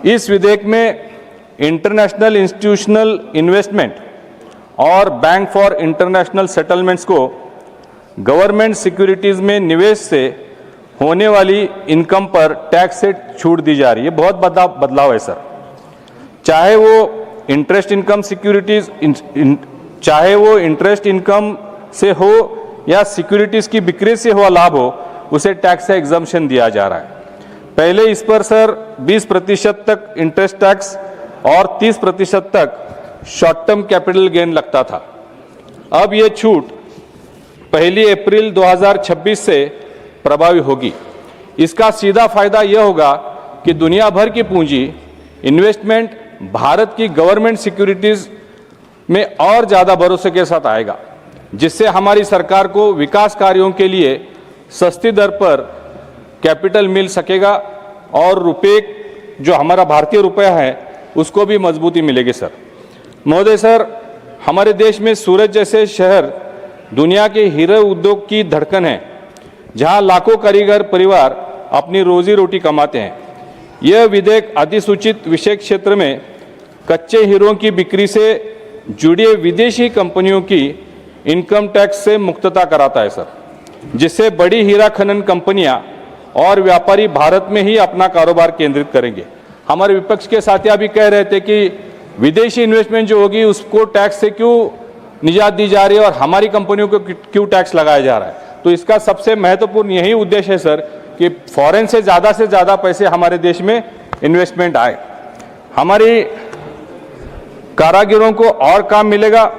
Speaker 6: इस विधेयक में इंटरनेशनल इंस्टीट्यूशनल इन्वेस्टमेंट और बैंक फॉर इंटरनेशनल सेटलमेंट्स को गवर्नमेंट सिक्योरिटीज़ में निवेश से होने वाली इनकम पर टैक्स से छूट दी जा रही है। बहुत बड़ा बदलाव है सर। चाहे वो इंटरेस्ट इनकम सिक्योरिटीज चाहे वो इंटरेस्ट इनकम से हो या सिक्योरिटीज की बिक्री से हुआ लाभ हो, उसे टैक्स से एग्जम्पशन दिया जा रहा है। पहले इस पर सर 20% तक इंटरेस्ट टैक्स और 30% तक शॉर्ट टर्म कैपिटल गेन लगता था। अब ये छूट 1 अप्रैल 2026 से प्रभावी होगी। इसका सीधा फायदा यह होगा कि दुनिया भर की पूंजी इन्वेस्टमेंट भारत की गवर्नमेंट सिक्योरिटीज में और ज़्यादा भरोसे के साथ आएगा, जिससे हमारी सरकार को विकास कार्यों के लिए सस्ती दर पर कैपिटल मिल सकेगा और रुपये जो हमारा भारतीय रुपया है उसको भी मजबूती मिलेगी। सर महोदय, सर हमारे देश में सूरत जैसे शहर दुनिया के हीरे उद्योग की धड़कन है, जहां लाखों कारीगर परिवार अपनी रोजी रोटी कमाते हैं। यह विधेयक अधिसूचित विषय क्षेत्र में कच्चे हीरों की बिक्री से जुड़ी विदेशी कंपनियों की इनकम टैक्स से मुक्तता कराता है सर, जिससे बड़ी हीरा खनन कंपनियां और व्यापारी भारत में ही अपना कारोबार केंद्रित करेंगे। हमारे विपक्ष के साथी अभी कह रहे थे कि विदेशी इन्वेस्टमेंट जो होगी उसको टैक्स से क्यों निजात दी जा रही है और हमारी कंपनियों को क्यों टैक्स लगाया जा रहा है। तो इसका सबसे महत्वपूर्ण यही उद्देश्य है सर कि फॉरेन से ज़्यादा पैसे हमारे देश में इन्वेस्टमेंट आए, हमारी कारीगरों को और काम मिलेगा।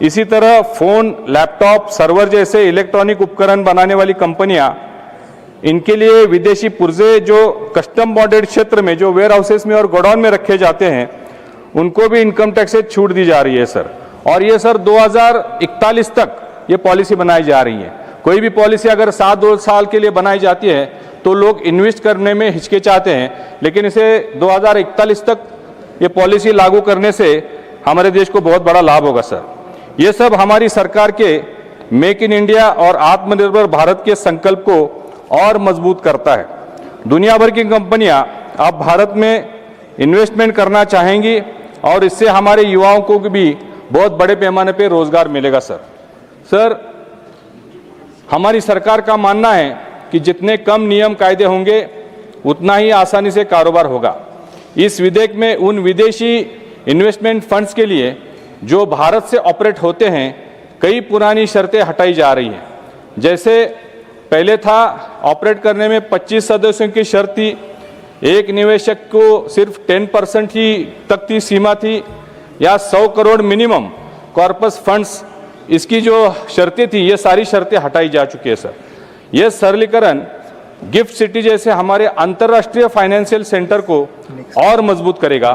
Speaker 6: इसी तरह फोन, लैपटॉप, सर्वर जैसे इलेक्ट्रॉनिक उपकरण बनाने वाली कंपनियां, इनके लिए विदेशी पुर्जे जो कस्टम बॉन्डेड क्षेत्र में जो वेयर हाउसेस में और गोडाउन में रखे जाते हैं उनको भी इनकम टैक्स से छूट दी जा रही है सर। और ये सर 2041 तक ये पॉलिसी बनाई जा रही है। कोई भी पॉलिसी अगर 7-2 साल के लिए बनाई जाती है तो लोग इन्वेस्ट करने में हिचकिचाते हैं, लेकिन इसे 2041 तक ये पॉलिसी लागू करने से हमारे देश को बहुत बड़ा लाभ होगा सर। ये सब हमारी सरकार के मेक इन इंडिया और आत्मनिर्भर भारत के संकल्प को और मजबूत करता है। दुनिया भर की कंपनियां अब भारत में इन्वेस्टमेंट करना चाहेंगी और इससे हमारे युवाओं को भी बहुत बड़े पैमाने पर रोजगार मिलेगा सर। हमारी सरकार का मानना है कि जितने कम नियम कायदे होंगे उतना ही आसानी से कारोबार होगा। इस विधेयक में उन विदेशी इन्वेस्टमेंट फंड्स के लिए जो भारत से ऑपरेट होते हैं कई पुरानी शर्तें हटाई जा रही हैं। जैसे पहले था ऑपरेट करने में 25 सदस्यों की शर्त थी, एक निवेशक को सिर्फ 10% ही तक की सीमा थी, या 100 करोड़ मिनिमम कॉर्पस फंड्स, इसकी जो शर्तें थी ये सारी शर्तें हटाई जा चुकी है सर। यह सरलीकरण गिफ्ट सिटी जैसे हमारे अंतर्राष्ट्रीय फाइनेंशियल सेंटर को और मजबूत करेगा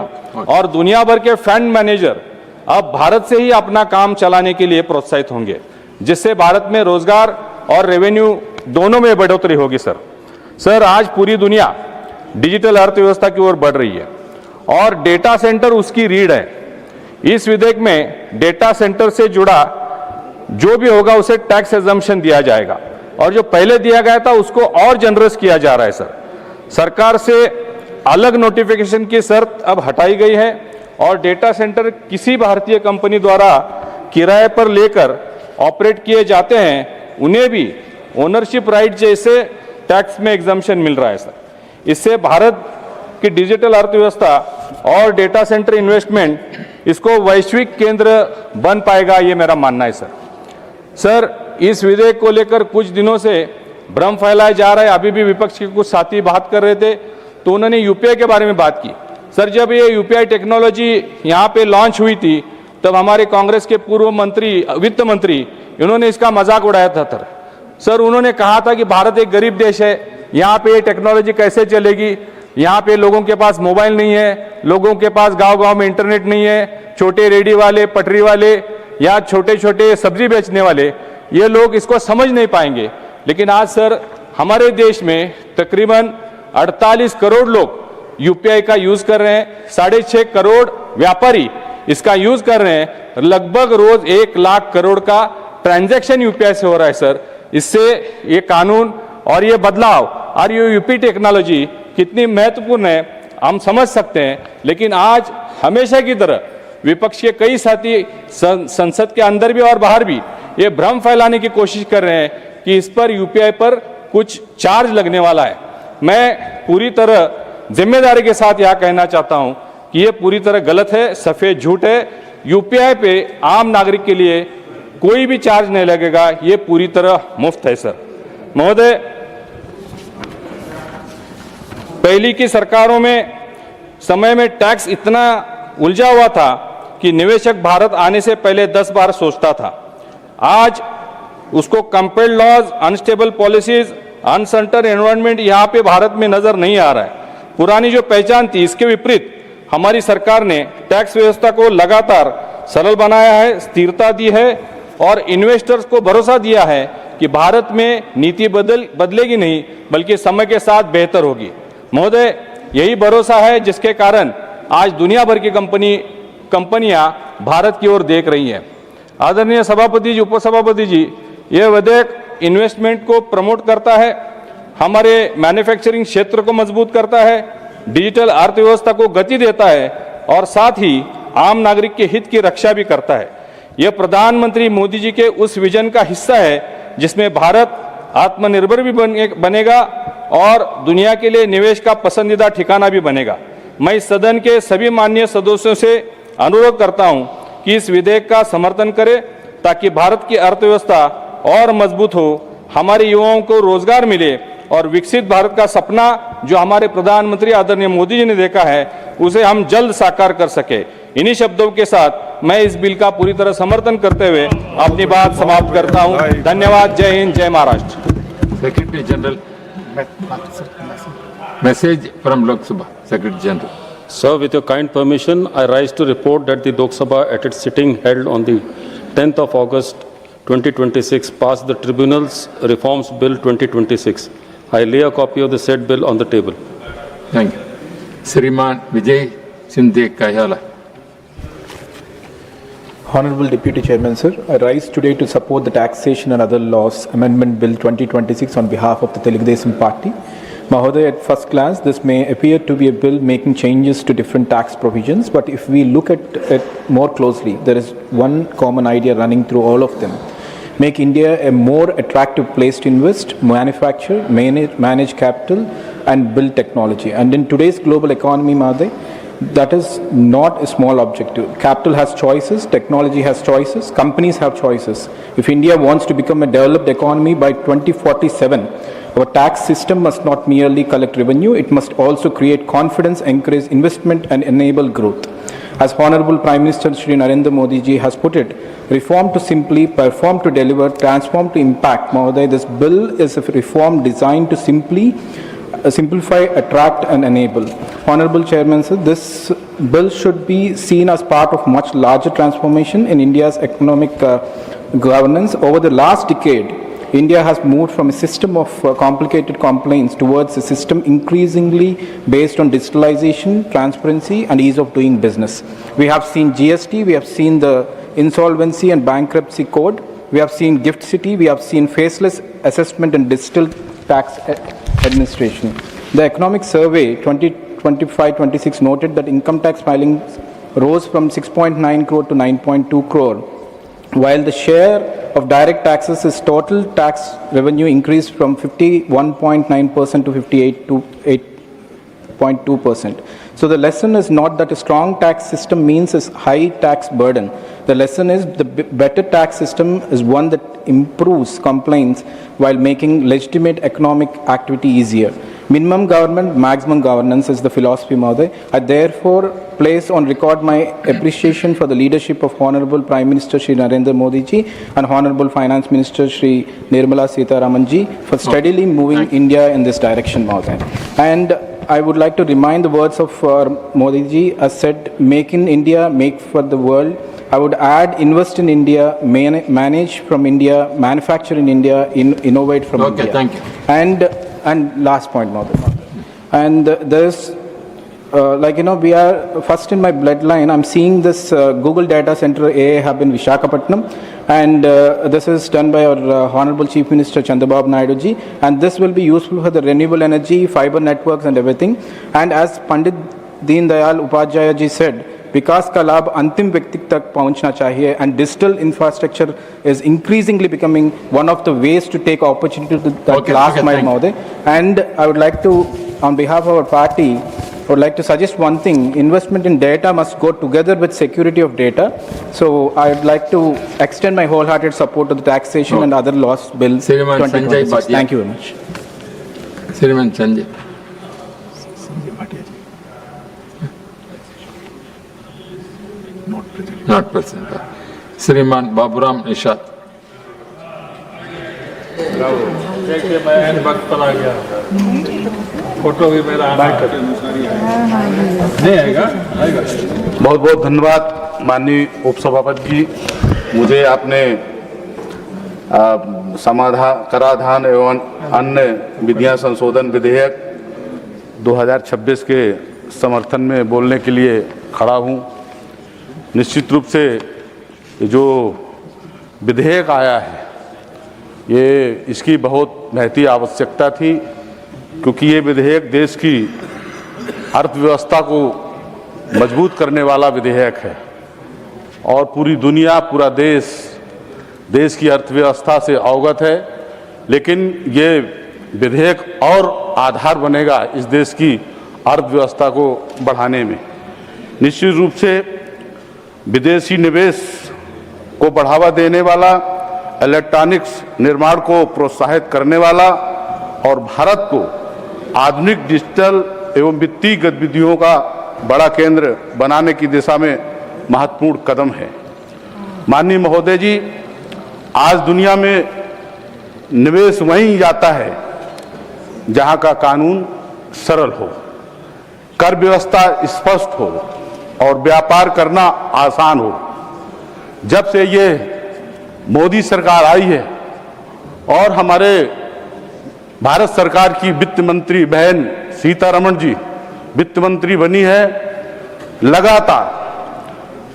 Speaker 6: और दुनिया भर के फंड मैनेजर अब भारत से ही अपना काम चलाने के लिए प्रोत्साहित होंगे, जिससे भारत में रोजगार और रेवेन्यू दोनों में बढ़ोतरी होगी सर। आज पूरी दुनिया डिजिटल अर्थव्यवस्था की ओर बढ़ रही है और डेटा सेंटर उसकी रीढ़ है। इस विधेयक में डेटा सेंटर से जुड़ा जो भी होगा उसे टैक्स एग्जम्पशन दिया जाएगा और जो पहले दिया गया था उसको और जनरस किया जा रहा है सर। सरकार से अलग नोटिफिकेशन की शर्त अब हटाई गई है और डेटा सेंटर किसी भारतीय कंपनी द्वारा किराए पर लेकर ऑपरेट किए जाते हैं उन्हें भी ओनरशिप राइट जैसे टैक्स में एग्जम्पशन मिल रहा है सर। इससे भारत की डिजिटल अर्थव्यवस्था और डेटा सेंटर इन्वेस्टमेंट इसको वैश्विक केंद्र बन पाएगा, ये मेरा मानना है सर। इस विधेयक को लेकर कुछ दिनों से भ्रम फैलाया जा रहा है। अभी भी विपक्ष के कुछ साथी बात कर रहे थे तो उन्होंने यूपीआई के बारे में बात की। सर, जब ये यूपीआई टेक्नोलॉजी यहाँ पे लॉन्च हुई थी तब हमारे कांग्रेस के पूर्व मंत्री, वित्त मंत्री, इन्होंने इसका मजाक उड़ाया था सर।
Speaker 21: सर उन्होंने कहा था कि भारत एक गरीब देश है, यहाँ पे टेक्नोलॉजी कैसे चलेगी, यहाँ पे लोगों के पास मोबाइल नहीं है, लोगों के पास गांव-गांव में इंटरनेट नहीं है, छोटे रेडी वाले, पटरी वाले या छोटे छोटे सब्जी बेचने वाले, ये लोग इसको समझ नहीं पाएंगे। लेकिन आज सर हमारे देश में तकरीबन 48 करोड़ लोग यूपीआई का यूज कर रहे हैं, 6.5 करोड़ व्यापारी इसका यूज कर रहे हैं, लगभग रोज 1 लाख करोड़ का ट्रांजैक्शन यूपीआई से हो रहा है सर। इससे ये कानून और ये बदलाव और ये यूपी टेक्नोलॉजी कितनी महत्वपूर्ण है हम समझ सकते हैं। लेकिन आज हमेशा की तरह विपक्ष के कई साथी संसद के अंदर भी और बाहर भी ये भ्रम फैलाने की कोशिश कर रहे हैं कि इस पर यूपीआई पर कुछ चार्ज लगने वाला है। मैं पूरी तरह जिम्मेदारी के साथ यह कहना चाहता हूं कि ये पूरी तरह गलत है, सफेद झूठ है। यूपीआई पे आम नागरिक के लिए कोई भी चार्ज नहीं लगेगा, ये पूरी तरह मुफ्त है सर। महोदय, पहली की सरकारों में समय में टैक्स इतना उलझा हुआ था कि निवेशक भारत आने से पहले 10 बार सोचता था। आज उसको compelled laws, unstable policies, uncertain environment यहाँ पे भारत में नजर नहीं आ रहा है। पुरानी जो पहचान थी इसके विपरीत हमारी सरकार ने टैक्स व्यवस्था को लगातार सरल बनाया है, स्थिरता दी है और इन्वेस्टर्स को भरोसा दिया है कि भारत में नीति बदलेगी नहीं बल्कि समय के साथ बेहतर होगी। महोदय, यही भरोसा है जिसके कारण आज दुनिया भर की कंपनियां भारत की ओर देख रही हैं। आदरणीय सभापति जी, उपसभापति जी, यह विधेयक इन्वेस्टमेंट को प्रमोट करता है, हमारे मैन्युफैक्चरिंग क्षेत्र को मजबूत करता है, डिजिटल अर्थव्यवस्था को गति देता है और साथ ही आम नागरिक के हित की रक्षा भी करता है। यह प्रधानमंत्री मोदी जी के उस विजन का हिस्सा है जिसमें भारत आत्मनिर्भर भी बनेगा और दुनिया के लिए निवेश का पसंदीदा ठिकाना भी बनेगा। मैं इस सदन के सभी माननीय सदस्यों से अनुरोध करता हूं कि इस विधेयक का समर्थन करें ताकि भारत की अर्थव्यवस्था और मजबूत हो, हमारे युवाओं को रोजगार मिले और विकसित भारत का सपना जो हमारे प्रधानमंत्री आदरणीय मोदी जी ने देखा है उसे हम जल्द साकार कर सके। इन्हीं शब्दों के साथ मैं इस बिल का पूरी तरह समर्थन करते हुए अपनी बात समाप्त करता हूं। धन्यवाद। जय हिंद, जय Maharashtra.
Speaker 3: Secretary General, message from Loksabha, Secretary General.
Speaker 22: Sir, with your kind permission, I rise to report that the Loksabha at its sitting held on the 10th of August 2026 passed the Tribunals Reforms Bill 2026. I lay a copy of the said bill on the table.
Speaker 3: Thank you. Sriman Vijay Sindhe Kahyala.
Speaker 23: Honorable Deputy Chairman, sir, I rise today to support the Taxation and Other Laws Amendment Bill 2026 on behalf of the Telugu Desam Party. Mahoday, at first glance, this may appear to be a bill making changes to different tax provisions, but if we look at it more closely, there is one common idea running through all of them. Make India a more attractive place to invest, manufacture, manage capital, and build technology. And in today's global economy, Mahoday, that is not a small objective. Capital has choices, technology has choices, companies have choices. If India wants to become a developed economy by 2047, our tax system must not merely collect revenue, it must also create confidence, encourage investment and enable growth. As Honorable Prime Minister Shri Narendra Modi ji has put it, reform to simply, perform to deliver, transform to impact. Mahoday, this bill is a reform designed to simplify, attract and enable. Honorable Chairman, sir, this bill should be seen as part of much larger transformation in India's economic governance. Over the last decade, India has moved from a system of complicated complaints towards a system increasingly based on digitalization, transparency and ease of doing business. We have seen GST, we have seen the insolvency and bankruptcy code, we have seen gift city, we have seen faceless assessment and digital tax administration. The economic survey 2025-26 noted that income tax filings rose from 6.9 crore to 9.2 crore, while the share of direct taxes is total tax revenue increased from 51.9% to 58.2%. So the lesson is not that a strong tax system means a high tax burden. The lesson is the better tax system is one that improves compliance while making legitimate economic activity easier. Minimum government, maximum governance is the philosophy, Mahoday. I therefore place on record my appreciation for the leadership of Honorable Prime Minister Shri Narendra Modi ji and Honorable Finance Minister Shri Nirmala Sitharaman ji for steadily moving India in this direction, Mahoday. And I would like to remind the words of Modi ji, as said, make in India, make for the world. I would add, invest in India, manage from India, manufacture in India, innovate from India.
Speaker 3: Okay, thank you.
Speaker 23: And last point, Mother. And there's, we are first in my bloodline. I'm seeing this Google Data Center AI Hub in Visakhapatnam, and this is done by our Honorable Chief Minister Chandrababu Naidu ji, and this will be useful for the renewable energy, fiber networks, and everything. And as Pandit Deen Dayal Upadhyaya ji said, विकास का लाभ अंतिम व्यक्ति तक पहुंचना चाहिए, and digital infrastructure is increasingly becoming one of the ways to take opportunity to that last mile, Mahoday. And I would like to, on behalf of our party, I would like to suggest one thing: investment in data must go together with security of data. So I would like to extend my wholehearted support to the taxation and other laws bill 2026. Thank you very much.
Speaker 3: Shriman Sanjay. Not present. Shriman Baburam Nishad.
Speaker 4: Photo भी मेरा नहीं आएगा। बहुत बहुत धन्यवाद माननीय उपसभापति जी, मुझे आपने कराधान एवं अन्य विधियां संशोधन विधेयक 2026 के समर्थन में बोलने के लिए खड़ा हूं। निश्चित रूप से जो विधेयक आया है, ये इसकी बहुत महती आवश्यकता थी, क्योंकि ये विधेयक देश की अर्थव्यवस्था को मजबूत करने वाला विधेयक है और पूरी दुनिया, पूरा देश की अर्थव्यवस्था से अवगत है। लेकिन ये विधेयक और आधार बनेगा इस देश की अर्थव्यवस्था को बढ़ाने में। निश्चित रूप से विदेशी निवेश को बढ़ावा देने वाला, इलेक्ट्रॉनिक्स निर्माण को प्रोत्साहित करने वाला और भारत को आधुनिक डिजिटल एवं वित्तीय गतिविधियों का बड़ा केंद्र बनाने की दिशा में महत्वपूर्ण कदम है। माननीय महोदय जी, आज दुनिया में निवेश वहीं जाता है जहां का कानून सरल हो, कर व्यवस्था स्पष्ट हो और व्यापार करना आसान हो। जब से ये मोदी सरकार आई है और हमारे भारत सरकार की वित्त मंत्री बहन सीतारमण जी वित्त मंत्री बनी है, लगातार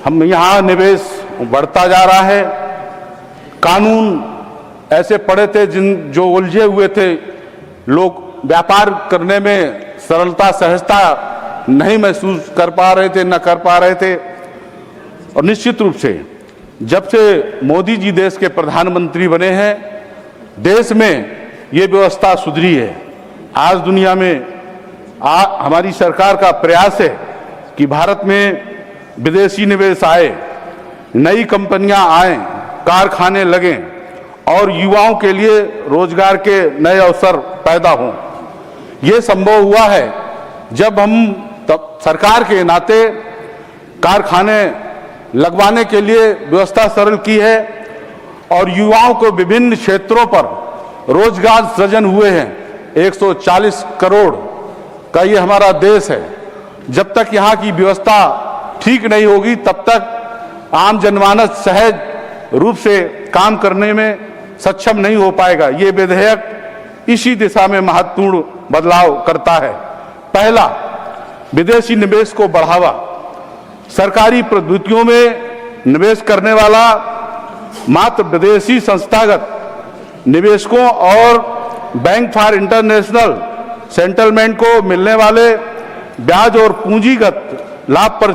Speaker 4: हम यहाँ निवेश बढ़ता जा रहा है। कानून ऐसे पड़े थे जो उलझे हुए थे, लोग व्यापार करने में सरलता सहजता नहीं महसूस कर पा रहे थे, न कर पा रहे थे। और निश्चित रूप से जब से मोदी जी देश के प्रधानमंत्री बने हैं, देश में ये व्यवस्था सुधरी है। आज दुनिया में हमारी सरकार का प्रयास है कि भारत में विदेशी निवेश आए, नई कंपनियां आए, कारखाने लगें और युवाओं के लिए रोजगार के नए अवसर पैदा हों। ये संभव हुआ है जब हम सरकार के नाते कारखाने लगवाने के लिए व्यवस्था सरल की है और युवाओं को विभिन्न क्षेत्रों पर रोजगार सृजन हुए हैं। 140 करोड़ का ये हमारा देश है। जब तक यहाँ की व्यवस्था ठीक नहीं होगी, तब तक आम जनमानस सहज रूप से काम करने में सक्षम नहीं हो पाएगा। ये विधेयक इसी दिशा में महत्वपूर्ण बदलाव करता है। पहला, विदेशी निवेश को बढ़ावा। सरकारी प्रौद्योगिकियों में निवेश करने वाला मात्र विदेशी संस्थागत निवेशकों और बैंक फॉर इंटरनेशनल सेटलमेंट को मिलने वाले ब्याज और पूंजीगत लाभ पर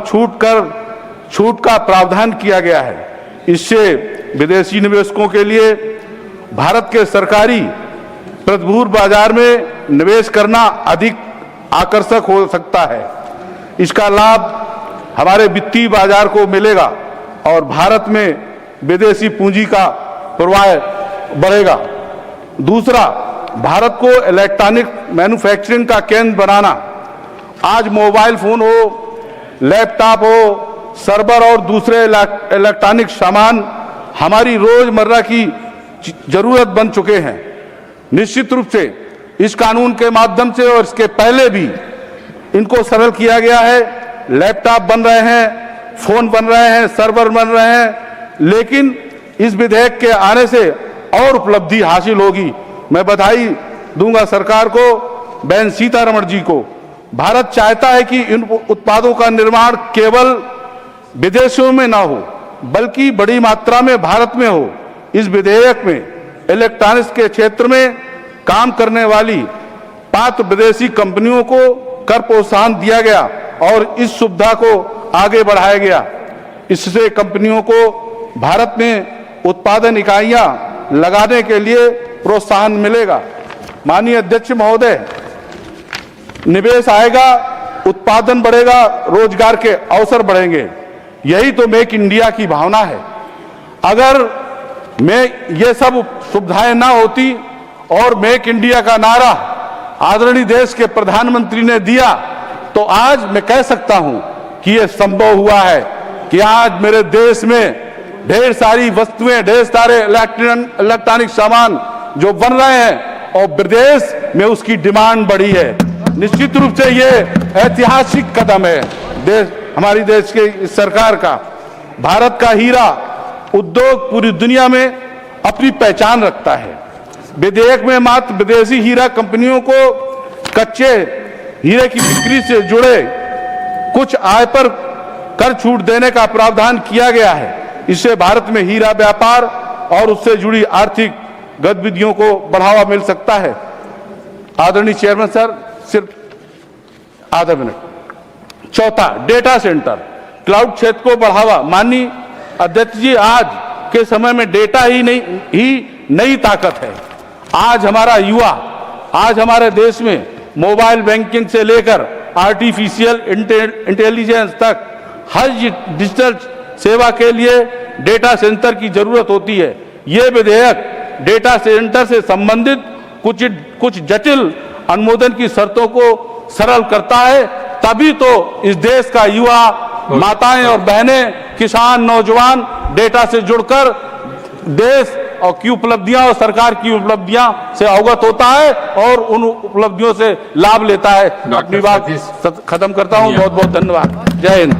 Speaker 4: छूट का प्रावधान किया गया है। इससे विदेशी निवेशकों के लिए भारत के सरकारी प्रतिभूति बाजार में निवेश करना अधिक आकर्षक हो सकता है। इसका लाभ हमारे वित्तीय बाजार को मिलेगा और भारत में विदेशी पूंजी का प्रवाह बढ़ेगा। दूसरा,
Speaker 15: भारत को इलेक्ट्रॉनिक मैन्युफैक्चरिंग का केंद्र बनाना, आज मोबाइल फोन हो, लैपटॉप हो, सर्वर और दूसरे इलेक्ट्रॉनिक सामान हमारी रोजमर्रा की जरूरत बन चुके हैं। निश्चित रूप से इस कानून के माध्यम से और इसके पहले भी इनको सरल किया गया है। लैपटॉप बन रहे हैं, फोन बन रहे हैं, सर्वर बन रहे हैं, लेकिन इस विधेयक के आने से और उपलब्धि हासिल होगी। मैं बधाई दूंगा सरकार को, बहन सीतारमण जी को। भारत चाहता है कि इन उत्पादों का निर्माण केवल विदेशों में ना हो, बल्कि बड़ी मात्रा में भारत में हो। इस विधेयक में इलेक्ट्रॉनिक्स के क्षेत्र में काम करने वाली पात्र विदेशी कंपनियों को कर प्रोत्साहन दिया गया और इस सुविधा को आगे बढ़ाया गया। इससे कंपनियों को भारत में उत्पादन इकाइयां लगाने के लिए प्रोत्साहन मिलेगा। माननीय अध्यक्ष महोदय, निवेश आएगा, उत्पादन बढ़ेगा, रोजगार के अवसर बढ़ेंगे। यही तो मेक इंडिया की भावना है। अगर ये सब सुविधाएं ना होती और मेक इंडिया का नारा आदरणीय देश के प्रधानमंत्री ने दिया, तो आज मैं कह सकता हूं कि यह संभव हुआ है कि आज मेरे देश में ढेर सारी वस्तुएं, ढेर सारे इलेक्ट्रॉनिक सामान जो बन रहे हैं और विदेश में उसकी डिमांड बढ़ी है। निश्चित रूप से ये ऐतिहासिक कदम है हमारी देश के सरकार का। भारत का हीरा उद्योग पूरी दुनिया में अपनी पहचान रखता है। विधेयक में मात्र विदेशी हीरा कंपनियों को कच्चे हीरे की बिक्री से जुड़े कुछ आय पर कर छूट देने का प्रावधान किया गया है। इससे भारत में हीरा व्यापार और उससे जुड़ी आर्थिक गतिविधियों को बढ़ावा मिल सकता है। आदरणीय चेयरमैन सर, सिर्फ आधा मिनट। चौथा, डेटा सेंटर, क्लाउड क्षेत्र को बढ़ावा। माननीय अध्यक्ष जी, आज के समय में डेटा ही नई ताकत है। आज हमारा युवा, आज हमारे देश में मोबाइल बैंकिंग से लेकर आर्टिफिशियल इंटेलिजेंस तक हर डिजिटल सेवा के लिए डेटा सेंटर की जरूरत होती है। ये विधेयक डेटा सेंटर से संबंधित कुछ जटिल अनुमोदन की शर्तों को सरल करता है। तभी तो इस देश का युवा, माताएं और बहनें, किसान, नौजवान डेटा से जुड़कर देश और की उपलब्धियां और सरकार की उपलब्धियां से अवगत होता है और उन उपलब्धियों से लाभ लेता है। अपनी बात खत्म करता हूं। बहुत बहुत धन्यवाद। जय Hind.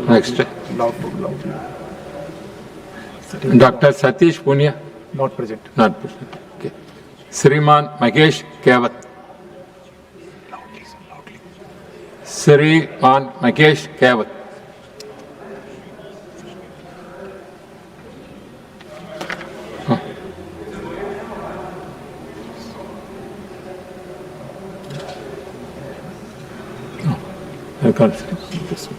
Speaker 3: Next. Dr. Satish Punia.
Speaker 2: Not present.
Speaker 3: Not present. Okay. Sriman Mahesh Kewat. Sriman Mahesh Kewat. I can't see this one.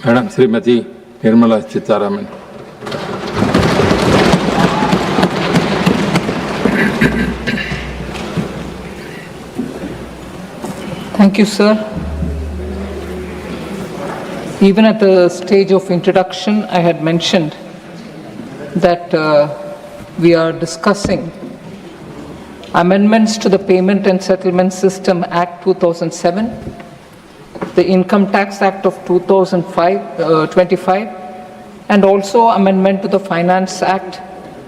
Speaker 3: Madam Srimati Nirmala Sitharaman.
Speaker 11: Thank you, sir. Even at the stage of introduction, I had mentioned that we are discussing amendments to the Payment and Settlement System Act 2007, the Income Tax Act of 2025, and also amendment to the Finance Act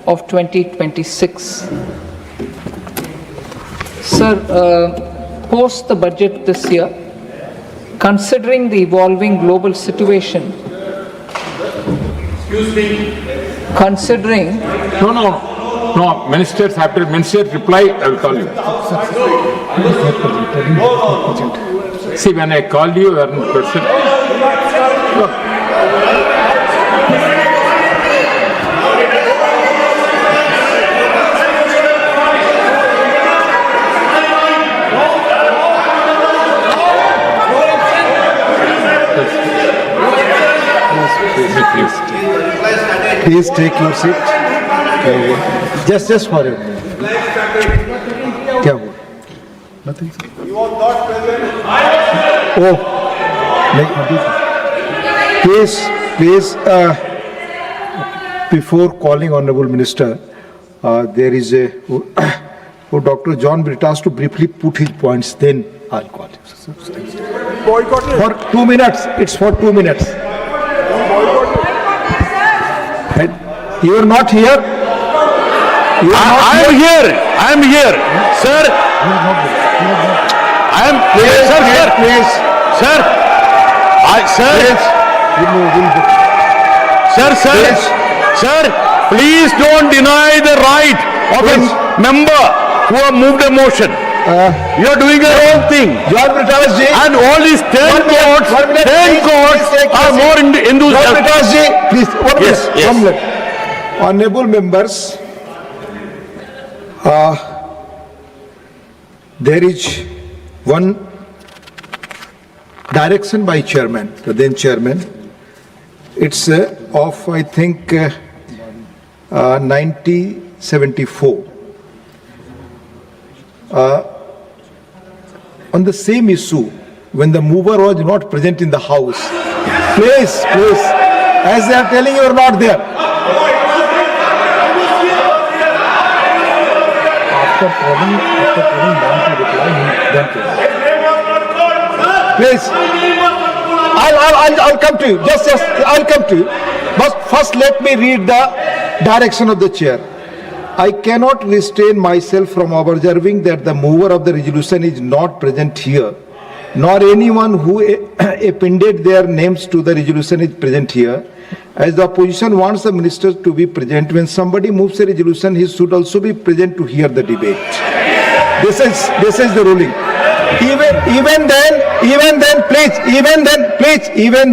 Speaker 11: of 2026. Sir, post the budget this year, considering the evolving global situation,
Speaker 3: Excuse me.
Speaker 11: considering
Speaker 3: No, ministers, after minister reply, I will call you. See, when I called you, you are in person.
Speaker 2: Please take your seat. Just for a minute. क्या हुआ? Nothing. You are not present. Oh, नहीं अभी. Please, Before calling Honorable Minister, there is a for Dr. John Britas to briefly put his points, then I'll call him. For 2 minutes, it's for 2 minutes. And you are not here?
Speaker 14: I am here, sir. I am here, sir.
Speaker 2: Please.
Speaker 14: Sir, sir, please don't deny the right of a member who have moved a motion. You are doing the wrong thing. And all these 10 courts are more into
Speaker 2: Please,
Speaker 14: Yes.
Speaker 2: 1 minute. Honorable members, there is one direction by chairman, the then chairman. It's of, I think, 1974. On the same issue, when the mover was not present in the house. Please, as they are telling you are not there. After calling down to reply, please, I'll come to you. Just, I'll come to you. But first, let me read the direction of the chair. I cannot restrain myself from observing that the mover of the resolution is not present here, nor anyone who appended their names to the resolution is present here. As the opposition wants the ministers to be present, when somebody moves a resolution, he should also be present to hear the debate. This is the ruling. Even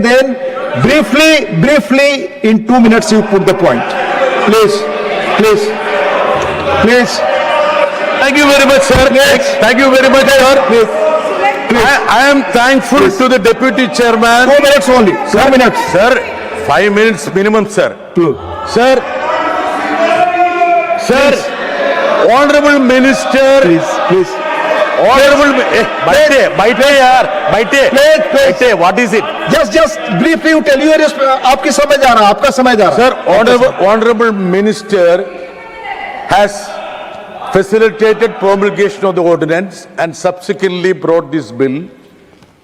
Speaker 2: then, briefly, in 2 minutes you put the point. Please.
Speaker 14: Thank you very much, sir. Thank you very much, sir.
Speaker 2: Please.
Speaker 14: I am thankful to the deputy chairman.
Speaker 2: 2 minutes only. 2 minutes.
Speaker 14: Sir, 5 minutes minimum, sir.
Speaker 2: Please.
Speaker 14: Sir, Honorable Minister.
Speaker 2: Please.
Speaker 14: Honorable, baite, what is it?
Speaker 2: Just briefly you tell you, आपकी समय जा रहा, आपका समय जा रहा.
Speaker 14: Sir, Honorable Minister has facilitated promulgation of the ordinance and subsequently brought this bill,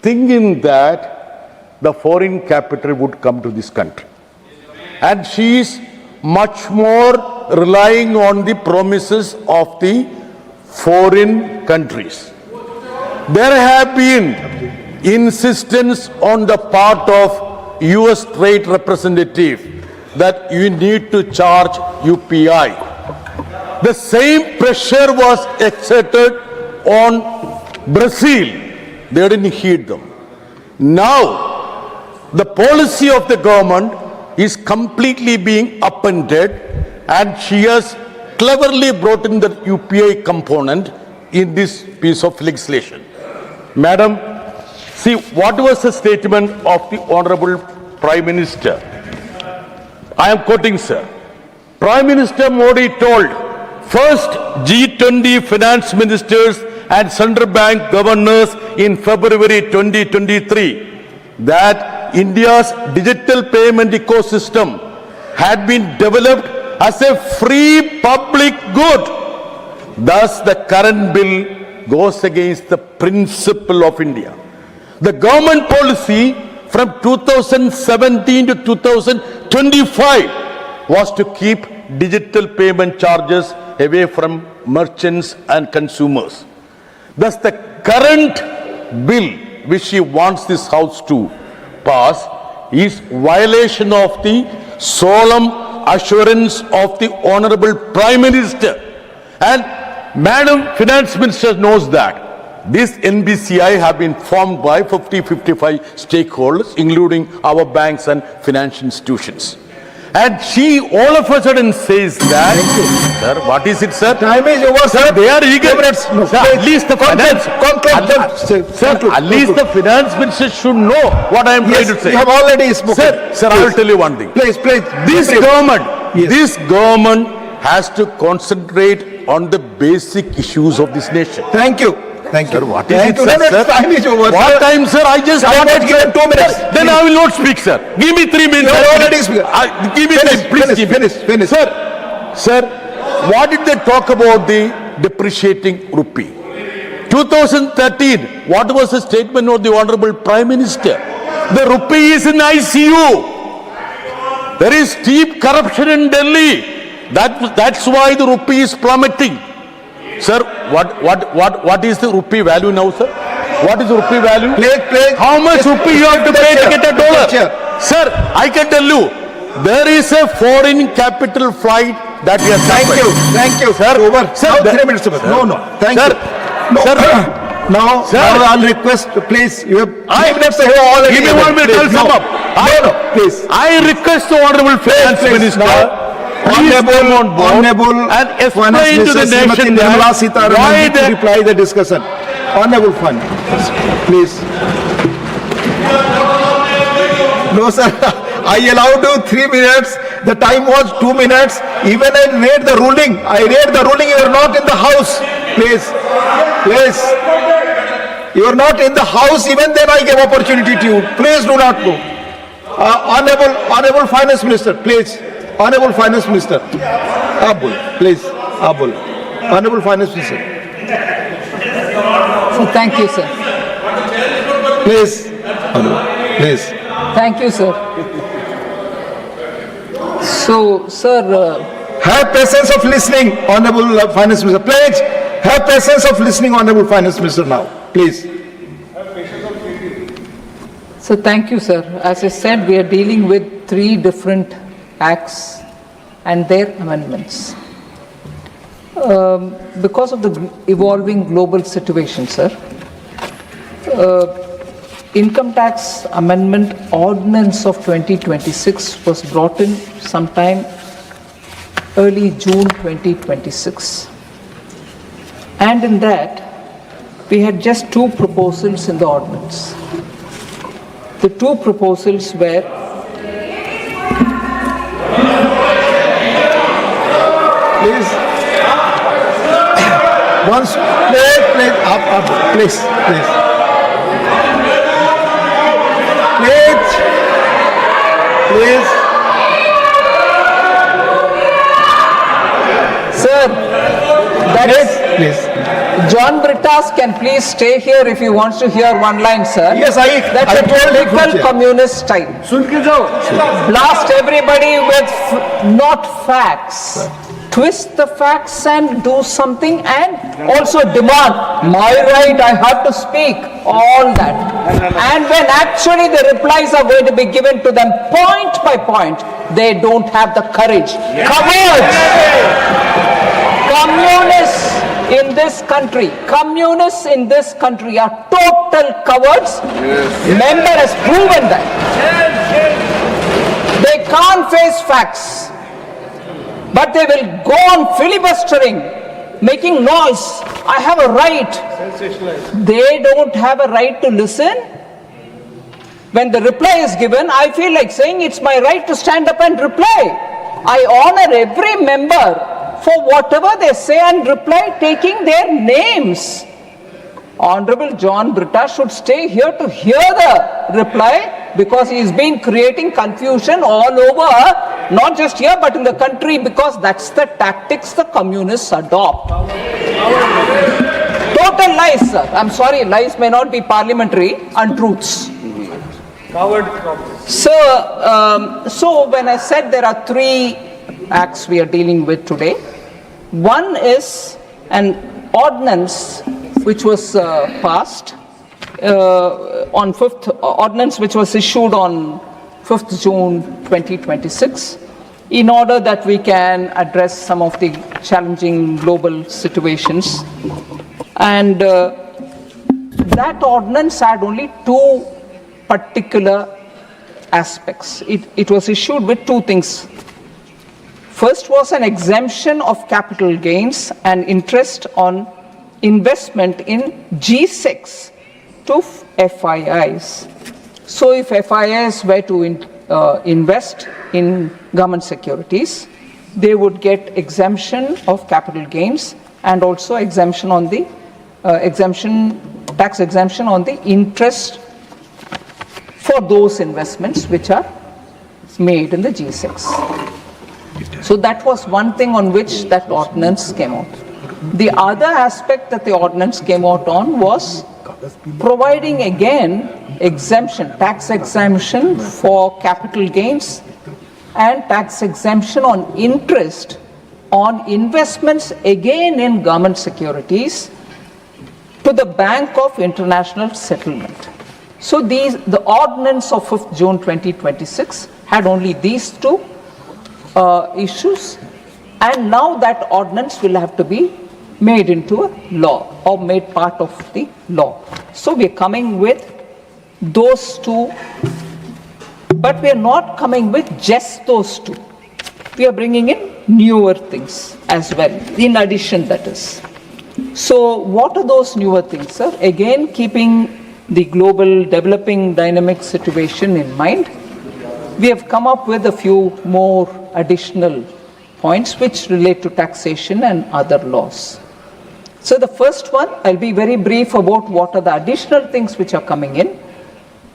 Speaker 14: thinking that the foreign capital would come to this country. And she is much more relying on the promises of the foreign countries. There have been insistence on the part of US Trade Representative that you need to charge UPI. The same pressure was exerted on Brazil. They didn't heed them. Now, the policy of the government is completely being upended, and she has cleverly brought in the UPI component in this piece of legislation. Madam, see what was the statement of the Honorable Prime Minister. I am quoting, sir. Prime Minister Modi told first G20 finance ministers and central bank governors in February 2023 that India's digital payment ecosystem had been developed as a free public good. Thus, the current bill goes against the principle of India. The government policy from 2017 to 2025 was to keep digital payment charges away from merchants and consumers. Thus, the current bill which she wants this House to pass is violation of the solemn assurance of the Honorable Prime Minister. And Madam Finance Minister knows that this NBCI have been formed by 50-55 stakeholders, including our banks and financial institutions. And she all of a sudden says that, sir, what is it, sir?
Speaker 2: Time is over,
Speaker 14: Sir, they are eager.
Speaker 2: No,
Speaker 14: Sir, at least the finance, at least the finance minister should know what I am trying to say.
Speaker 2: You have already spoken.
Speaker 14: Sir, I will tell you one thing.
Speaker 2: Please.
Speaker 14: This government has to concentrate on the basic issues of this nation.
Speaker 2: Thank you. Thank you.
Speaker 14: Sir, what is
Speaker 2: Thank
Speaker 14: it,
Speaker 2: you.
Speaker 14: sir?
Speaker 2: No, no, time is over.
Speaker 14: What
Speaker 2: sir.
Speaker 14: time, sir? I just
Speaker 2: Time
Speaker 14: wanted
Speaker 2: was given 2 minutes.
Speaker 14: Then I will not speak, sir. Give me 3 minutes.
Speaker 2: You have already spoken.
Speaker 14: Give me
Speaker 2: Finish,
Speaker 14: 3, please
Speaker 2: finish,
Speaker 14: give me.
Speaker 2: finish.
Speaker 14: Sir, what did they talk about the depreciating rupee? 2013, what was the statement of the Honorable Prime Minister? The rupee is in ICU. There is deep corruption in Delhi. That's why the rupee is plummeting. Sir, what is the rupee value now, sir? What is the rupee value? How much rupee you have to pay to get a dollar? Sir, I can tell you, there is a foreign capital flight that we have
Speaker 2: Thank you.
Speaker 14: Sir,
Speaker 2: Over.
Speaker 14: Sir,
Speaker 2: Now
Speaker 14: the-
Speaker 2: 3 minutes over. No. Thank
Speaker 14: Sir,
Speaker 2: you. No.
Speaker 14: sir,
Speaker 2: Now
Speaker 14: Sir.
Speaker 2: I'll request, please, you have 3 minutes I have already.
Speaker 14: Give me 1 minute,
Speaker 2: Please,
Speaker 14: I'll sum up.
Speaker 2: No, please.
Speaker 14: I request the Honorable Finance
Speaker 2: please,
Speaker 14: Minister,
Speaker 2: now,
Speaker 14: please come on board
Speaker 2: Honorable
Speaker 14: and
Speaker 2: Finance
Speaker 14: explain to the
Speaker 2: Minister Srimati
Speaker 14: nation
Speaker 2: Nirmala
Speaker 14: that
Speaker 2: Sitharaman
Speaker 14: why
Speaker 2: to
Speaker 14: they...
Speaker 2: reply the discussion. Honorable Finance, please. No, sir. I allowed you 3 minutes. The time was 2 minutes. Even I read the ruling. You are not in the house. Please. You are not in the house. Even then I gave opportunity to you. Please do not go. Honorable Finance Minister, please. Honorable Finance Minister. Abul, please. Abul. Honorable Finance Minister.
Speaker 11: So thank you, sir.
Speaker 2: Please. Honorable. Please.
Speaker 11: Thank you, sir. So, sir,
Speaker 2: have patience of listening, Honorable Finance Minister. Please have patience of listening, Honorable Finance Minister. Now, please.
Speaker 11: so thank you, sir. As I said, we are dealing with 3 different acts and their amendments. Because of the evolving global situation, sir, Income Tax Amendment Ordinance of 2026 was brought in sometime early June 2026. And in that, we had just 2 proposals in the ordinance. The 2 proposals were
Speaker 2: Please. Once, please.
Speaker 11: Sir, that is,
Speaker 2: Please.
Speaker 11: John Brittas can please stay here if he wants to hear one line, sir.
Speaker 2: Yes,
Speaker 11: That's
Speaker 2: I
Speaker 11: a
Speaker 2: told you,
Speaker 11: typical
Speaker 2: Chair.
Speaker 11: communist style. Blast everybody with not facts. Twist the facts and do something, and also demand my right, I have to speak, all that. And when actually the replies are going to be given to them point by point, they don't have the courage. Cowards! Communists in this country are total cowards. Member has proven that. They can't face facts, but they will go on filibustering, making noise. I have a right. They don't have a right to listen. When the reply is given, I feel like saying it's my right to stand up and reply. I honor every member for whatever they say and reply taking their names. Honorable John Britta should stay here to hear the reply, because he has been creating confusion all over, not just here but in the country, because that's the tactics the communists adopt. Total lies, sir. I'm sorry, lies may not be parliamentary, untruths. So when I said there are 3 acts we are dealing with today, one is an ordinance which was passed on 5th, ordinance which was issued on 5th June 2026, in order that we can address some of the challenging global situations. And that ordinance had only 2 particular aspects. It was issued with 2 things. First was an exemption of capital gains and interest on investment in G6 to FIIs. So if FIIs were to invest in government securities, they would get exemption of capital gains and also exemption on the tax exemption on the interest for those investments which are made in the G6. So that was one thing on which that ordinance came out. The other aspect that the ordinance came out on was providing again tax exemption for capital gains and tax exemption on interest on investments again in government securities to the Bank of International Settlement. So the ordinance of 5th June 2026 had only these two issues, and now that ordinance will have to be made into a law or made part of the law. So we are coming with those two, but we are not coming with just those two. We are bringing in newer things as well, in addition, that is. So what are those newer things, sir? Again, keeping the global developing dynamic situation in mind, we have come up with a few more additional points which relate to taxation and other laws. So the first one, I'll be very brief about what are the additional things which are coming in.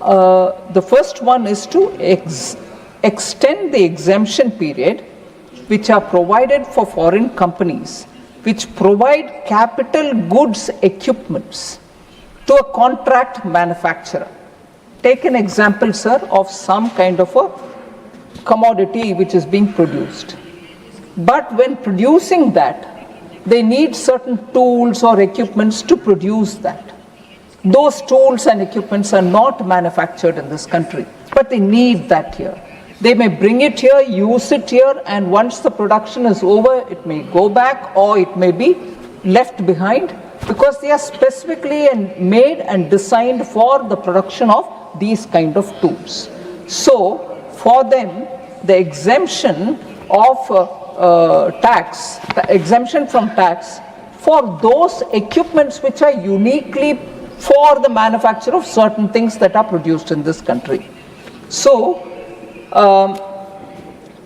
Speaker 11: The first one is to extend the exemption period which are provided for foreign companies which provide capital goods equipments to a contract manufacturer. Take an example, sir, of some kind of a commodity which is being produced. But when producing that, they need certain tools or equipments to produce that. Those tools and equipments are not manufactured in this country, but they need that here. They may bring it here, use it here, and once the production is over, it may go back or it may be left behind because they are specifically made and designed for the production of these kind of tools. So for them, the exemption of the exemption from tax for those equipments which are uniquely for the manufacture of certain things that are produced in this country. So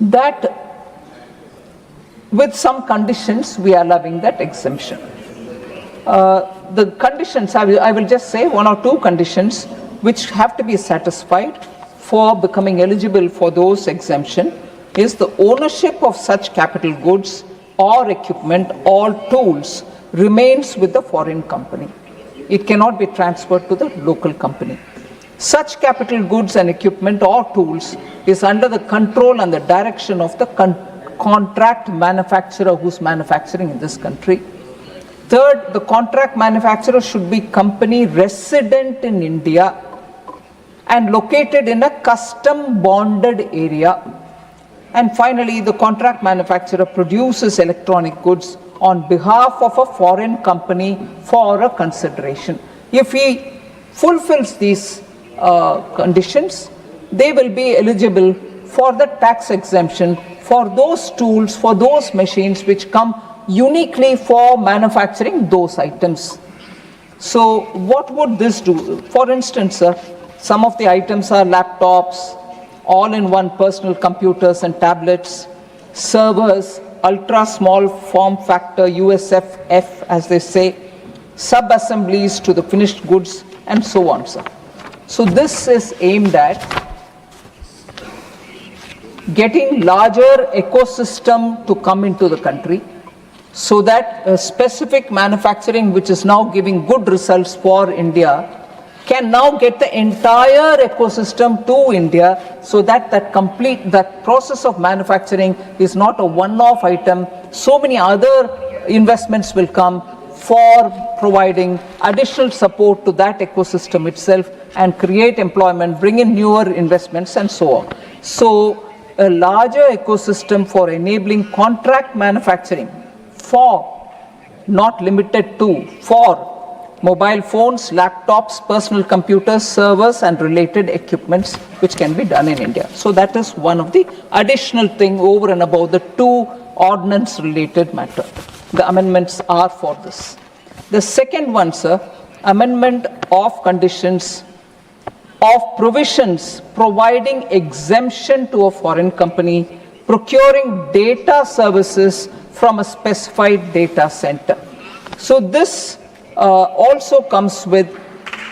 Speaker 11: that with some conditions we are allowing that exemption. The conditions, I will just say one or two conditions which have to be satisfied for becoming eligible for those exemption is the ownership of such capital goods or equipment or tools remains with the foreign company. It cannot be transferred to the local company. Such capital goods and equipment or tools is under the control and the direction of the contract manufacturer who's manufacturing in this country. Third, the contract manufacturer should be company resident in India and located in a custom bonded area. And finally, the contract manufacturer produces electronic goods on behalf of a foreign company for a consideration. If he fulfills these conditions, they will be eligible for the tax exemption for those tools, for those machines which come uniquely for manufacturing those items. So what would this do? For instance, some of the items are laptops, all-in-one personal computers and tablets, servers, ultra-small form factor USFF as they say, sub-assemblies to the finished goods and so on, sir. So this is aimed at getting larger ecosystem to come into the country so that a specific manufacturing which is now giving good results for India can now get the entire ecosystem to India so that that process of manufacturing is not a one-off item. So many other investments will come for providing additional support to that ecosystem itself and create employment, bring in newer investments and so on. So a larger ecosystem for enabling contract manufacturing for, not limited to, for mobile phones, laptops, personal computers, servers and related equipments which can be done in India. So that is one of the additional thing over and above the two ordinance related matter. The amendments are for this. The second one, sir, amendment of conditions of provisions providing exemption to a foreign company procuring data services from a specified data center. So this also comes with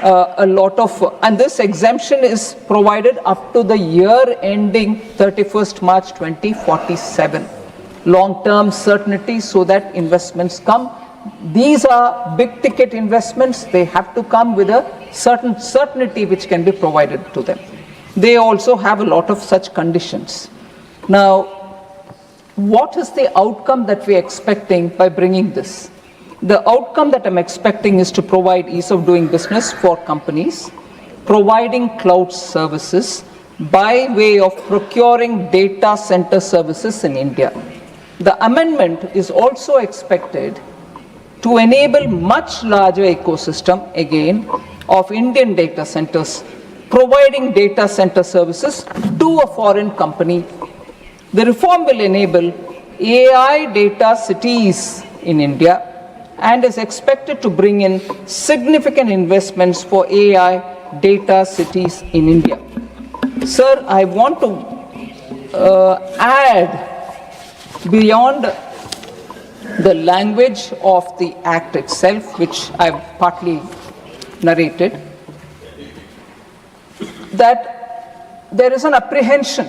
Speaker 11: a lot of, and this exemption is provided up to the year ending 31st March 2047. Long-term certainty so that investments come. These are big ticket investments. They have to come with a certain certainty which can be provided to them. They also have a lot of such conditions. Now, what is the outcome that we are expecting by bringing this? The outcome that I'm expecting is to provide ease of doing business for companies, providing cloud services by way of procuring data center services in India. The amendment is also expected to enable much larger ecosystem, again, of Indian data centers, providing data center services to a foreign company. The reform will enable AI data cities in India and is expected to bring in significant investments for AI data cities in India. Sir, I want to add beyond the language of the Act itself, which I've partly narrated, that there is an apprehension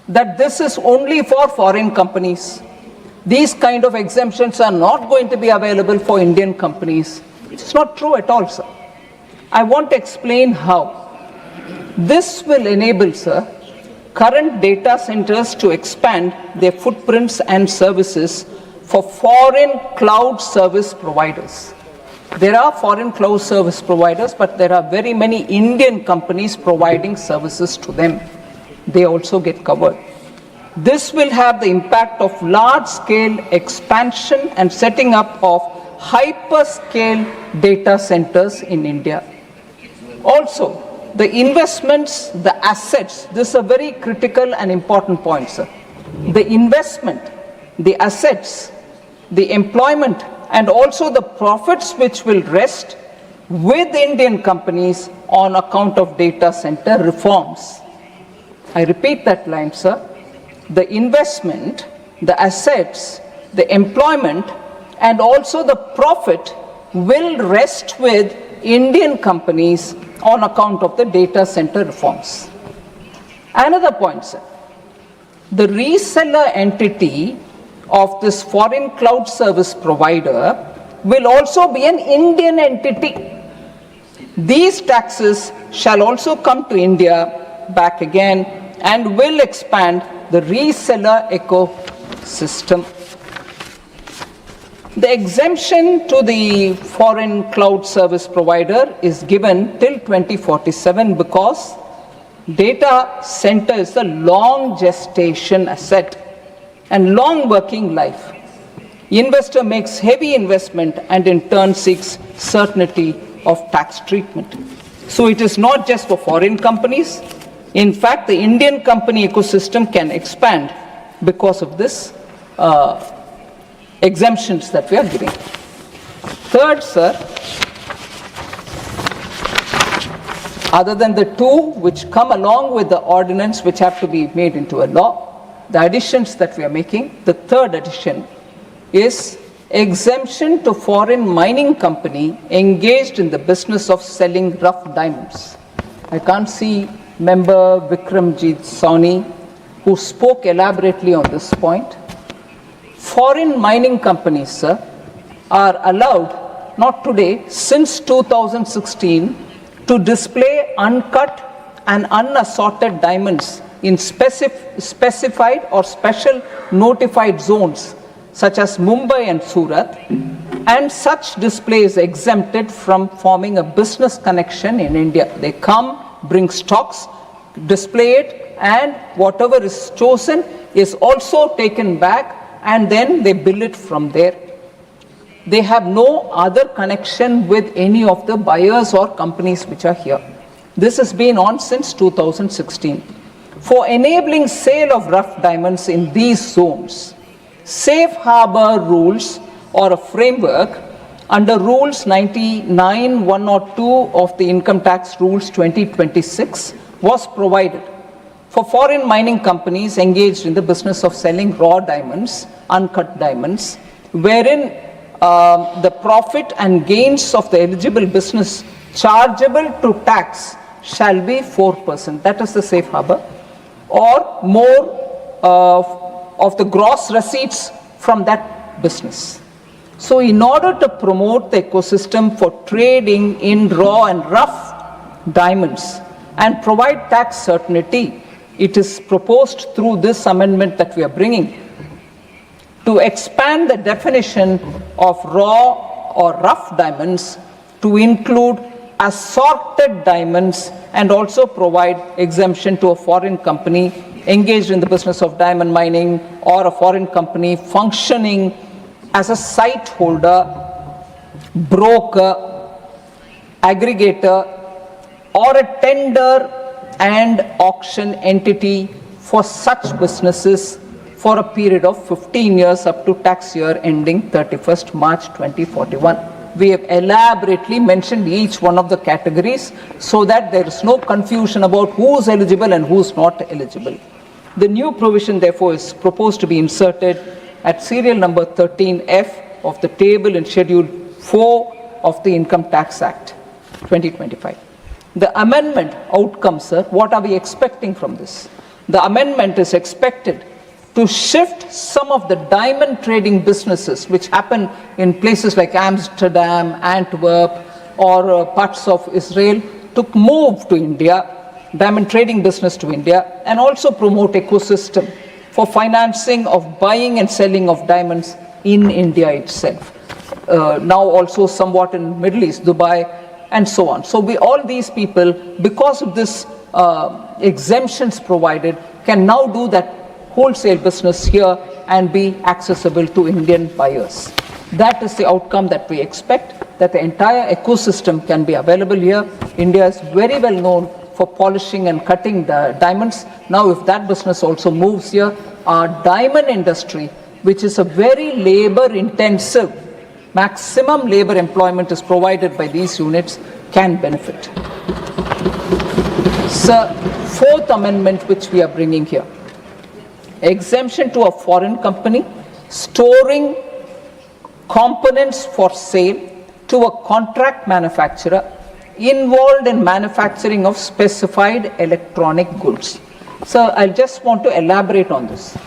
Speaker 11: that this is only for foreign companies. These kind of exemptions are not going to be available for Indian companies. It's not true at all, sir. I want to explain how. This will enable, sir, current data centers to expand their footprints and services for foreign cloud service providers. There are foreign cloud service providers, but there are very many Indian companies providing services to them. They also get covered. This will have the impact of large-scale expansion and setting up of hyperscale data centers in India. Also, the investments, the assets, this is a very critical and important point, sir. The investment, the assets, the employment, and also the profits which will rest with Indian companies on account of data center reforms. I repeat that line, sir. The investment, the assets, the employment, and also the profit will rest with Indian companies on account of the data center reforms. Another point, sir. The reseller entity of this foreign cloud service provider will also be an Indian entity. These taxes shall also come to India back again and will expand the reseller ecosystem. The exemption to the foreign cloud service provider is given till 2047 because data center is a long gestation asset and long working life. Investor makes heavy investment and in turn seeks certainty of tax treatment. So it is not just for foreign companies. In fact, the Indian company ecosystem can expand because of this exemptions that we are giving. Third, sir, other than the two which come along with the ordinance which have to be made into a law, the additions that we are making, the third addition is exemption to foreign mining company engaged in the business of selling rough diamonds. I can't see Member Vikramjit Sawhney, who spoke elaborately on this point. Foreign mining companies, sir, are allowed, not today, since 2016, to display uncut and unassorted diamonds in specified or special notified zones such as Mumbai and Surat, and such display is exempted from forming a business connection in India. They come, bring stocks, display it, and whatever is chosen is also taken back and then they bill it from there. They have no other connection with any of the buyers or companies which are here. This has been on since 2016. For enabling sale of rough diamonds in these zones, safe harbor rules or a framework under Rules 99, 102 of the Income Tax Rules 2026 was provided for foreign mining companies engaged in the business of selling raw diamonds, uncut diamonds, wherein the profit and gains of the eligible business chargeable to tax shall be 4%. That is the safe harbor, or more of the gross receipts from that business. So in order to promote the ecosystem for trading in raw and rough diamonds and provide tax certainty, it is proposed through this amendment that we are bringing to expand the definition of raw or rough diamonds to include assorted diamonds and also provide exemption to a foreign company engaged in the business of diamond mining or a foreign company functioning as a site holder, broker, aggregator, or a tender and auction entity for such businesses for a period of 15 years up to tax year ending 31st March 2041. We have elaborately mentioned each one of the categories so that there is no confusion about who's eligible and who's not eligible. The new provision, therefore, is proposed to be inserted at serial number 13F of the table in Schedule 4 of the Income Tax Act 2025. The amendment outcome, sir, what are we expecting from this? The amendment is expected to shift some of the diamond trading businesses which happen in places like Amsterdam, Antwerp, or parts of Israel to move to India, diamond trading business to India, and also promote ecosystem for financing of buying and selling of diamonds in India itself. Now also somewhat in Middle East, Dubai, and so on. So all these people, because of this exemptions provided, can now do that wholesale business here and be accessible to Indian buyers. That is the outcome that we expect, that the entire ecosystem can be available here. India is very well known for polishing and cutting the diamonds. Now if that business also moves here, our diamond industry, which is a very labor intensive, maximum labor employment is provided by these units, can benefit. Sir, fourth amendment which we are bringing here. Exemption to a foreign company storing components for sale to a contract manufacturer involved in manufacturing of specified electronic goods. So I just want to elaborate on this.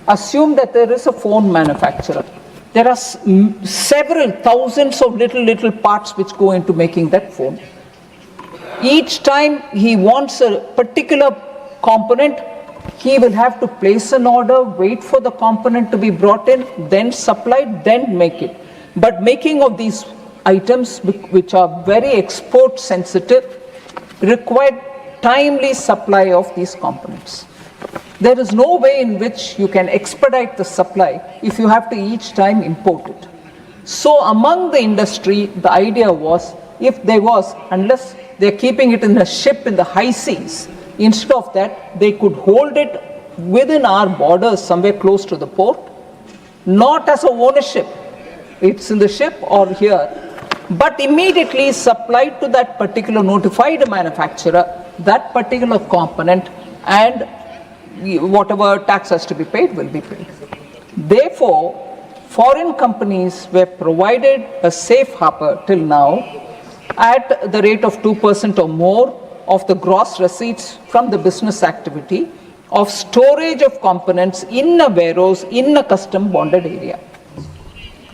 Speaker 11: Assume that there is a phone manufacturer. There are several thousands of little parts which go into making that phone. Each time he wants a particular component, he will have to place an order, wait for the component to be brought in, then supplied, then make it. But making of these items, which are very export sensitive, require timely supply of these components. There is no way in which you can expedite the supply if you have to each time import it. So among the industry, the idea was, if there was, unless they're keeping it in a ship in the high seas, instead of that, they could hold it within our borders, somewhere close to the port, not as a ownership, it's in the ship or here, but immediately supplied to that particular notified manufacturer, that particular component, and whatever tax has to be paid will be paid. Therefore, foreign companies were provided a safe harbor till now at the rate of 2% or more of the gross receipts from the business activity of storage of components in a warehouse in a custom bonded area.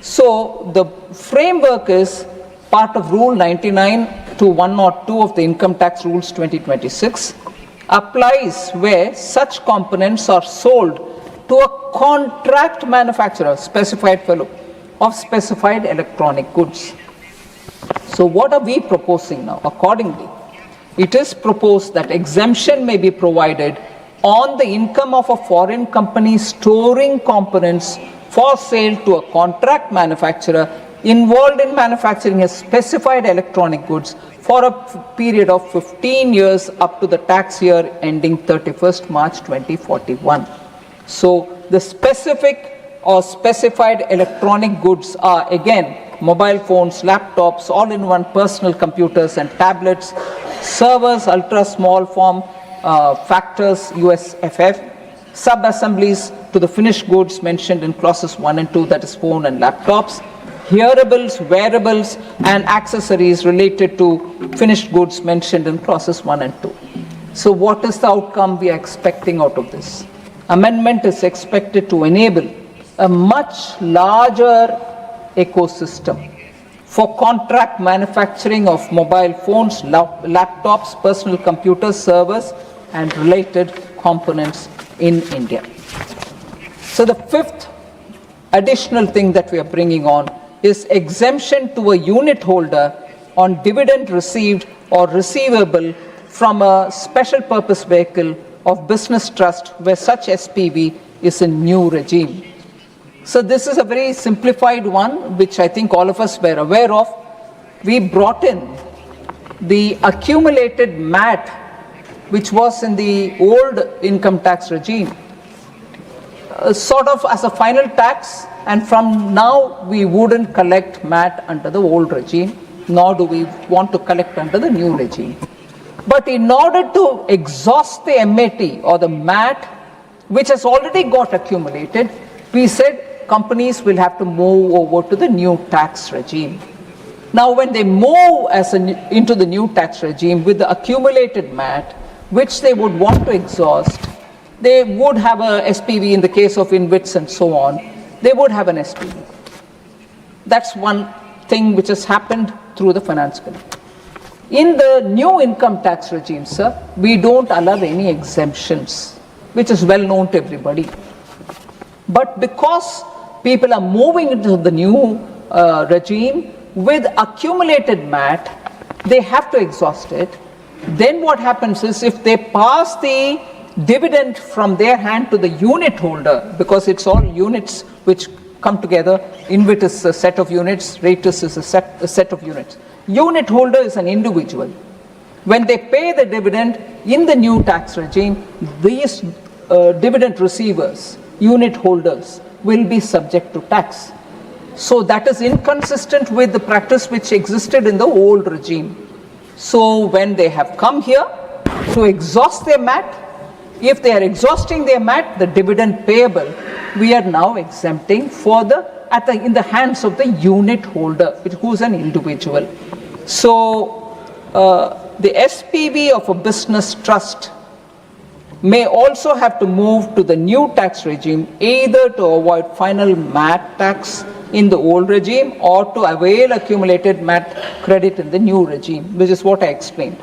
Speaker 11: So the framework is part of Rule 99 to 102 of the Income Tax Rules 2026, applies where such components are sold to a contract manufacturer, specified fellow, of specified electronic goods. So what are we proposing now? Accordingly, it is proposed that exemption may be provided on the income of a foreign company storing components for sale to a contract manufacturer involved in manufacturing a specified electronic goods for a period of 15 years up to the tax year ending 31st March 2041. So the specific or specified electronic goods are again mobile phones, laptops, all-in-one personal computers and tablets, servers, ultra-small form factors, USFF, sub-assemblies to the finished goods mentioned in clauses 1 and 2, that is phone and laptops, hearables, wearables, and accessories related to finished goods mentioned in clauses 1 and 2. So what is the outcome we are expecting out of this? Amendment is expected to enable a much larger ecosystem for contract manufacturing of mobile phones, laptops, personal computers, servers, and related components in India. So the fifth additional thing that we are bringing on is exemption to a unit holder on dividend received or receivable from a special purpose vehicle of business trust where such SPV is a new regime. So this is a very simplified one, which I think all of us were aware of. We brought in the accumulated MAT, which was in the old income tax regime, sort of as a final tax, and from now we wouldn't collect MAT under the old regime, nor do we want to collect under the new regime. But in order to exhaust the MAT or the MAT, which has already got accumulated, we said companies will have to move over to the new tax regime. Now, when they move into the new tax regime with the accumulated MAT, which they would want to exhaust, they would have a SPV in the case of InvITs and so on. They would have an SPV. That's one thing which has happened through the finance bill. In the new income tax regime, sir, we don't allow any exemptions, which is well known to everybody. But because people are moving into the new regime with accumulated MAT, they have to exhaust it. Then what happens is, if they pass the dividend from their hand to the unit holder, because it's all units which come together, InvIT is a set of units, Ratus is a set of units. Unit holder is an individual. When they pay the dividend in the new tax regime, these dividend receivers, unit holders, will be subject to tax. So that is inconsistent with the practice which existed in the old regime. So when they have come here to exhaust their MAT, if they are exhausting their MAT, the dividend payable, we are now exempting in the hands of the unit holder, who is an individual. So the SPV of a business trust may also have to move to the new tax regime, either to avoid final MAT tax in the old regime or to avail accumulated MAT credit in the new regime, which is what I explained.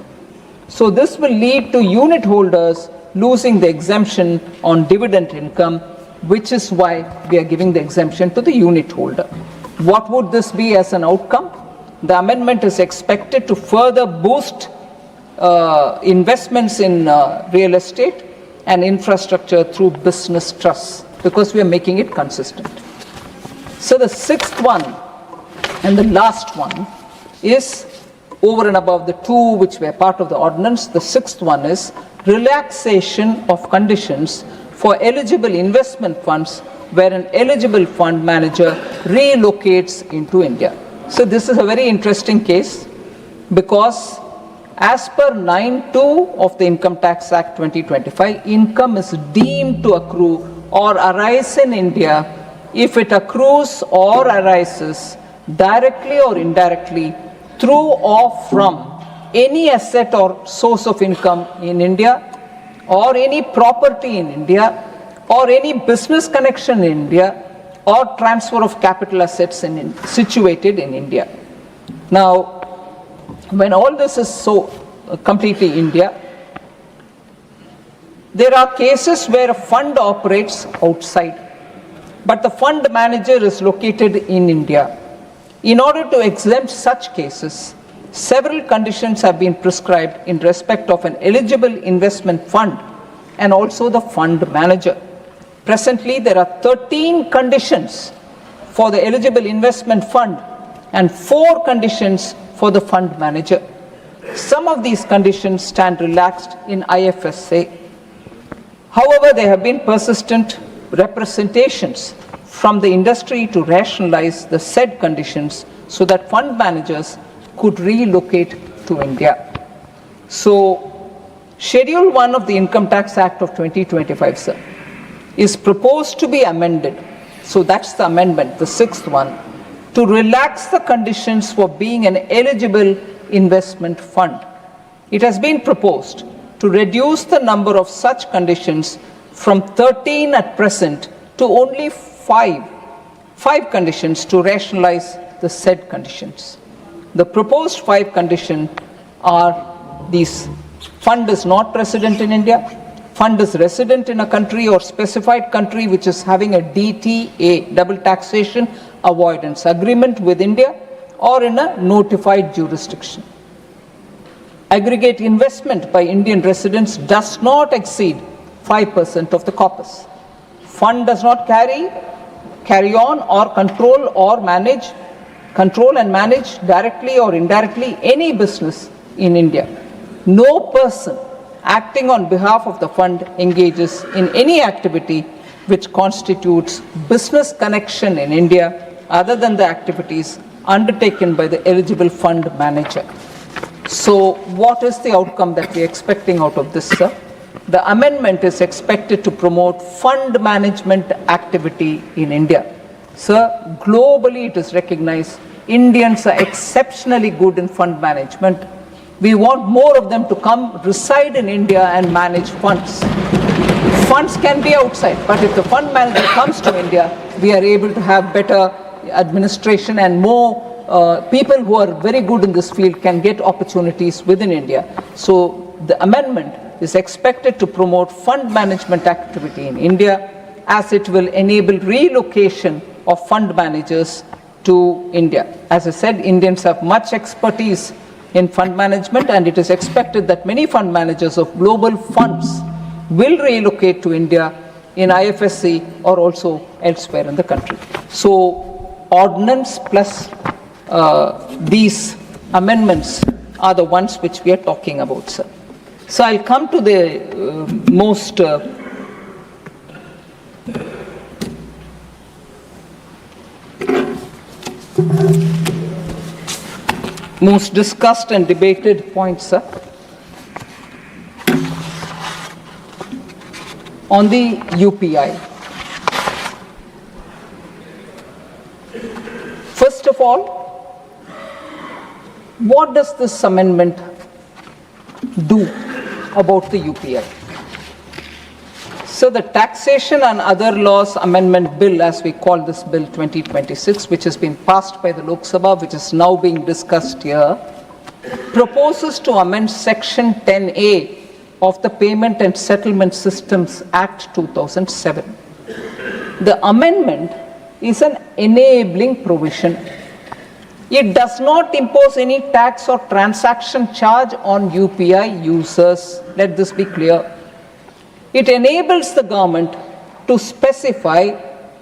Speaker 11: So this will lead to unit holders losing the exemption on dividend income, which is why we are giving the exemption to the unit holder. What would this be as an outcome? The amendment is expected to further boost investments in real estate and infrastructure through business trusts, because we are making it consistent. So the sixth one and the last one is over and above the two which were part of the ordinance. The sixth one is relaxation of conditions for eligible investment funds where an eligible fund manager relocates into India. So this is a very interesting case, because as per 9(2) of the Income Tax Act 2025, income is deemed to accrue or arise in India if it accrues or arises directly or indirectly through or from any asset or source of income in India, or any property in India, or any business connection in India, or transfer of capital assets situated in India. Now, when all this is so completely India, there are cases where a fund operates outside, but the fund manager is located in India. In order to exempt such cases, several conditions have been prescribed in respect of an eligible investment fund and also the fund manager. Presently, there are 13 conditions for the eligible investment fund and 4 conditions for the fund manager. Some of these conditions stand relaxed in IFSA. However, there have been persistent representations from the industry to rationalize the said conditions so that fund managers could relocate to India. So, Schedule 1 of the Income Tax Act of 2025, sir, is proposed to be amended. So that's the amendment, the sixth one, to relax the conditions for being an eligible investment fund. It has been proposed to reduce the number of such conditions from 13 at present to only 5 conditions to rationalize the said conditions. The proposed 5 conditions are these: fund is not resident in India, fund is resident in a country or specified country which is having a DTA, double taxation avoidance agreement with India, or in a notified jurisdiction. Aggregate investment by Indian residents does not exceed 5% of the corpus. Fund does not carry on or control and manage directly or indirectly any business in India. No person acting on behalf of the fund engages in any activity which constitutes business connection in India other than the activities undertaken by the eligible fund manager. So what is the outcome that we are expecting out of this, sir? The amendment is expected to promote fund management activity in India. Sir, globally it is recognized Indians are exceptionally good in fund management. We want more of them to come reside in India and manage funds. Funds can be outside, but if the fund manager comes to India, we are able to have better administration and more people who are very good in this field can get opportunities within India. So the amendment is expected to promote fund management activity in India, as it will enable relocation of fund managers to India. As I said, Indians have much expertise in fund management, and it is expected that many fund managers of global funds will relocate to India in IFSC or also elsewhere in the country. So ordinance plus these amendments are the ones which we are talking about, sir. So I'll come to the most discussed and debated points, sir. On the UPI. First of all, what does this amendment do about the UPI? So the Taxation and Other Laws Amendment Bill, as we call this Bill 2026, which has been passed by the Loksabha, which is now being discussed here, proposes to amend Section 10A of the Payment and Settlement Systems Act 2007. The amendment is an enabling provision. It does not impose any tax or transaction charge on UPI users. Let this be clear. It enables the government to specify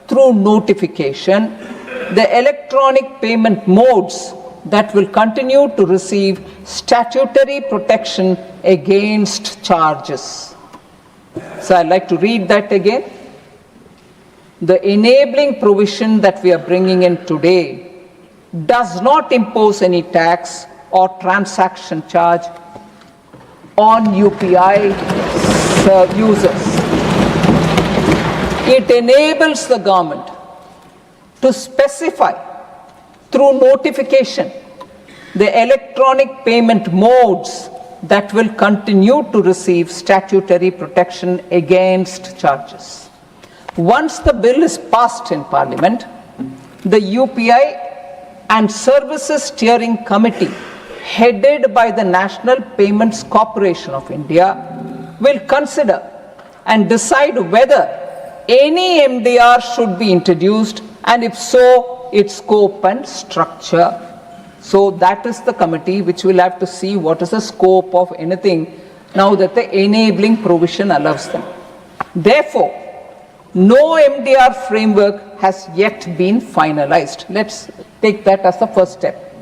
Speaker 11: through notification the electronic payment modes that will continue to receive statutory protection against charges. So I'd like to read that again. The enabling provision that we are bringing in today does not impose any tax or transaction charge on UPI users. It enables the government to specify through notification the electronic payment modes that will continue to receive statutory protection against charges. Once the bill is passed in Parliament, the UPI and Services Steering Committee, headed by the National Payments Corporation of India, will consider and decide whether any MDR should be introduced, and if so, its scope and structure. So that is the committee which will have to see what is the scope of anything now that the enabling provision allows them. Therefore, no MDR framework has yet been finalized. Let's take that as the first step.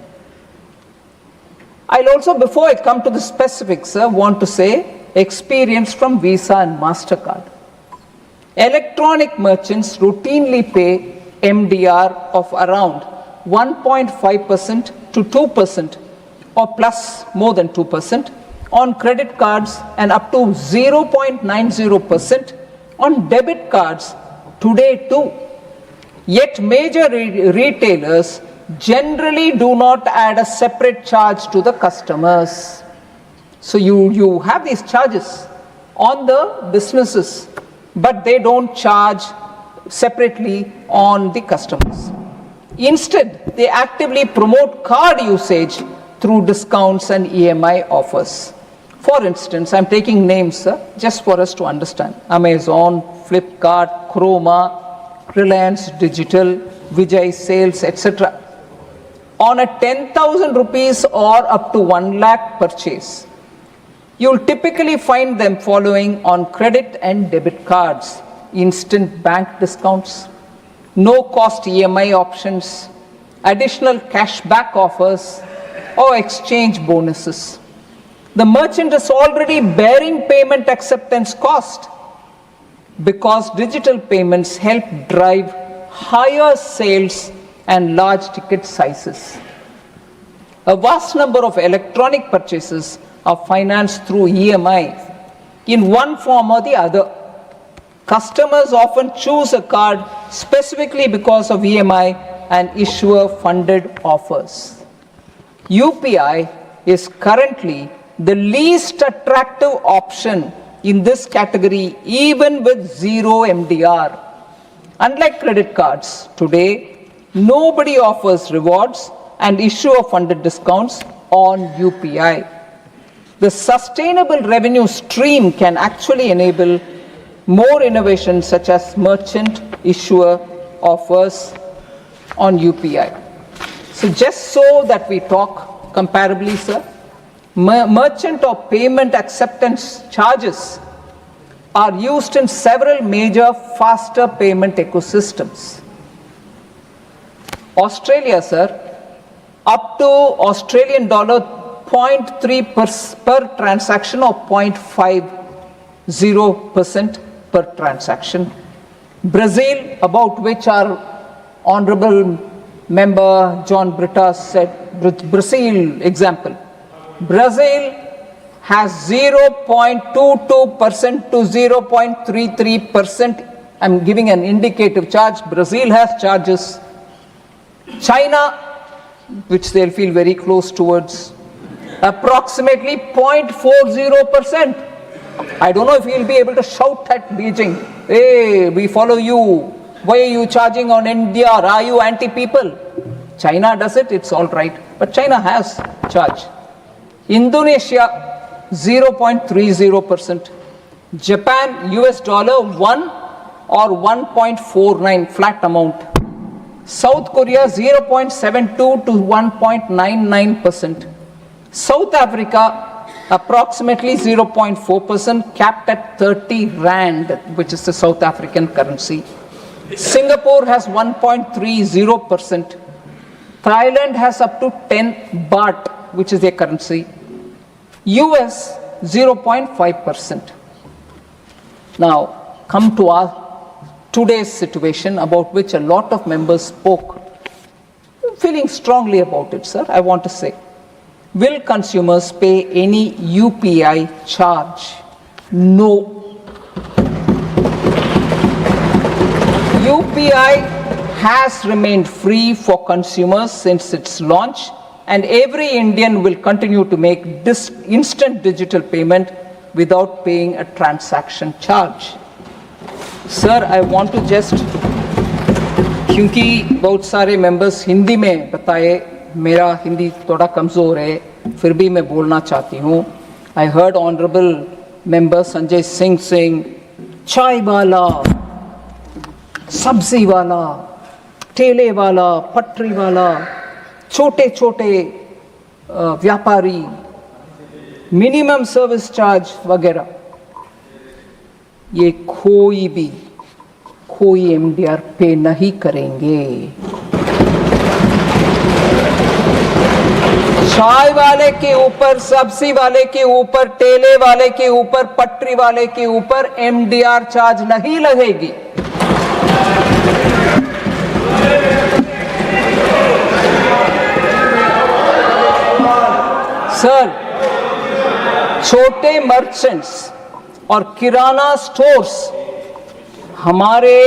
Speaker 11: I'll also, before I come to the specifics, want to say experience from Visa and MasterCard. Electronic merchants routinely pay MDR of around 1.5% to 2% or plus more than 2% on credit cards and up to 0.90% on debit cards today too. Yet major retailers generally do not add a separate charge to the customers. So you have these charges on the businesses, but they don't charge separately on the customers. Instead, they actively promote card usage through discounts and EMI offers. For instance, I'm taking names just for us to understand. Amazon, Flipkart, Chroma, Reliance Digital, Vijay Sales, etc. On a 10,000 rupees or up to 1 lakh purchase, you'll typically find them following on credit and debit cards, instant bank discounts, no cost EMI options, additional cashback offers, or exchange bonuses. The merchant is already bearing payment acceptance cost because digital payments help drive higher sales and large ticket sizes. A vast number of electronic purchases are financed through EMI in one form or the other. Customers often choose a card specifically because of EMI and issuer-funded offers. UPI is currently the least attractive option in this category, even with zero MDR. Unlike credit cards, today nobody offers rewards and issuer-funded discounts on UPI. The sustainable revenue stream can actually enable more innovations such as merchant issuer offers on UPI. So just so that we talk comparably, sir, merchant or payment acceptance charges are used in several major faster payment ecosystems. Australia, sir, up to Australian dollar 0.3 per transaction or 0.50% per transaction. Brazil, about which our Honorable Member John Britta said, Brazil example. Brazil has 0.22% to 0.33%. I'm giving an indicative charge. Brazil has charges. China, which they'll feel very close towards, approximately 0.40%. I don't know if you'll be able to shout at Beijing, hey, we follow you. Why are you charging on India? Are you anti-people? China does it, it's all right. But China has charge. Indonesia, 0.30%. Japan, US dollar 1 or 1.49 flat amount. South Korea, 0.72 to 1.99%. South Africa, approximately 0.4%, capped at 30 Rand, which is the South African currency. Singapore has 1.30%. Thailand has up to 10 baht, which is their currency. US, 0.5%. Now, come to our today's situation, about which a lot of members spoke. Feeling strongly about it, sir, I want to say. Will consumers pay any UPI charge? No. UPI has remained free for consumers since its launch, and every Indian will continue to make this instant digital payment without paying a transaction charge. Sir, I want to just, क्योंकि बहुत सारे members Hindi में बताए, मेरा हिंदी थोड़ा कमज़ोर है, फिर भी मैं बोलना चाहती हूँ. I heard Honorable Member Sanjay Singh saying, चाय वाला, सब्जी वाला, ठेले वाला, पटरी वाला, छोटे छोटे व्यापारी, मिनिमम सर्विस चार्ज वगैरह, ये कोई MDR पे नहीं करेंगे. चाय वाले के ऊपर, सब्जी वाले के ऊपर, ठेले वाले के ऊपर, पटरी वाले के ऊपर MDR चार्ज नहीं लगेगी. सर, छोटे मर्चेंट्स और किराना स्टोर्स हमारे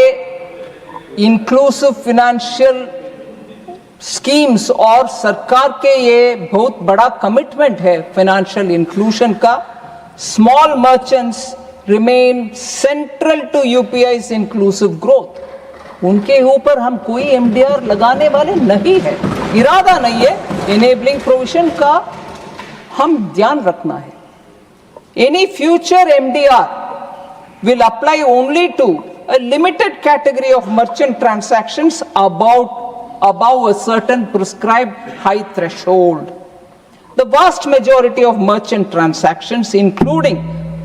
Speaker 11: इंक्लूसिव फाइनेंशियल स्कीम्स और सरकार के ये बहुत बड़ा कमिटमेंट है फाइनेंशियल इंक्लूजन का। Small merchants remain central to UPI's inclusive growth. उनके ऊपर हम कोई एमडीआर लगाने वाले नहीं है, इरादा नहीं है। इनेबलिंग प्रोविजन का हम ध्यान रखना है। Any future MDR will apply only to a limited category of merchant transactions above a certain prescribed high threshold. The vast majority of merchant transactions, including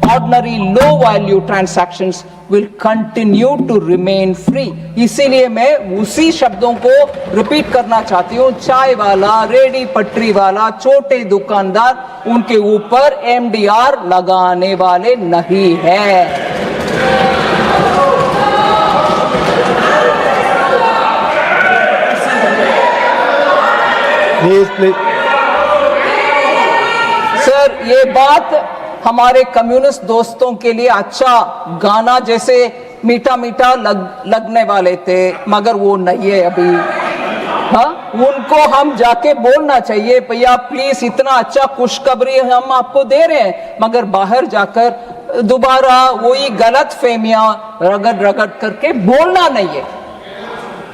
Speaker 11: ordinary low value transactions, will continue to remain free. इसीलिए मैं उसी शब्दों को repeat करना चाहती हूँ। चाय वाला, रेडी पटरी वाला, छोटे दुकानदार, उनके ऊपर एमडीआर लगाने वाले नहीं है। सर, ये बात हमारे कम्युनिस्ट दोस्तों के लिए अच्छा गाना जैसे मीठा मीठा लगने वाले थे, मगर वो नहीं है अभी। हाँ, उनको हम जाके बोलना चाहिए, भैया प्लीज इतना अच्छा खुशखबरी हम आपको दे रहे हैं, मगर बाहर जाकर दोबारा वही गलत फहमियां रगड़ रगड़ करके बोलना नहीं है।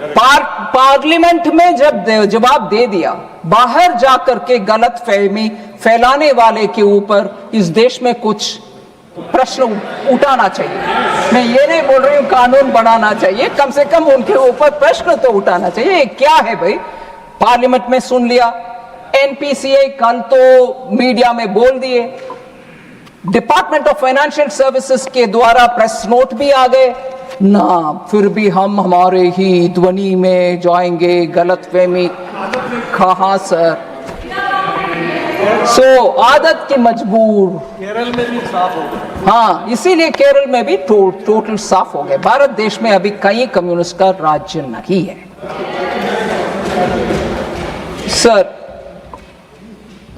Speaker 11: पार्लियामेंट में जब जवाब दे दिया, बाहर जाकर के गलत फहमी फैलाने वाले के ऊपर इस देश में कुछ प्रश्न उठाना चाहिए। मैं ये नहीं बोल रही हूँ कानून बनाना चाहिए, कम से कम उनके ऊपर प्रश्न तो उठाना चाहिए। क्या है भाई, पार्लियामेंट में सुन लिया, एनपीसीआई कल तो मीडिया में बोल दिए, डिपार्टमेंट ऑफ फाइनेंशियल सर्विसेज के द्वारा प्रेस नोट भी आ गए ना, फिर भी हम हमारे ही ध्वनि में जाएंगे। गलतफहमी कहां सर? आदत की मजबूर।
Speaker 5: केरल में भी साफ हो गए।
Speaker 11: हाँ, इसीलिए केरल में भी टोटल साफ हो गए। भारत देश में अभी कई कम्युनिस्ट का राज्य नहीं है sir.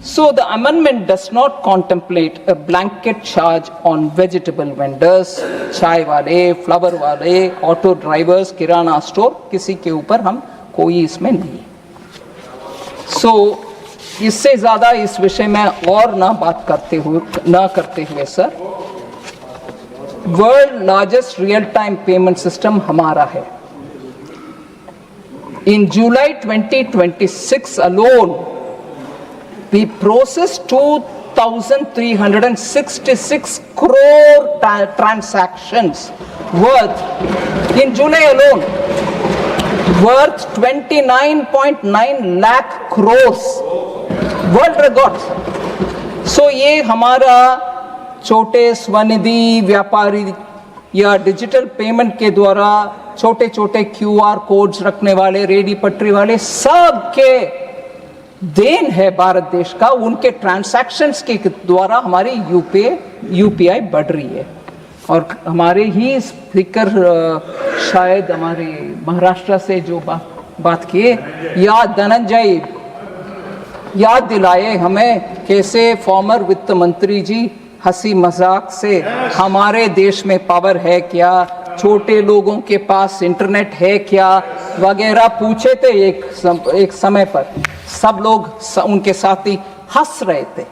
Speaker 11: So the amendment does not contemplate a blanket charge on vegetable vendors, चाय वाले, फ्लावर वाले, ऑटो ड्राइवर्स, किराना स्टोर, किसी के ऊपर हम कोई इसमें नहीं। So इससे ज्यादा इस विषय में और ना करते हुए sir, world largest real time payment system हमारा है। In July 2026 alone, we processed 2,366 crore transactions worth, in July alone, worth 29.9 lakh crores, world record। So ये हमारा छोटे स्वनिधि व्यापारी या डिजिटल पेमेंट के द्वारा छोटे छोटे क्यूआर कोड्स रखने वाले, रेडी पटरी वाले, सब के देन है भारत देश का। उनके ट्रांसैक्शंस के द्वारा हमारी यूपीआई बढ़ रही है। और हमारे ही स्पीकर शायद हमारे महाराष्ट्र से जो बात किए, धनंजय याद दिलाए हमें कैसे फॉर्मर वित्त मंत्री जी हंसी मजाक से हमारे देश में पावर है क्या, छोटे लोगों के पास इंटरनेट है क्या वगैरह पूछे थे। एक समय पर सब लोग उनके साथी हंस रहे थे।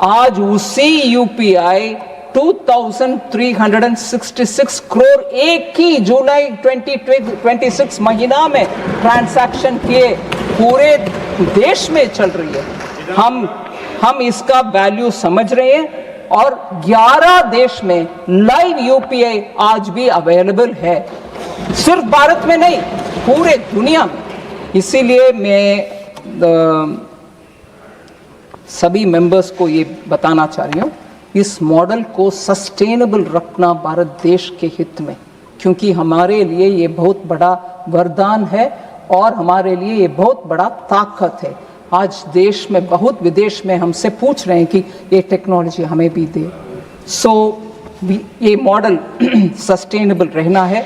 Speaker 11: आज उसी यूपीआई 2,366 करोड़ एक ही जुलाई 2026 महीना में ट्रांजैक्शन किए पूरे देश में चल रही है। हम इसका वैल्यू समझ रहे हैं और 11 देश में लाइव यूपीआई आज भी अवेलेबल है, सिर्फ भारत में नहीं पूरे दुनिया में। इसीलिए मैं सभी मेंबर्स को ये बताना चाह रही हूँ, इस मॉडल को सस्टेनेबल रखना भारत देश के हित में, क्योंकि हमारे लिए ये बहुत बड़ा वरदान है और हमारे लिए ये बहुत बड़ा ताकत है। आज देश में बहुत विदेश में हमसे पूछ रहे हैं कि ये टेक्नोलॉजी हमें भी दे। ये मॉडल सस्टेनेबल रहना है,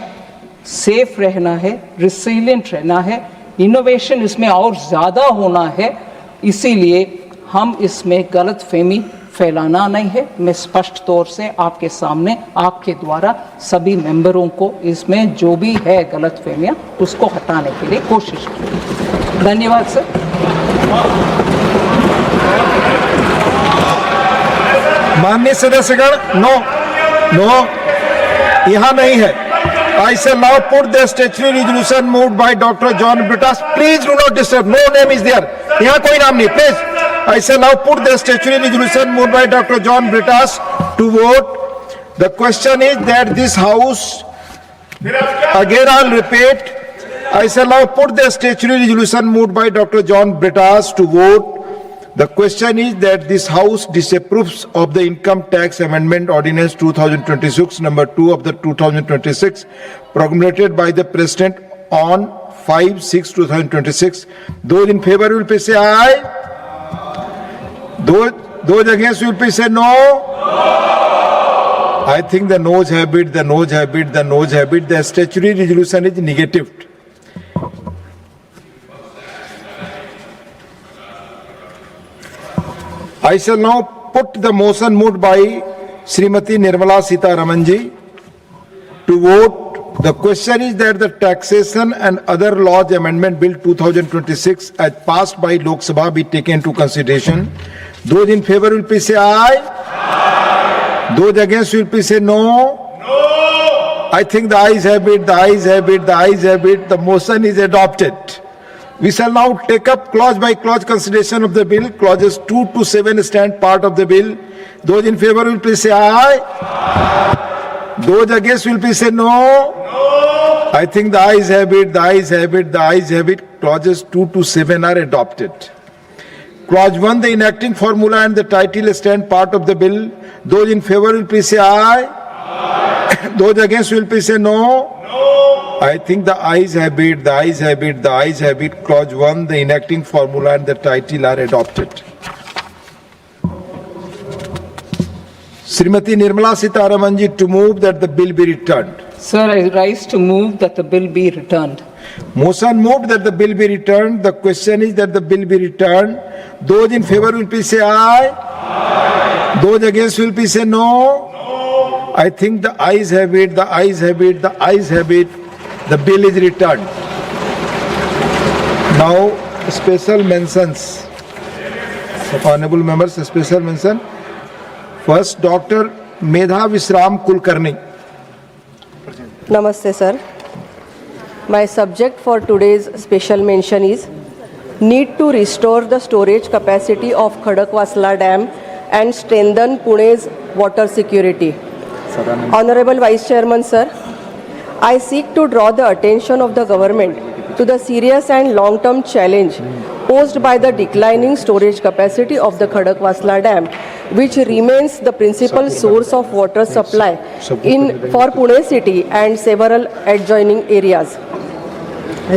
Speaker 11: सेफ रहना है, रिसिलिएंट रहना है, इनोवेशन इसमें और ज़्यादा होना है। इसीलिए हम इसमें गलतफहमी फैलाना नहीं है। मैं स्पष्ट तौर से आपके सामने आपके द्वारा सभी मेंबरों को इसमें जो भी है गलतफहमियां उसको हटाने के लिए कोशिश की। धन्यवाद सर.
Speaker 2: माननीय सदस्यगण, नो, यहाँ नहीं है. I shall now put the statutory resolution moved by Dr. John Brittas. Please do not disturb. No name is there. यहाँ कोई नाम नहीं. Please. I shall now put the statutory resolution moved by Dr. John Brittas to vote. The question is that this House, again I'll repeat, I shall now put the statutory resolution moved by Dr. John Brittas to vote. The question is that this House disapproves of the Income Tax Amendment Ordinance 2026, number 2 of the 2026, promulgated by the President on 5/6/2026. Those in favor will please say aye. Those against will please say no. I think the noes have it, the noes have it, the noes have it. The statutory resolution is negative. I shall now put the motion moved by Srimati Nirmala Sitharaman ji to vote. The question is that the Taxation and Other Laws Amendment Bill 2026 as passed by Loksabha be taken into consideration. Those in favor will please say aye. Those against will please say no. I think the ayes have it, the ayes have it, the ayes have it. The motion is adopted. We shall now take up clause by clause consideration of the bill. Clauses 2 to 7 stand part of the bill. Those in favor will please say aye. Those against will please say no. I think the ayes have it, the ayes have it, the ayes have it. Clauses 2 to 7 are adopted. Clause 1, the enacting formula and the title stand part of the bill. Those in favor will please say aye. Those against will please say no. I think the ayes have it, the ayes have it, the ayes have it. Clause 1, the enacting formula and the title are adopted. Srimati Nirmala Sitharaman ji to move that the bill be returned.
Speaker 11: Sir, I rise to move that the bill be returned.
Speaker 2: Motion moved that the bill be returned. The question is that the bill be returned. Those in favor will please say aye. Those against will please say no. I think the ayes have it, the ayes have it, the ayes have it. The bill is returned. Now, special mentions. Honorable members, special mention. First, Dr. Medha Visram Kulkarni.
Speaker 7: Namaste, sir. My subject for today's special mention is need to restore the storage capacity of Khadakwasla Dam and strengthen Pune's water security. Honorable Vice Chairman, sir, I seek to draw the attention of the government to the serious and long-term challenge posed by the declining storage capacity of the Khadakwasla Dam, which remains the principal source of water supply for Pune city and several adjoining areas.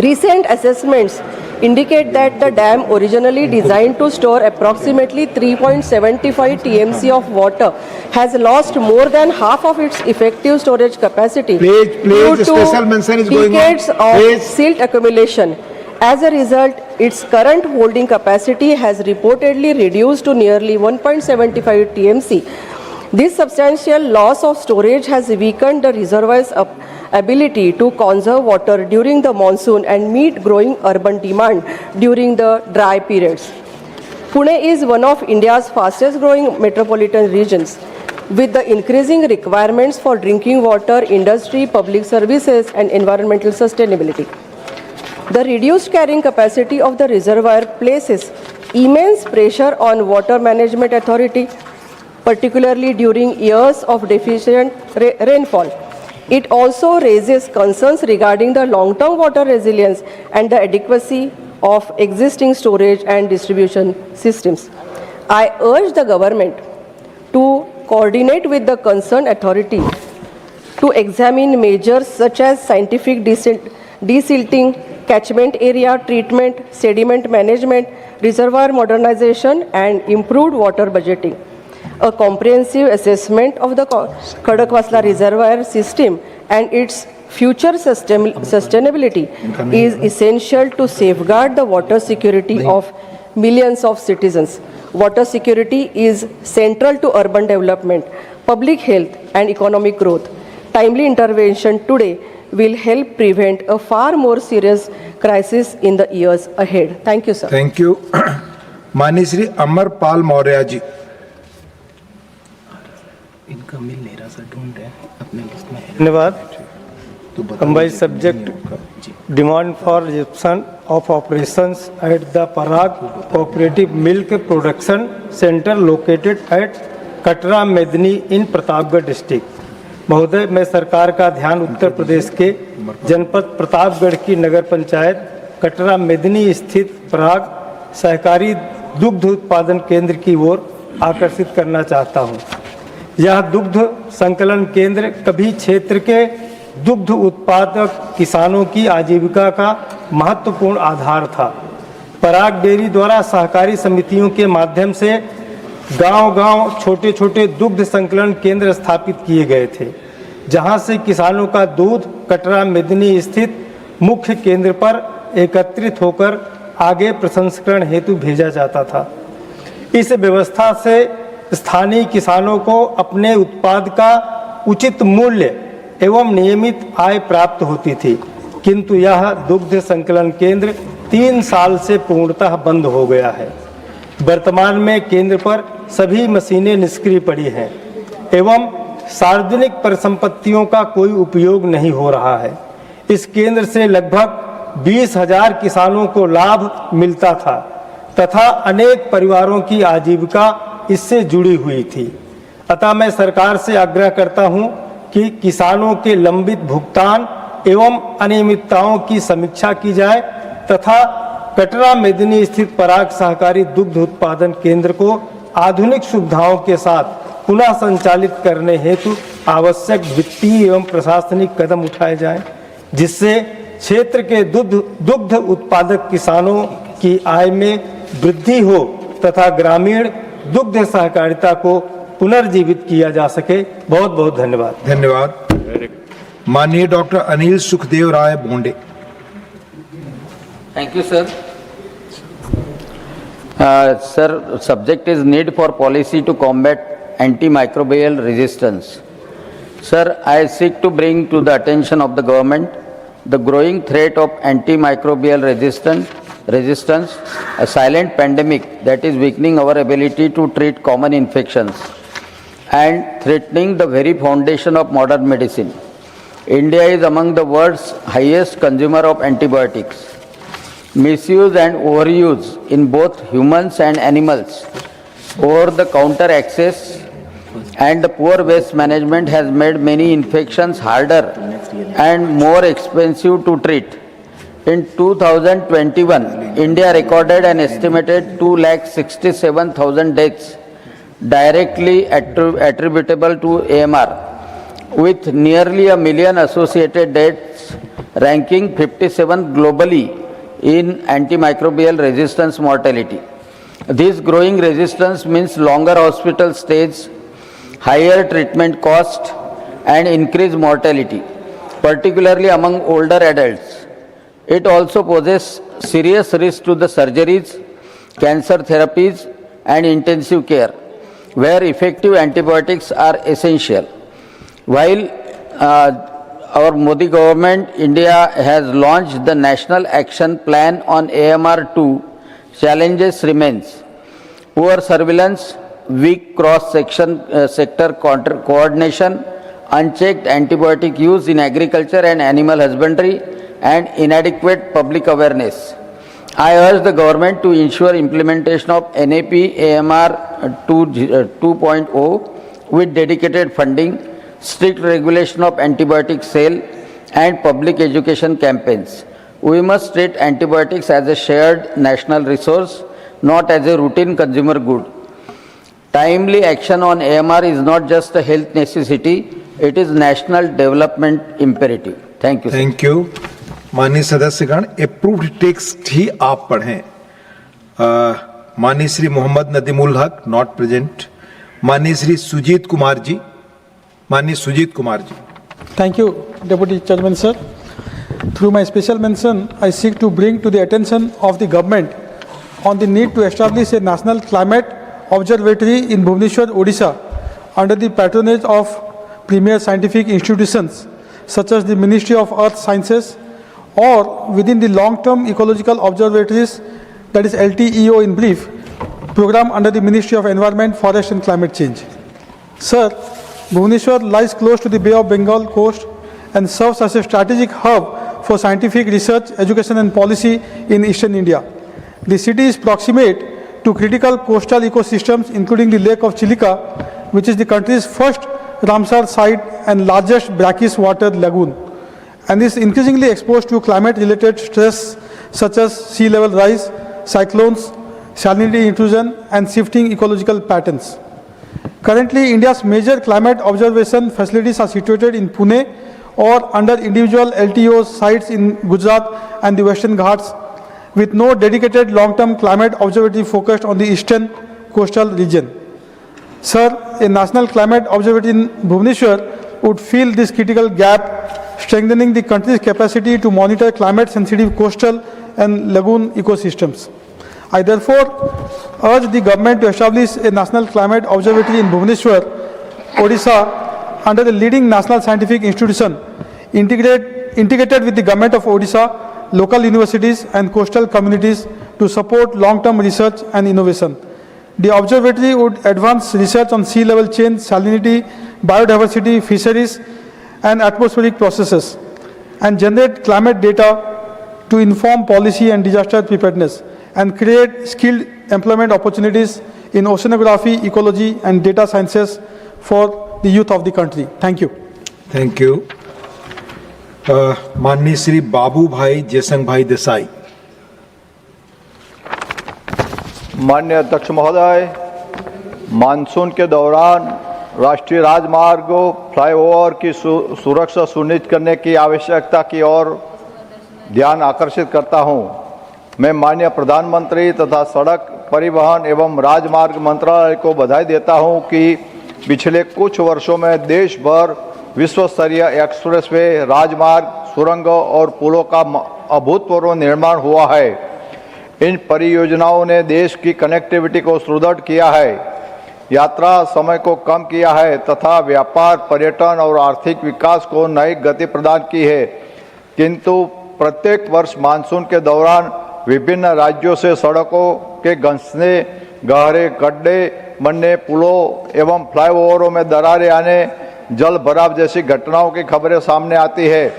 Speaker 7: Recent assessments indicate that the dam, originally designed to store approximately 3.75 TMC of water, has lost more than half of its effective storage capacity due to
Speaker 2: special mention is going on.
Speaker 7: decades of silt accumulation. As a result, its current holding capacity has reportedly reduced to nearly 1.75 TMC. This substantial loss of storage has weakened the reservoir's ability to conserve water during the monsoon and meet growing urban demand during the dry periods. Pune is one of India's fastest growing metropolitan regions, with the increasing requirements for drinking water, industry, public services, and environmental sustainability. The reduced carrying capacity of the reservoir places immense pressure on Water Management Authority, particularly during years of deficient rainfall. It also raises concerns regarding the long-term water resilience and the adequacy of existing storage and distribution systems. I urge the government to coordinate with the concerned authority to examine measures such as scientific desilting, catchment area treatment, sediment management, reservoir modernization, and improved water budgeting. A comprehensive assessment of the Khadakwasla reservoir system and its future sustainability is essential to safeguard the water security of millions of citizens. Water security is central to urban development, public health, and economic growth. Timely intervention today will help prevent a far more serious crisis in the years ahead. Thank you, sir.
Speaker 2: Thank you. माननीय श्री अमरपाल मौर्य जी.
Speaker 8: इनका मिल नहीं रहा sir, ढूंढ रहे हैं अपने list में. धन्यवाद. Combined subject demand for resumption of operations at the Parag Cooperative Milk Production Center located at Katra Medni in Pratapgarh district. महोदय, मैं सरकार का ध्यान उत्तर प्रदेश के जनपद प्रतापगढ़ की नगर पंचायत कटरा मेदनी स्थित पराग सहकारी दुग्ध उत्पादन केंद्र की ओर आकर्षित करना चाहता हूं. यह दुग्ध संकलन केंद्र कभी क्षेत्र के दुग्ध उत्पादक किसानों की आजीविका का महत्वपूर्ण आधार था. पराग डेयरी द्वारा सहकारी समितियों के माध्यम से गांव-गांव छोटे-छोटे दुग्ध संकलन केंद्र स्थापित किए गए थे, जहां से किसानों का दूध कटरा मेदनी स्थित मुख्य केंद्र पर एकत्रित होकर आगे प्रसंस्करण हेतु भेजा जाता था. इस व्यवस्था से स्थानीय किसानों को अपने उत्पाद का उचित मूल्य एवं नियमित आय प्राप्त होती थी, किंतु यह दुग्ध संकलन केंद्र 3 साल से पूर्णतः बंद हो गया है. वर्तमान में केंद्र पर सभी मशीनें निष्क्रिय पड़ी हैं एवं सार्वजनिक परिसंपत्तियों का कोई उपयोग नहीं हो रहा है. इस केंद्र से लगभग 20,000 किसानों को लाभ मिलता था तथा अनेक परिवारों की आजीविका इससे जुड़ी हुई थी. अतः मैं सरकार से आग्रह करता हूं कि किसानों के लंबित भुगतान एवं अनियमितताओं की समीक्षा की जाए तथा कटरा मेदिनी स्थित पराग सहकारी दुग्ध उत्पादन केंद्र को आधुनिक सुविधाओं के साथ पुनः संचालित करने हेतु आवश्यक वित्तीय एवं प्रशासनिक कदम उठाए जाएं, जिससे क्षेत्र के दुग्ध उत्पादक किसानों की आय में वृद्धि हो तथा ग्रामीण दुग्ध सहकारिता को पुनर्जीवित किया जा सके. बहुत बहुत धन्यवाद.
Speaker 2: धन्यवाद. माननीय doctor Anil Sukhdev Rai Bonde.
Speaker 9: Thank you, sir. Sir, subject is need for policy to combat antimicrobial resistance. Sir, I seek to bring to the attention of the government the growing threat of antimicrobial resistance, a silent pandemic that is weakening our ability to treat common infections and threatening the very foundation of modern medicine. India is among the world's highest consumer of antibiotics. Misuse and overuse in both humans and animals, over-the-counter access and the poor waste management has made many infections harder and more expensive to treat. In 2021, India recorded an estimated 2,67,000 deaths directly attributable to AMR, with nearly 1 million associated deaths, ranking 57 globally in antimicrobial resistance mortality. This growing resistance means longer hospital stays, higher treatment cost and increased mortality, particularly among older adults. It also poses serious risk to the surgeries, cancer therapies and intensive care, where effective antibiotics are essential. While our Modi government, India has launched the National Action Plan on AMR2, challenges remains. Poor surveillance, weak cross-sector coordination, unchecked antibiotic use in agriculture and animal husbandry, and inadequate public awareness. I urge the government to ensure implementation of NAP AMR 2.0 with dedicated funding, strict regulation of antibiotic sale and public education campaigns. We must treat antibiotics as a shared national resource, not as a routine consumer good. Timely action on AMR is not just a health necessity, it is national development imperative. Thank you, sir.
Speaker 2: Thank you. माननीय सदस्यगण, approved text ही आप पढ़ें. माननीय श्री मोहम्मद नदीमुल हक, not present. माननीय श्री सुजीत कुमार जी. माननीय Sujit Kumar ji.
Speaker 5: Thank you, Deputy Chairman, sir. Through my special mention, I seek to bring to the attention of the government on the need to establish a national climate observatory in Bhubaneswar, Odisha, under the patronage of premier scientific institutions such as the Ministry of Earth Sciences or within the long-term ecological observatories, that is LTEO in brief, program under the Ministry of Environment, Forest and Climate Change. Sir, Bhubaneswar lies close to the Bay of Bengal coast and serves as a strategic hub for scientific research, education and policy in eastern India. The city is proximate to critical coastal ecosystems including the Lake of Chilika, which is the country's first Ramsar site and largest brackish water lagoon, and is increasingly exposed to climate-related stress such as sea level rise, cyclones, salinity intrusion and shifting ecological patterns. Currently, India's major climate observation facilities are situated in Pune or under individual LTO sites in Gujarat and the Western Ghats, with no dedicated long-term climate observatory focused on the eastern coastal region. Sir, a national climate observatory in Bhubaneswar would fill this critical gap, strengthening the country's capacity to monitor climate-sensitive coastal and lagoon ecosystems. I therefore urge the government to establish a national climate observatory in Bhubaneswar, Odisha, under the leading national scientific institution, integrated with the government of Odisha, local universities and coastal communities to support long-term research and innovation. The observatory would advance research on sea level change, salinity, biodiversity, fisheries and atmospheric processes, and generate climate data to inform policy and disaster preparedness, and create skilled employment opportunities in oceanography, ecology and data sciences for the youth of the country. Thank you.
Speaker 2: Thank you. माननीय श्री बाबू भाई जयसंग भाई देसाई।
Speaker 1: माननीय अध्यक्ष महोदय, monsoon के दौरान राष्ट्रीय राजमार्गों, फ्लाईओवर की सुरक्षा सुनिश्चित करने की आवश्यकता की ओर ध्यान आकर्षित करता हूं। मैं माननीय प्रधानमंत्री तथा सड़क परिवहन एवं राजमार्ग मंत्रालय को बधाई देता हूं कि पिछले कुछ वर्षों में देश भर विश्व स्तरीय एक्सप्रेसवे, राजमार्ग, सुरंगों और पुलों का अभूतपूर्व निर्माण हुआ है। इन परियोजनाओं ने देश की कनेक्टिविटी को सुदृढ़ किया है, यात्रा समय को कम किया है तथा व्यापार, पर्यटन और आर्थिक विकास को नई गति प्रदान की है। किंतु प्रत्येक वर्ष मानसून के दौरान विभिन्न राज्यों से सड़कों के घंसने, गहरे गड्ढे बनने, पुलों एवं फ्लाईओवरों में दरारें आने, जल भराव जैसी घटनाओं की खबरें सामने आती है।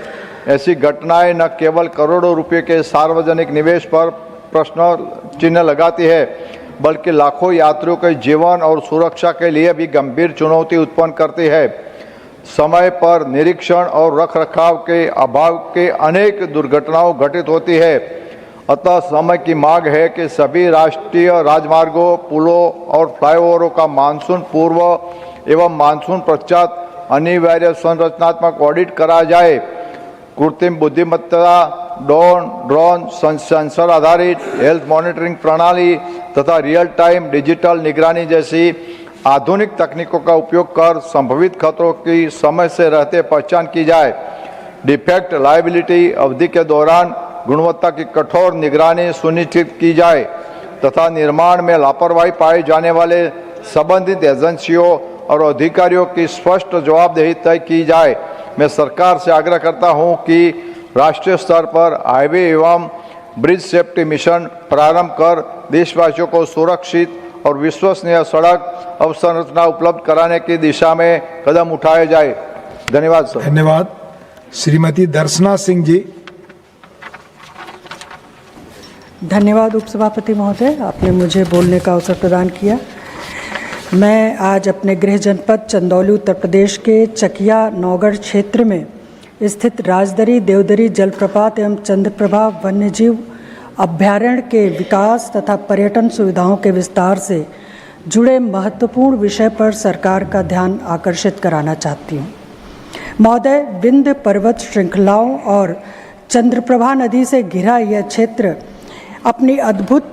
Speaker 1: ऐसी घटनाएं न केवल करोड़ों रुपए के सार्वजनिक निवेश पर प्रश्न चिन्ह लगाती है, बल्कि लाखों यात्रियों के जीवन और सुरक्षा के लिए भी गंभीर चुनौती उत्पन्न करती है। समय पर निरीक्षण और रखरखाव के अभाव के अनेक दुर्घटनाओं घटित होती है। अतः समय की मांग है कि सभी राष्ट्रीय राजमार्गों, पुलों और फ्लाईओवरों का मानसून पूर्व एवं मानसून पश्चात अनिवार्य संरचनात्मक ऑडिट करा जाए। कृत्रिम बुद्धिमत्ता, ड्रोन, सेंसर आधारित हेल्थ मॉनिटरिंग प्रणाली तथा रियल टाइम डिजिटल निगरानी जैसी आधुनिक तकनीकों का उपयोग कर संभावित खतरों की समय से रहते पहचान की जाए। डिफेक्ट लायबिलिटी अवधि के दौरान गुणवत्ता की कठोर निगरानी सुनिश्चित की जाए तथा निर्माण में लापरवाही पाए जाने वाले संबंधित एजेंसियों और अधिकारियों की स्पष्ट जवाबदेही तय की जाए। मैं सरकार से आग्रह करता हूं कि राष्ट्रीय स्तर पर हाईवे एवं ब्रिज सेफ्टी मिशन प्रारंभ कर देशवासियों को सुरक्षित और विश्वसनीय सड़क अवसंरचना उपलब्ध कराने की दिशा में कदम उठाए जाए। धन्यवाद सर।
Speaker 2: धन्यवाद। श्रीमती दर्शना सिंह जी।
Speaker 10: धन्यवाद उपसभापति महोदय, आपने मुझे बोलने का अवसर प्रदान किया। मैं आज अपने गृह जनपद चंदौली उत्तर प्रदेश के चकिया नौगढ़ क्षेत्र में स्थित राजदरी देवदरी जलप्रपात एवं चंद्रप्रभा वन्यजीव अभ्यारण्य के विकास तथा पर्यटन सुविधाओं के विस्तार से जुड़े महत्वपूर्ण विषय पर सरकार का ध्यान आकर्षित कराना चाहती हूँ। महोदय, विंध्य पर्वत श्रृंखलाओं और चंद्रप्रभा नदी से घिरा यह क्षेत्र अपनी अद्भुत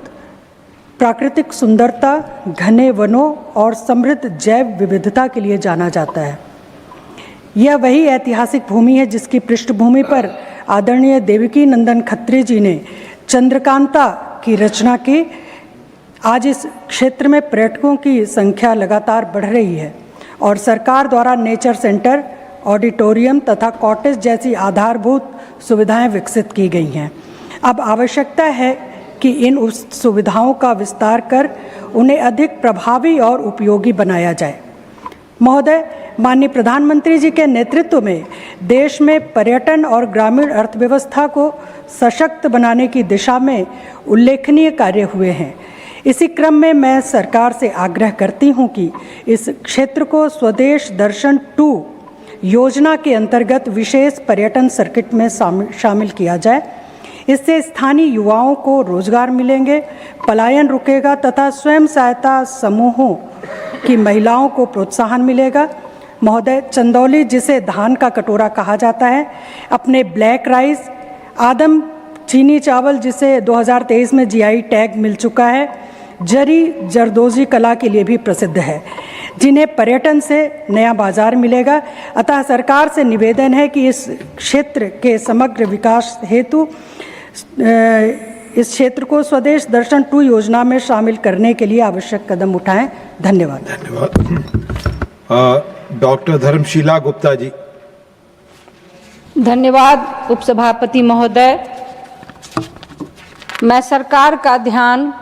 Speaker 10: प्राकृतिक सुंदरता, घने वनों और समृद्ध जैव विविधता के लिए जाना जाता है। यह वही ऐतिहासिक भूमि है जिसकी पृष्ठभूमि पर आदरणीय देवकी नंदन खत्री जी ने चंद्रकांता की रचना की। आज इस क्षेत्र में पर्यटकों की संख्या लगातार बढ़ रही है और सरकार द्वारा नेचर सेंटर, ऑडिटोरियम तथा कॉटेज जैसी आधारभूत सुविधाएं विकसित की गई हैं। अब आवश्यकता है कि इन उस सुविधाओं का विस्तार कर उन्हें अधिक प्रभावी और उपयोगी बनाया जाए। महोदय, माननीय प्रधानमंत्री जी के नेतृत्व में देश में पर्यटन और ग्रामीण अर्थव्यवस्था को सशक्त बनाने की दिशा में उल्लेखनीय कार्य हुए हैं। इसी क्रम में मैं सरकार से आग्रह करती हूं कि इस क्षेत्र को स्वदेश दर्शन 2 योजना के अंतर्गत विशेष पर्यटन सर्किट में शामिल किया जाए। इससे स्थानीय युवाओं को रोजगार मिलेंगे, पलायन रुकेगा तथा स्वयं सहायता समूहों की महिलाओं को प्रोत्साहन मिलेगा। महोदय, चंदौली, जिसे धान का कटोरा कहा जाता है, अपने ब्लैक राइस, आदम चीनी चावल जिसे 2023 में जीआई टैग मिल चुका है, जरी जरदोजी कला के लिए भी प्रसिद्ध है, जिन्हें पर्यटन से नया बाजार मिलेगा। अतः सरकार से निवेदन है कि इस क्षेत्र के समग्र विकास हेतु इस क्षेत्र को स्वदेश दर्शन 2 योजना में शामिल करने के लिए आवश्यक कदम उठाएं। धन्यवाद।
Speaker 2: डॉक्टर धर्मशीला गुप्ता जी।
Speaker 12: धन्यवाद उपसभापति महोदय। मैं सरकार का ध्यान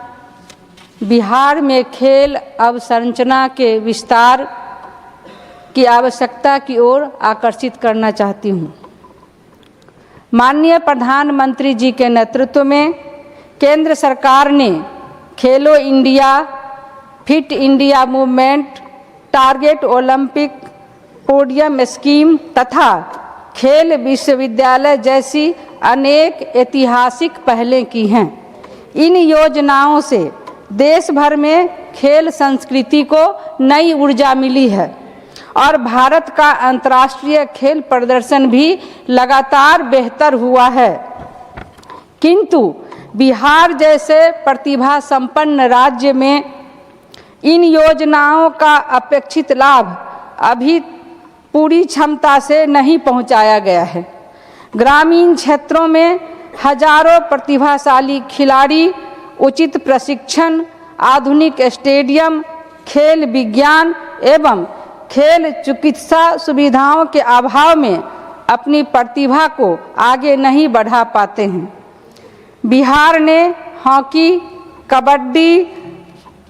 Speaker 12: बिहार में खेल अवसंरचना के विस्तार की आवश्यकता की ओर आकर्षित करना चाहती हूँ। माननीय प्रधानमंत्री जी के नेतृत्व में केंद्र सरकार ने खेलो India, fit India movement, target Olympic, podium scheme तथा खेल विश्वविद्यालय जैसी अनेक ऐतिहासिक पहलें की हैं। इन योजनाओं से देश भर में खेल संस्कृति को नई ऊर्जा मिली है और भारत का अंतर्राष्ट्रीय खेल प्रदर्शन भी लगातार बेहतर हुआ है। किंतु बिहार जैसे प्रतिभा संपन्न राज्य में इन योजनाओं का अपेक्षित लाभ अभी पूरी क्षमता से नहीं पहुंचाया गया है। ग्रामीण क्षेत्रों में हजारों प्रतिभाशाली खिलाड़ी उचित प्रशिक्षण, आधुनिक स्टेडियम, खेल विज्ञान एवं खेल चिकित्सा सुविधाओं के अभाव में अपनी प्रतिभा को आगे नहीं बढ़ा पाते हैं। बिहार ने हॉकी, कबड्डी,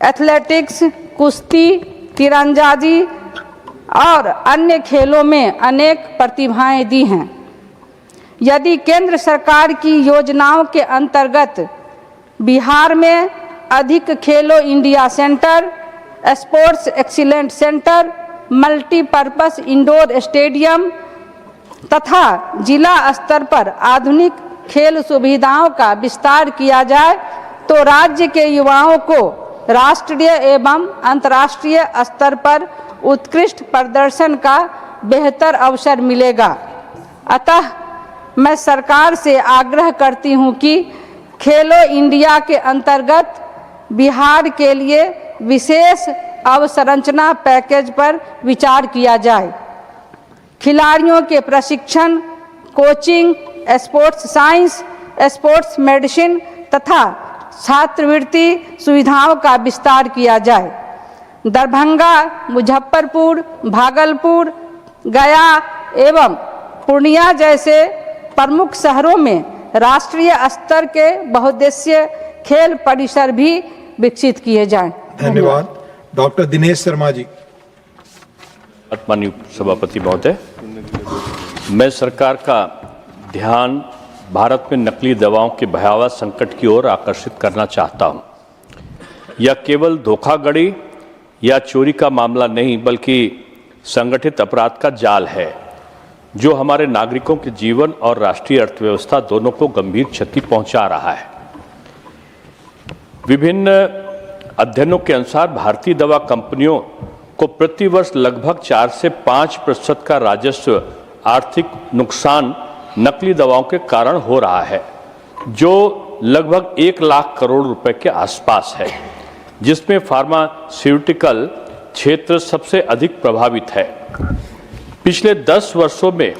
Speaker 12: एथलेटिक्स, कुश्ती, तीरंदाजी और अन्य खेलों में अनेक प्रतिभाएं दी हैं। यदि केंद्र सरकार की योजनाओं के अंतर्गत बिहार में अधिक खेलो India centre, sports excellence centre, multipurpose indoor stadium तथा जिला स्तर पर आधुनिक खेल सुविधाओं का विस्तार किया जाए तो राज्य के युवाओं को राष्ट्रीय एवं अंतर्राष्ट्रीय स्तर पर उत्कृष्ट प्रदर्शन का बेहतर अवसर मिलेगा। अतः मैं सरकार से आग्रह करती हूं कि खेलो इंडिया के अंतर्गत बिहार के लिए विशेष अवसंरचना पैकेज पर विचार किया जाए। खिलाड़ियों के प्रशिक्षण, coaching, sports science, sports medicine तथा छात्रवृत्ति सुविधाओं का विस्तार किया जाए। दरभंगा, मुजफ्फरपुर, भागलपुर, गया एवं पूर्णिया जैसे प्रमुख शहरों में राष्ट्रीय स्तर के बहुउद्देशीय खेल परिसर भी विकसित किए जाएं।
Speaker 2: धन्यवाद। डॉक्टर दिनेश शर्मा जी।
Speaker 13: माननीय सभापति महोदय, मैं सरकार का ध्यान भारत में नकली दवाओं के भयावह संकट की ओर आकर्षित करना चाहता हूं। यह केवल धोखाधड़ी या चोरी का मामला नहीं बल्कि संगठित अपराध का जाल है जो हमारे नागरिकों के जीवन और राष्ट्रीय अर्थव्यवस्था दोनों को गंभीर क्षति पहुंचा रहा है। विभिन्न अध्ययनों के अनुसार भारतीय दवा कंपनियों को प्रतिवर्ष लगभग 4 से 5% का राजस्व आर्थिक नुकसान नकली दवाओं के कारण हो रहा है, जो लगभग 1 लाख करोड़ रुपए के आसपास है, जिसमें फार्मास्यूटिकल क्षेत्र सबसे अधिक प्रभावित है। पिछले 10 वर्षों में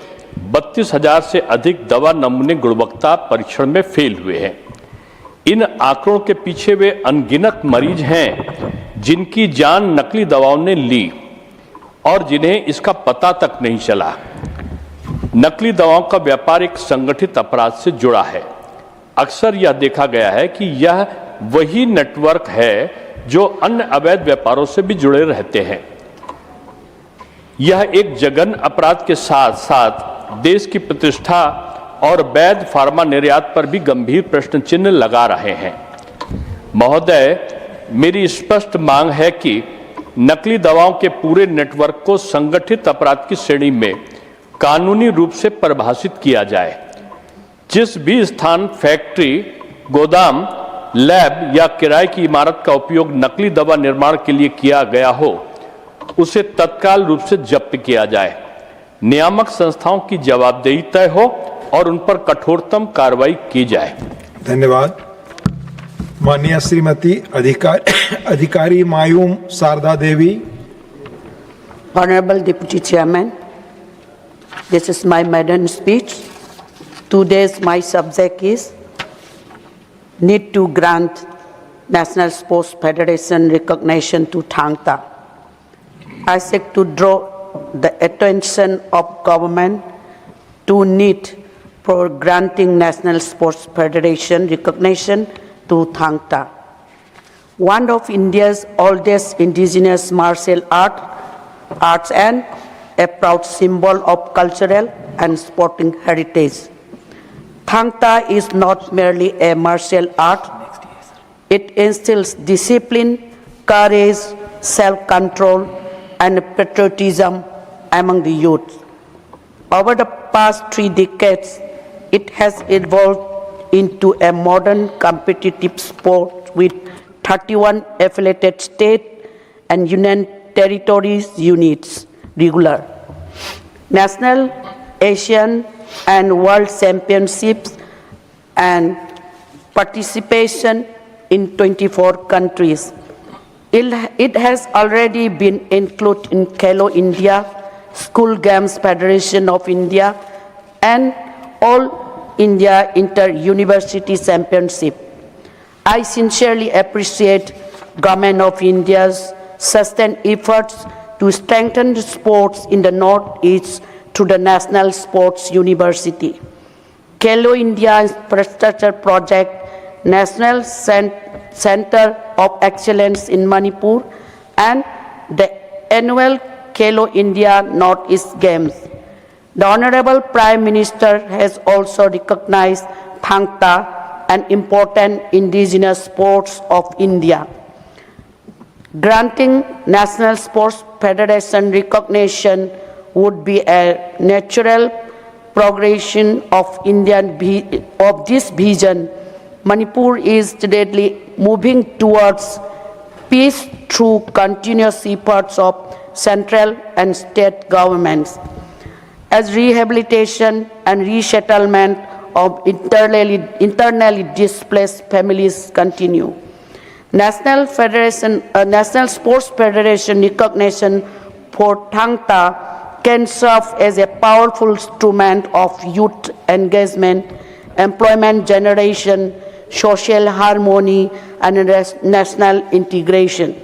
Speaker 13: 32,000 से अधिक दवा नमूने गुणवत्ता परीक्षण में फेल हुए हैं। इन आंकड़ों के पीछे वे अनगिनत मरीज हैं जिनकी जान नकली दवाओं ने ली और जिन्हें इसका पता तक नहीं चला। नकली दवाओं का व्यापार एक संगठित अपराध से जुड़ा है। अक्सर यह देखा गया है कि यह वही नेटवर्क है जो अन्य अवैध व्यापारों से भी जुड़े रहते हैं। यह एक जघन्य अपराध के साथ साथ देश की प्रतिष्ठा और वैध फार्मा निर्यात पर भी गंभीर प्रश्न चिन्ह लगा रहे हैं। महोदय, मेरी स्पष्ट मांग है कि नकली दवाओं के पूरे नेटवर्क को संगठित अपराध की श्रेणी में कानूनी रूप से परिभाषित किया जाए। जिस भी स्थान, फैक्ट्री, गोदाम, लैब या किराए की इमारत का उपयोग नकली दवा निर्माण के लिए किया गया हो, उसे तत्काल रूप से जब्त किया जाए। नियामक संस्थाओं की जवाबदेही तय हो और उन पर कठोरतम कार्रवाई की जाए।
Speaker 2: धन्यवाद। माननीय श्रीमती अधिकारी मायूम शारदा देवी।
Speaker 16: Honorable Deputy Chairman, this is my maiden speech. Today's my subject is need to grant National Sports Federation recognition to Thangta. I seek to draw the attention of government to need for granting National Sports Federation recognition to Thangta, one of India's oldest indigenous martial arts and a proud symbol of cultural and sporting heritage. Thangta is not merely a martial art. It instills discipline, courage, self-control, and patriotism among the youth. Over the past 3 decades, it has evolved into a modern competitive sport with 31 affiliated state and union territories units, regular, national, Asian, and world championships, and participation in 24 countries. It has already been included in Khelo India, School Games Federation of India, and All India Inter-University Championship. I sincerely appreciate Government of India's sustained efforts to strengthen the sports in the Northeast through the National Sports University, Khelo India Infrastructure Project, National Center of Excellence in Manipur, and the annual Khelo India Northeast Games. The Honorable Prime Minister has also recognized Thangta, an important indigenous sports of India. Granting National Sports Federation recognition would be a natural progression of this vision. Manipur is steadily moving towards peace through continuous efforts of central and state governments. As rehabilitation and resettlement of internally displaced families continue, National Sports Federation recognition for Thangta can serve as a powerful instrument of youth engagement, employment generation, social harmony, and national integration,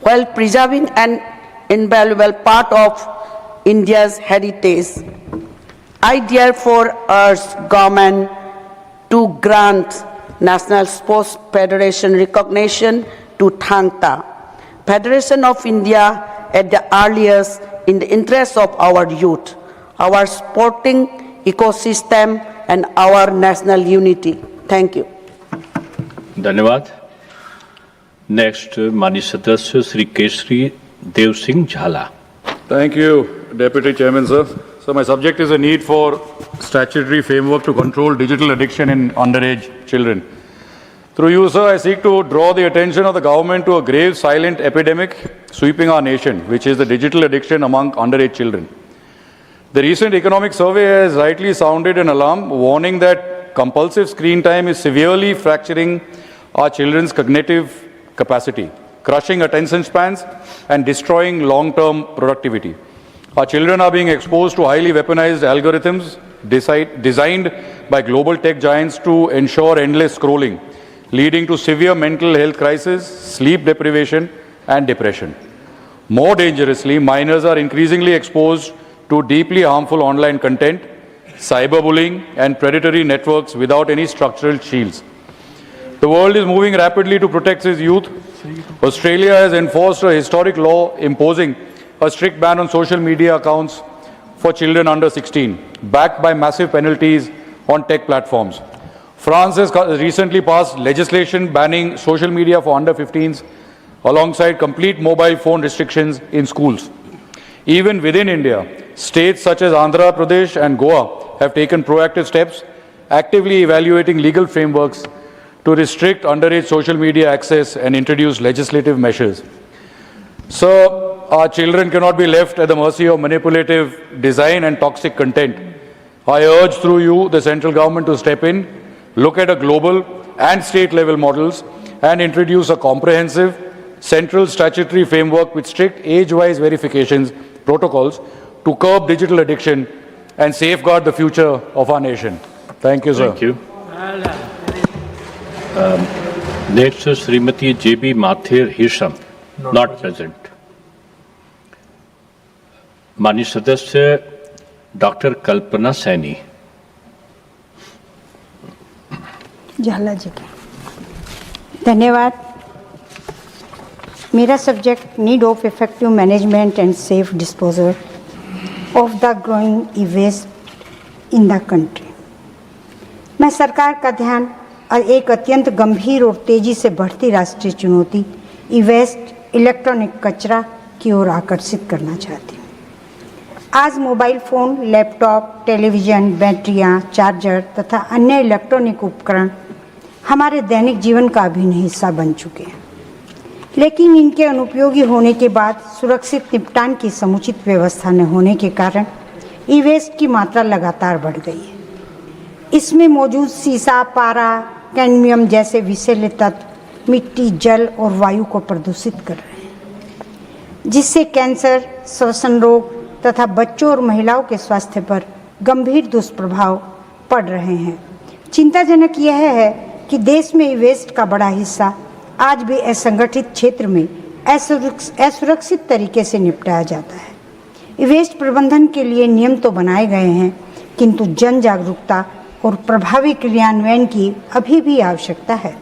Speaker 16: while preserving an invaluable part of India's heritage. I therefore urge government to grant National Sports Federation recognition to Thangta, Federation of India at the earliest, in the interest of our youth, our sporting ecosystem, and our national unity. Thank you.
Speaker 13: धन्यवाद। Next माननीय सदस्य श्री केसरी देव सिंह झाला।
Speaker 4: Thank you, Deputy Chairman, sir. So my subject is a need for statutory framework to control digital addiction in underage children. Through you, sir, I seek to draw the attention of the government to a grave silent epidemic sweeping our nation, which is the digital addiction among underage children. The recent economic survey has rightly sounded an alarm, warning that compulsive screen time is severely fracturing our children's cognitive capacity, crushing attention spans, and destroying long-term productivity. Our children are being exposed to highly weaponized algorithms designed by global tech giants to ensure endless scrolling, leading to severe mental health crises, sleep deprivation, and depression. More dangerously, minors are increasingly exposed
Speaker 17: to deeply harmful online content, cyberbullying, and predatory networks without any structural shields. The world is moving rapidly to protect its youth. Australia has enforced a historic law imposing a strict ban on social media accounts for children under 16, backed by massive penalties on tech platforms. France has recently passed legislation banning social media for under 15s, alongside complete mobile phone restrictions in schools. Even within India, states such as Andhra Pradesh and Goa have taken proactive steps, actively evaluating legal frameworks to restrict underage social media access and introduce legislative measures. So, our children cannot be left at the mercy of manipulative design and toxic content. I urge through you the central government to step in, look at a global and state level models and introduce a comprehensive central statutory framework with strict age-wise verifications protocols to curb digital addiction and safeguard the future of our nation. Thank you, sir.
Speaker 13: Thank you. Next is Srimati J.B. Mathir Hisham, not present. माननीय सदस्य doctor कल्पना सैनी।
Speaker 18: झाला जी के धन्यवाद। मेरा subject need of effective management and safe disposal of the growing e waste in the country. मैं सरकार का ध्यान एक अत्यंत गंभीर और तेजी से बढ़ती राष्ट्रीय चुनौती ई वेस्ट इलेक्ट्रॉनिक कचरा की ओर आकर्षित करना चाहती हूँ। आज मोबाइल फ़ोन, लैपटॉप, टेलीविज़न, बैटरियाँ, चार्जर तथा अन्य इलेक्ट्रॉनिक उपकरण हमारे दैनिक जीवन का अभिन्न हिस्सा बन चुके हैं, लेकिन इनके अनुपयोगी होने के बाद सुरक्षित निपटान की समुचित व्यवस्था न होने के कारण ई वेस्ट की मात्रा लगातार बढ़ गई है। इसमें मौजूद सीसा, पारा, कैडमियम जैसे विषैले तत्व मिट्टी, जल और वायु को प्रदूषित कर रहे हैं, जिससे कैंसर, श्वसन रोग तथा बच्चों और महिलाओं के स्वास्थ्य पर गंभीर दुष्प्रभाव पड़ रहे हैं। चिंताजनक यह है कि देश में ई वेस्ट का बड़ा हिस्सा आज भी असंगठित क्षेत्र में असुरक्षित तरीके से निपटाया जाता है। ई वेस्ट प्रबंधन के लिए नियम तो बनाए गए हैं, किंतु जन जागरूकता और प्रभावी क्रियान्वयन की अभी भी आवश्यकता है।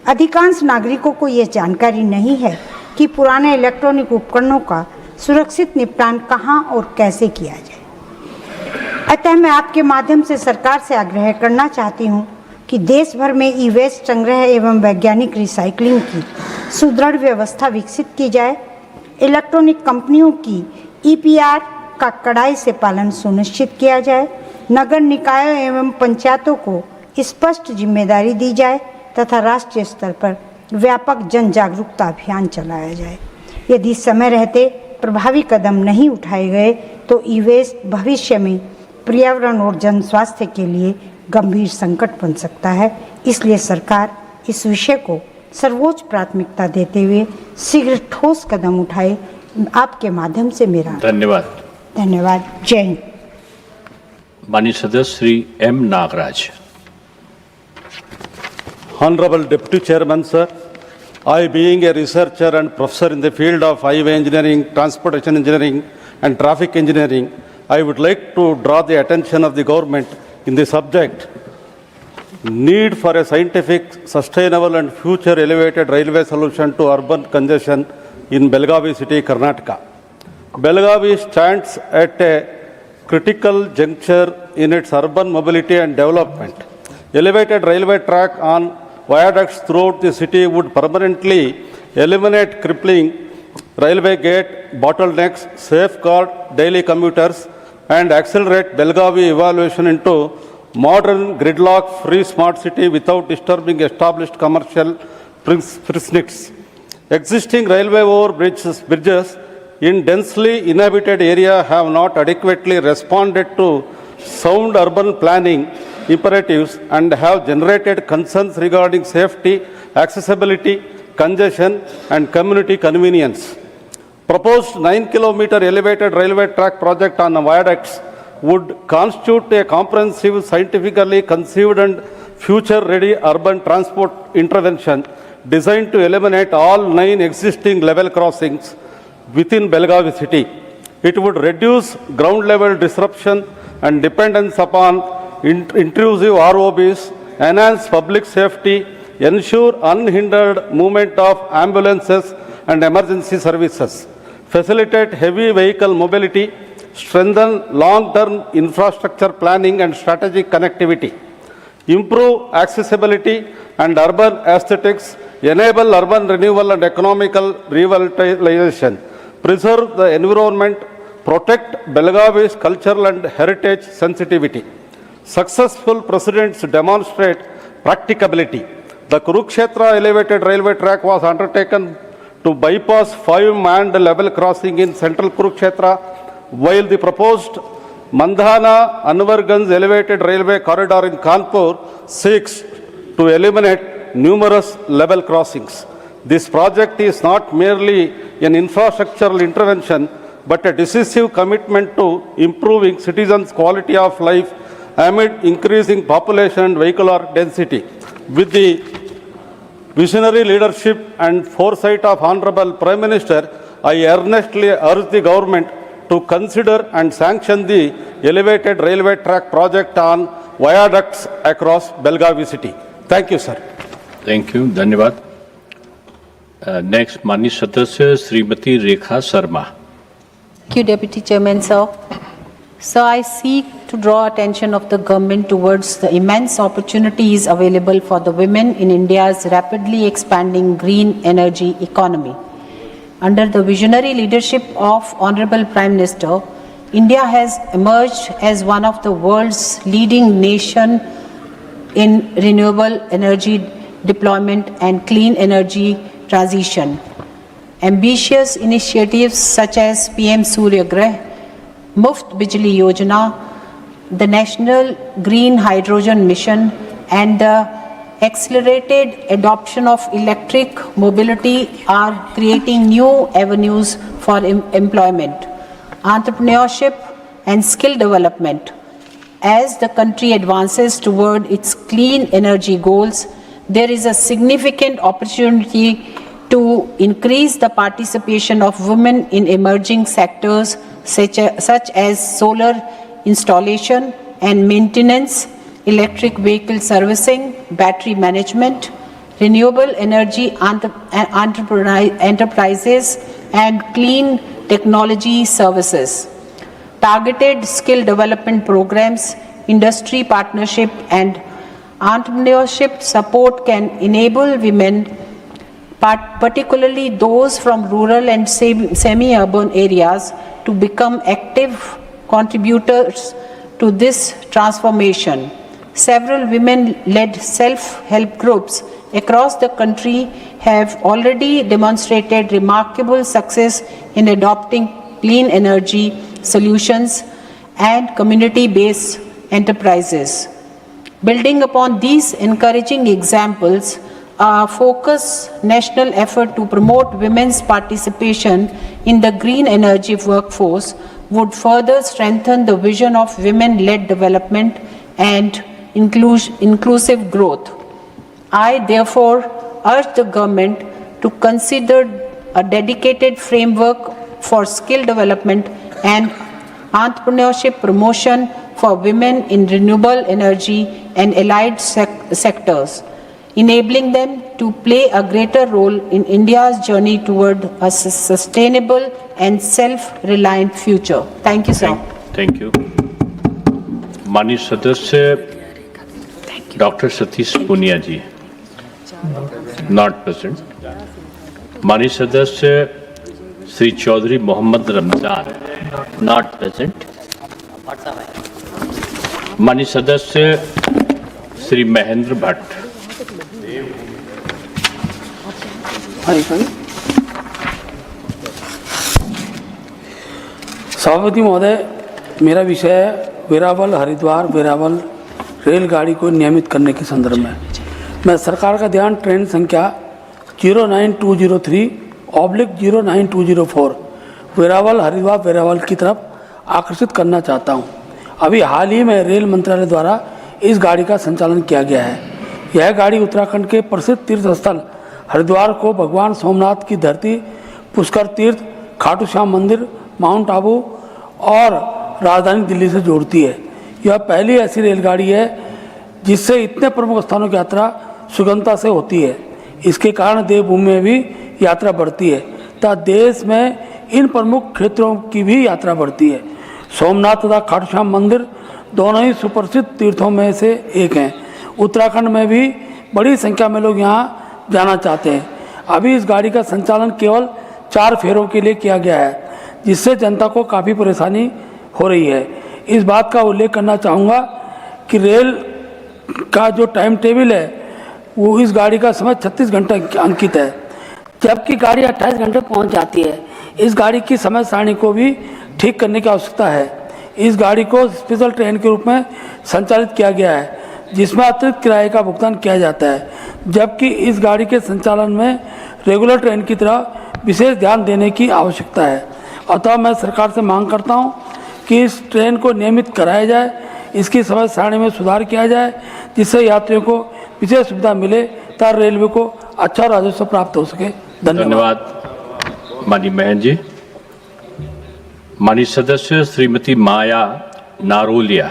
Speaker 18: अधिकांश नागरिकों को यह जानकारी नहीं है कि पुराने इलेक्ट्रॉनिक उपकरणों का सुरक्षित निपटान कहां और कैसे किया जाए। अतः मैं आपके माध्यम से सरकार से आग्रह करना चाहती हूं कि देश भर में ई वेस्ट संग्रह एवं वैज्ञानिक रिसाइकलिंग की सुदृढ़ व्यवस्था विकसित की जाए। इलेक्ट्रॉनिक कंपनियों की EPR का कड़ाई से पालन सुनिश्चित किया जाए। नगर निकायों एवं पंचायतों को स्पष्ट जिम्मेदारी दी जाए तथा राष्ट्रीय स्तर पर व्यापक जन जागरूकता अभियान चलाया जाए। यदि समय रहते प्रभावी कदम नहीं उठाए गए तो ई वेस्ट भविष्य में पर्यावरण और जन स्वास्थ्य के लिए गंभीर संकट बन सकता है। इसलिए सरकार इस विषय को सर्वोच्च प्राथमिकता देते हुए शीघ्र ठोस कदम उठाए। आपके माध्यम से मेरा धन्यवाद। जय हिंद।
Speaker 13: माननीय सदस्य Shri M. Nagraj.
Speaker 19: Honorable Deputy Chairman, sir, I, being a researcher and professor in the field of highway engineering, transportation engineering, and traffic engineering, I would like to draw the attention of the government in the subject need for a scientific, sustainable, and future elevated railway solution to urban congestion in Belgavi city, Karnataka. Belgavi stands at a critical juncture in its urban mobility and development. Elevated railway track on viaducts throughout the city would permanently eliminate crippling railway gate bottlenecks, safeguard daily commuters, and accelerate Belgavi evolution into modern gridlock-free smart city without disturbing established commercial precincts. Existing railway bridges in densely inhabited area have not adequately responded to sound urban planning imperatives and have generated concerns regarding safety, accessibility, congestion, and community convenience. Proposed 9-kilometer elevated railway track project on viaducts would constitute a comprehensive, scientifically conceived and future-ready urban transport intervention designed to eliminate all 9 existing level crossings within Belgavi city. It would reduce ground level disruption and dependence upon intrusive ROBs, enhance public safety, ensure unhindered movement of ambulances and emergency services, facilitate heavy vehicle mobility, strengthen long-term infrastructure planning and strategic connectivity, improve accessibility and urban aesthetics, enable urban renewal and economical revitalization, preserve the environment, protect Belagavi's cultural and heritage sensitivity. Successful presidents demonstrate practicability. The Kurukshetra elevated railway track was undertaken to bypass 5 manned level crossing in central Kurukshetra, while the proposed Mandhana Anwarganj elevated railway corridor in Kanpur seeks to eliminate numerous level crossings. This project is not merely an infrastructural intervention, but a decisive commitment to improving citizens' quality of life amid increasing population and vehicular density. With the visionary leadership and foresight of Honorable Prime Minister, I earnestly urge the government to consider and sanction the elevated railway track project on viaducts across Belagavi city. Thank you, sir.
Speaker 13: Thank you. धन्यवाद. Next, माननीय सदस्य Shrimati Rekha Sharma.
Speaker 6: Thank you, Deputy Chairman, sir. So I seek to draw attention of the government towards the immense opportunities available for the women in India's rapidly expanding green energy economy. Under the visionary leadership of Honorable Prime Minister, India has emerged as one of the world's leading nations in renewable energy deployment and clean energy transition. Ambitious initiatives such as PM Surya Grah, Muft Bijli Yojana, the National Green Hydrogen Mission, and the accelerated adoption of electric mobility are creating new avenues for employment, entrepreneurship, and skill development. As the country advances toward its clean energy goals, there is a significant opportunity to increase the participation of women in emerging sectors such as solar installation and maintenance, electric vehicle servicing, battery management, renewable energy enterprises, and clean technology services. Targeted skill development programs, industry partnership, and entrepreneurship support can enable women, particularly those from rural and semi-urban areas, to become active contributors to this transformation. Several women-led self-help groups across the country have already demonstrated remarkable success in adopting clean energy solutions and community-based enterprises. Building upon these encouraging examples, a focused national effort to promote women's participation in the green energy workforce would further strengthen the vision of women-led development and inclusive growth. I therefore urge the government to consider a dedicated framework for skill development and entrepreneurship promotion for women in renewable energy and allied sectors, enabling them to play a greater role in India's journey toward a sustainable and self-reliant future. Thank you, sir.
Speaker 13: Thank you. माननीय सदस्य doctor Satish Punia ji, not present. माननीय सदस्य Shri Chaudhary Mohammad Ramzan, not present. माननीय सदस्य श्री महेंद्र भट्ट.
Speaker 20: सभापति महोदय, मेरा विषय है वेरावल हरिद्वार वेरावल रेलगाड़ी को नियमित करने के संदर्भ में. मैं सरकार का ध्यान ट्रेन संख्या 09203/09204 वेरावल हरिद्वार वेरावल की तरफ आकर्षित करना चाहता हूं. अभी हाल ही में रेल मंत्रालय द्वारा इस गाड़ी का संचालन किया गया है. यह गाड़ी उत्तराखंड के प्रसिद्ध तीर्थ स्थल हरिद्वार को भगवान सोमनाथ की धरती, पुष्कर तीर्थ, खाटू श्याम मंदिर, माउंट आबू और राजधानी दिल्ली से जोड़ती है। यह पहली ऐसी रेलगाड़ी है जिससे इतने प्रमुख स्थानों की यात्रा सुगमता से होती है। इसके कारण देवभूमि में भी यात्रा बढ़ती है तथा देश में इन प्रमुख क्षेत्रों की भी यात्रा बढ़ती है। सोमनाथ तथा खाटू श्याम मंदिर दोनों ही सुप्रसिद्ध तीर्थों में से एक हैं। उत्तराखंड में भी बड़ी संख्या में लोग यहाँ जाना चाहते हैं। अभी इस गाड़ी का संचालन केवल 4 फेरों के लिए किया गया है, जिससे जनता को काफ़ी परेशानी हो रही है। इस बात का उल्लेख करना चाहूँगा कि रेल का जो टाइम टेबल है वो इस गाड़ी का समय 36 घंटे अंकित है, जबकि गाड़ी 28 घंटे पहुँच जाती है। इस गाड़ी की समय सारणी को भी ठीक करने की आवश्यकता है। इस गाड़ी को स्पेशल ट्रेन के रूप में संचालित किया गया है, जिसमें अतिरिक्त किराए का भुगतान किया जाता है, जबकि इस गाड़ी के संचालन में रेगुलर ट्रेन की तरह विशेष ध्यान देने की आवश्यकता है। अतः मैं सरकार से मांग करता हूं कि इस ट्रेन को नियमित कराया जाए, इसकी समय सारणी में सुधार किया जाए, जिससे यात्रियों को विशेष सुविधा मिले तथा रेलवे को अच्छा राजस्व प्राप्त हो सके।
Speaker 13: धन्यवाद माननीय महन जी। माननीय सदस्य श्रीमती माया नारोलिया।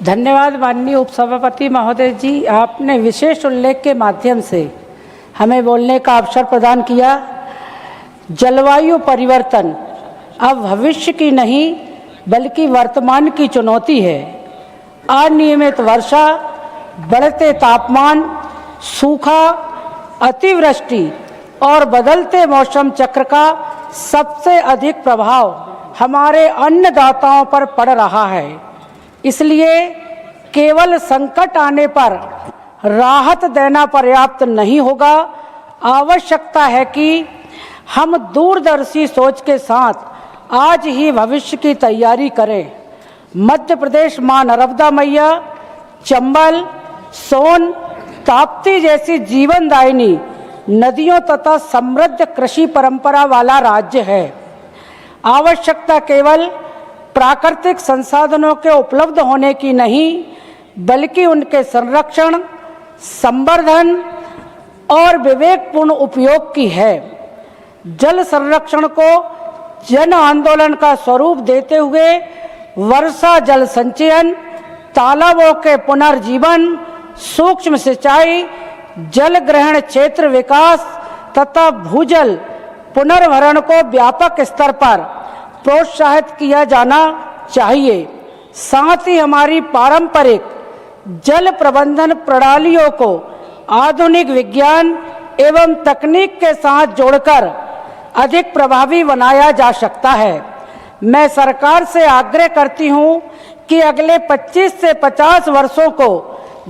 Speaker 12: धन्यवाद माननीय उपसभापति महोदय जी, आपने विशेष उल्लेख के माध्यम से हमें बोलने का अवसर प्रदान किया। जलवायु परिवर्तन अब भविष्य की नहीं बल्कि वर्तमान की चुनौती है। अनियमित वर्षा, बढ़ते तापमान, सूखा, अतिवृष्टि और बदलते मौसम चक्र का सबसे अधिक प्रभाव हमारे अन्नदाताओं पर पड़ रहा है। इसलिए केवल संकट आने पर राहत देना पर्याप्त नहीं होगा। आवश्यकता है कि हम दूरदर्शी सोच के साथ आज ही भविष्य की तैयारी करें। मध्य प्रदेश मां नर्मदा मैया, चंबल, सोन, ताप्ती जैसी जीवनदायिनी नदियों तथा समृद्ध कृषि परंपरा वाला राज्य है। आवश्यकता केवल प्राकृतिक संसाधनों के उपलब्ध होने की नहीं बल्कि उनके संरक्षण, संवर्धन और विवेकपूर्ण उपयोग की है। जल संरक्षण को जन आंदोलन का स्वरूप देते हुए वर्षा जल संचयन, तालाबों के पुनर्जीवन, सूक्ष्म सिंचाई, जल ग्रहण क्षेत्र विकास तथा भूजल पुनर्भरण को व्यापक स्तर पर प्रोत्साहित किया जाना चाहिए। साथ ही हमारी पारंपरिक जल प्रबंधन प्रणालियों को आधुनिक विज्ञान एवं तकनीक के साथ जोड़कर अधिक प्रभावी बनाया जा सकता है। मैं सरकार से आग्रह करती हूं कि अगले 25 से 50 वर्षों को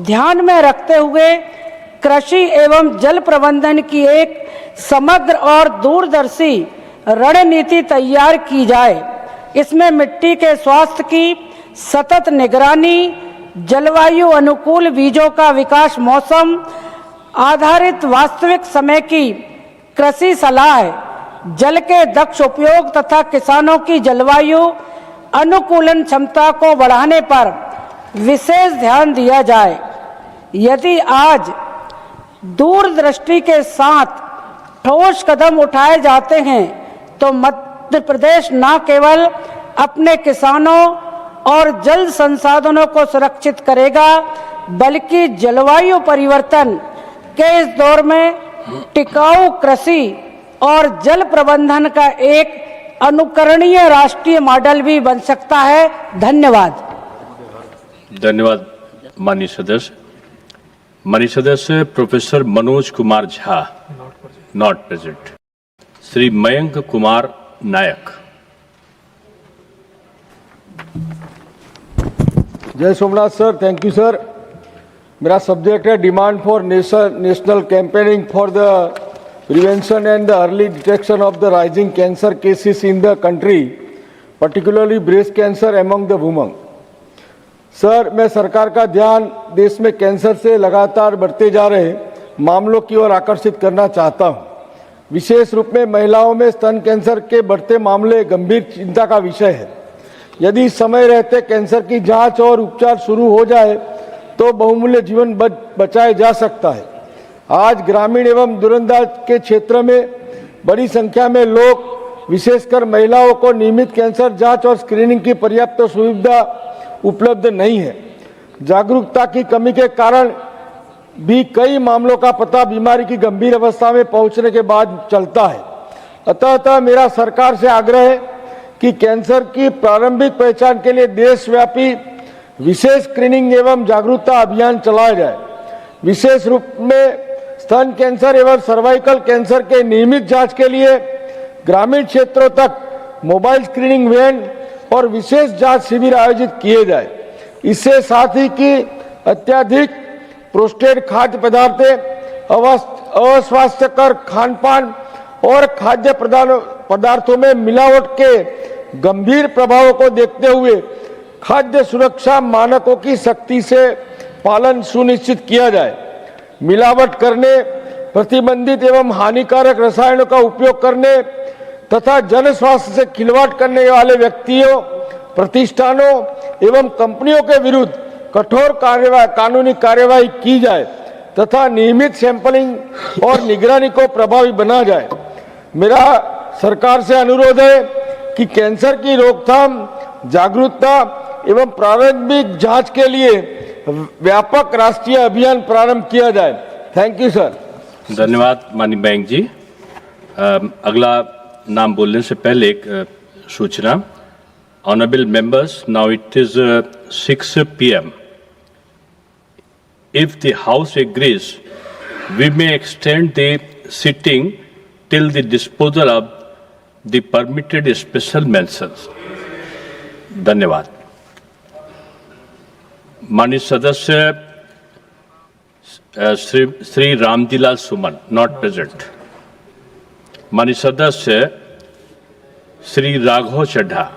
Speaker 12: ध्यान में रखते हुए कृषि एवं जल प्रबंधन की एक समग्र और दूरदर्शी रणनीति तैयार की जाए। इसमें मिट्टी के स्वास्थ्य की सतत निगरानी, जलवायु अनुकूल बीजों का विकास, मौसम आधारित वास्तविक समय की कृषि सलाह, जल के दक्ष उपयोग तथा किसानों की जलवायु अनुकूलन क्षमता को बढ़ाने पर विशेष ध्यान दिया जाए। यदि आज दूरदृष्टि के साथ ठोस कदम उठाए जाते हैं तो मध्य प्रदेश न केवल अपने किसानों और जल संसाधनों को सुरक्षित करेगा बल्कि जलवायु परिवर्तन के इस दौर में टिकाऊ कृषि और जल प्रबंधन का एक अनुकरणीय राष्ट्रीय मॉडल भी बन सकता है। धन्यवाद।
Speaker 13: धन्यवाद माननीय सदस्य। माननीय सदस्य professor Manoj Kumar Jha, not present. Shri Mayank Kumar Nayak.
Speaker 21: Jai Somnath sir, thank you sir. मेरा सब्जेक्ट है demand for national campaigning for the prevention and the early detection of the rising cancer cases in the country, particularly breast cancer among the women. Sir, मैं सरकार का ध्यान देश में cancer से लगातार बढ़ते जा रहे मामलों की ओर आकर्षित करना चाहता हूं। विशेष रूप में महिलाओं में स्तन कैंसर के बढ़ते मामले गंभीर चिंता का विषय है। यदि समय रहते कैंसर की जांच और उपचार शुरू हो जाए तो बहुमूल्य जीवन बचाया जा सकता है। आज ग्रामीण एवं दूरदराज के क्षेत्र में बड़ी संख्या में लोग विशेषकर महिलाओं को नियमित कैंसर जांच और स्क्रीनिंग की पर्याप्त सुविधा उपलब्ध नहीं है। जागरूकता की कमी के कारण भी कई मामलों का पता बीमारी की गंभीर अवस्था में पहुंचने के बाद चलता है। अतः मेरा सरकार से आग्रह है कि कैंसर की प्रारंभिक पहचान के लिए देशव्यापी विशेष स्क्रीनिंग एवं जागरूकता अभियान चलाया जाए। विशेष रूप में स्तन कैंसर एवं सर्वाइकल कैंसर के नियमित जांच के लिए ग्रामीण क्षेत्रों तक मोबाइल स्क्रीनिंग वैन और विशेष जांच शिविर आयोजित किए जाए। इससे साथ ही कि अत्यधिक प्रोसेस्ड खाद्य अस्वास्थ्यकर खानपान और खाद्य पदार्थों में मिलावट के गंभीर प्रभावों को देखते हुए खाद्य सुरक्षा मानकों की सख्ती से पालन सुनिश्चित किया जाए। मिलावट करने, प्रतिबंधित एवं हानिकारक रसायनों का उपयोग करने तथा जन स्वास्थ्य से खिलवाड़ करने वाले व्यक्तियों, प्रतिष्ठानों एवं कंपनियों के विरुद्ध कठोर कानूनी कार्यवाही की जाए तथा नियमित सैंपलिंग और निगरानी को प्रभावी बना जाए। मेरा सरकार से अनुरोध है कि कैंसर की रोकथाम, जागरूकता एवं प्रारंभिक जांच के लिए व्यापक राष्ट्रीय अभियान प्रारंभ किया जाए। Thank you sir.
Speaker 13: धन्यवाद माननीय बैंक जी। अगला नाम बोलने से पहले एक सूचना। Honorable members, now it is 6 p.m. If the House agrees, we may extend the sitting till the disposal of the permitted special mentions. धन्यवाद। माननीय सदस्य श्री रामजीलाल सुमन नॉट प्रेजेंट। माननीय सदस्य Shri Raghav Chadha.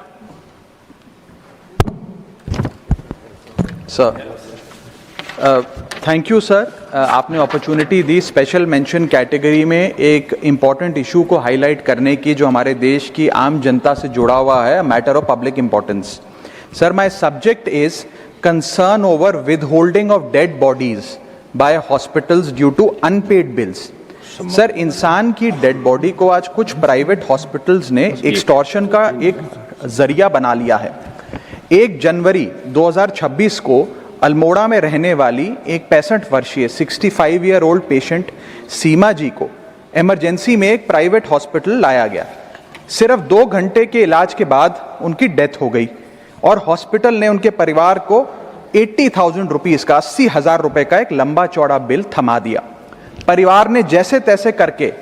Speaker 15: Sir, thank you sir. आपने अपॉर्चुनिटी दी स्पेशल मेंशन कैटेगरी में एक important issue को हाईलाइट करने की जो हमारे देश की आम जनता से जुड़ा हुआ है, matter of public importance. Sir, my subject is concern over withholding of dead bodies by hospitals due to unpaid bills. Sir, इंसान की डेड बॉडी को आज कुछ प्राइवेट हॉस्पिटल्स ने एक्सटॉर्शन का एक जरिया बना लिया है। 1 जनवरी 2026 को अल्मोड़ा में रहने वाली एक 65 वर्षीय 65 ईयर ओल्ड पेशेंट सीमा जी को इमरजेंसी में एक प्राइवेट हॉस्पिटल लाया गया। सिर्फ 2 घंटे के इलाज के बाद उनकी डेथ हो गई और हॉस्पिटल ने उनके परिवार को 80,000 रुपीज़ का 80,000 रुपये का एक लंबा चौड़ा बिल थमा दिया। परिवार ने जैसे तैसे करके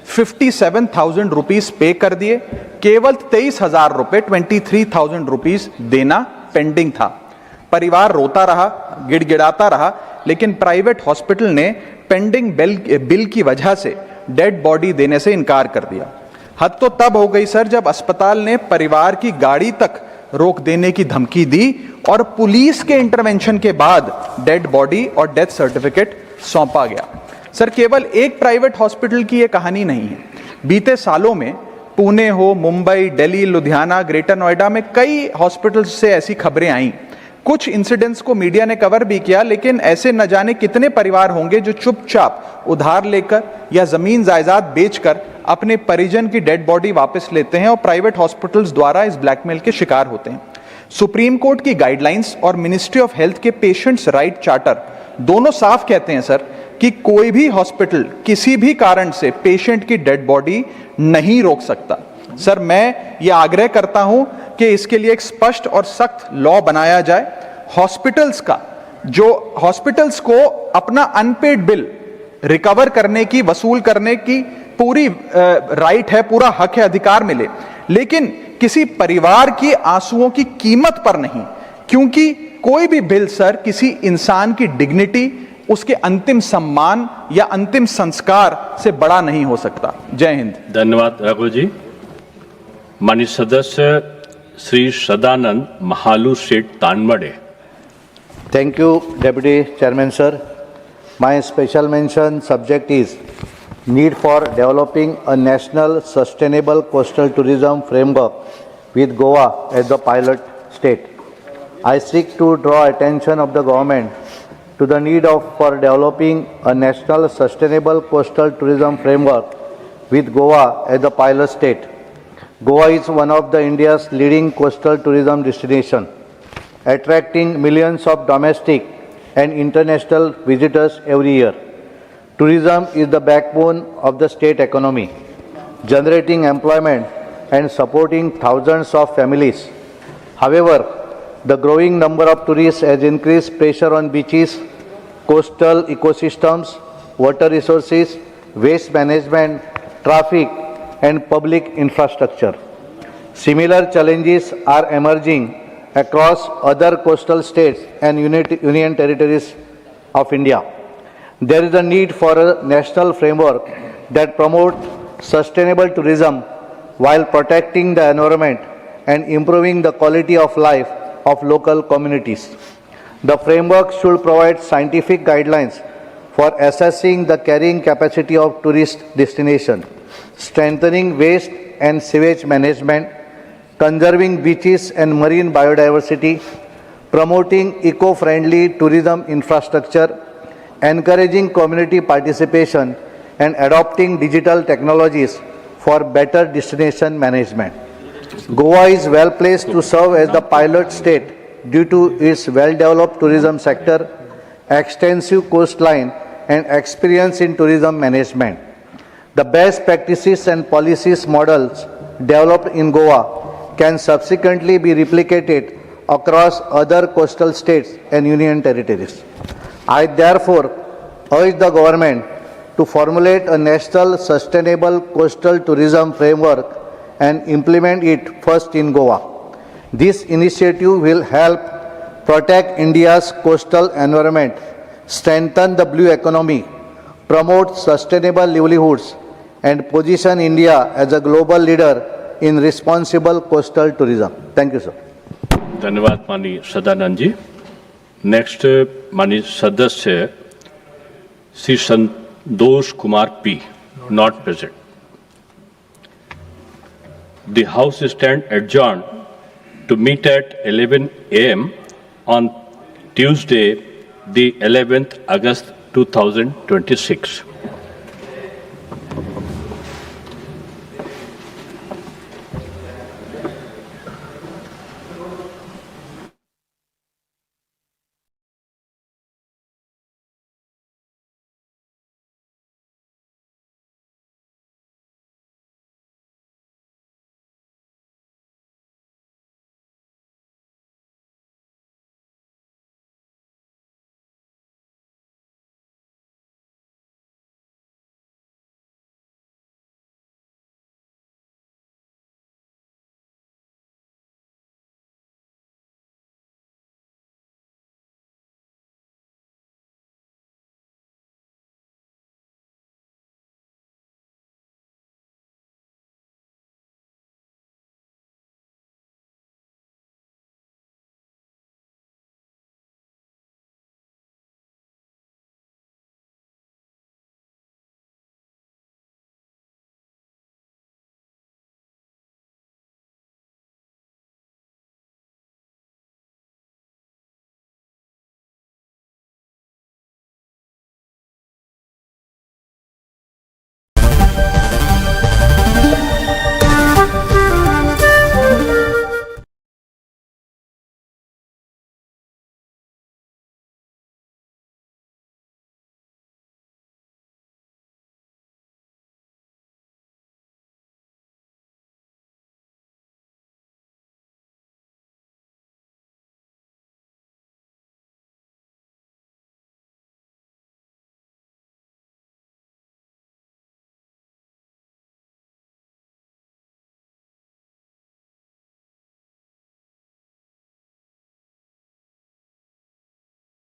Speaker 15: 57,000 रुपीज़ पे कर दिए। केवल 23,000 रुपये 23,000 रुपीज़ देना पेंडिंग था। परिवार रोता रहा, गिड़गिड़ाता रहा, लेकिन प्राइवेट हॉस्पिटल ने पेंडिंग बिल की वजह से डेड बॉडी देने से इनकार कर दिया। हद तो तब हो गई सर जब अस्पताल ने परिवार की गाड़ी तक रोक देने की धमकी दी और पुलिस के इंटरवेंशन के बाद डेड बॉडी और डेथ सर्टिफिकेट सौंपा गया। सर, केवल एक प्राइवेट हॉस्पिटल की ये कहानी नहीं है। बीते सालों में पुणे हो, मुंबई, दिल्ली, लुधियाना, ग्रेटर नोएडा में कई हॉस्पिटल्स से ऐसी खबरें आईं। कुछ इंसिडेंट्स को मीडिया ने कवर भी किया, लेकिन ऐसे न जाने कितने परिवार होंगे जो चुपचाप उधार लेकर या जमीन जायदाद बेचकर अपने परिजन की डेड बॉडी वापस लेते हैं और प्राइवेट हॉस्पिटल्स द्वारा इस ब्लैकमेल के शिकार होते हैं। सुप्रीम कोर्ट की गाइडलाइंस और मिनिस्ट्री ऑफ हेल्थ के पेशेंट्स राइट चार्टर दोनों साफ कहते हैं सर कि कोई भी हॉस्पिटल किसी भी कारण से पेशेंट की डेड बॉडी नहीं रोक सकता। सर, मैं ये आग्रह करता हूं कि इसके लिए एक स्पष्ट और सख्त लॉ बनाया जाए। हॉस्पिटल्स को अपना अनपेड बिल रिकवर करने की, वसूल करने की पूरी राइट है, पूरा हक है, अधिकार मिले, लेकिन किसी परिवार की आंसुओं की कीमत पर नहीं, क्योंकि कोई भी बिल सर किसी इंसान की डिग्निटी, उसके अंतिम सम्मान या अंतिम संस्कार से बड़ा नहीं हो सकता। जय हिंद।
Speaker 13: धन्यवाद राघव जी। माननीय सदस्य श्री सदानंद महालू सेठ तानमड़े।
Speaker 22: Thank you, Deputy Chairman sir. My special mention subject is need for developing a national sustainable coastal tourism framework with Goa as the pilot state. I seek to draw attention of the government to the need for developing a national sustainable coastal tourism framework with Goa as the pilot state. Goa is one of the India's leading coastal tourism destination, attracting millions of domestic and international visitors every year. Tourism is the backbone of the state economy, generating employment and supporting thousands of families. However, the growing number of tourists has increased pressure on beaches, coastal ecosystems, water resources, waste management, traffic, and public infrastructure. Similar challenges are emerging across other coastal states and union territories of India. There is a need for a national framework that promotes sustainable tourism while protecting the environment and improving the quality of life of local communities. The framework should provide scientific guidelines for assessing the carrying capacity of tourist destinations, strengthening waste and sewage management, conserving beaches and marine biodiversity, promoting eco-friendly tourism infrastructure, encouraging community participation, and adopting digital technologies for better destination management. Goa is well placed to serve as the pilot state due to its well-developed tourism sector, extensive coastline, and experience in tourism management. The best practices and policies models developed in Goa can subsequently be replicated across other coastal states and union territories. I therefore urge the government to formulate a national sustainable coastal tourism framework and implement it first in Goa. This initiative will help protect India's coastal environment, strengthen the blue economy, promote sustainable livelihoods, and position India as a global leader in responsible coastal tourism. Thank you, sir.
Speaker 13: धन्यवाद माननीय Sadanand ji. Next माननीय सदस्य Shri Santosh Kumar P, not present. The House stands adjourned to meet at 11 a.m. on Tuesday, the 11th August 2026.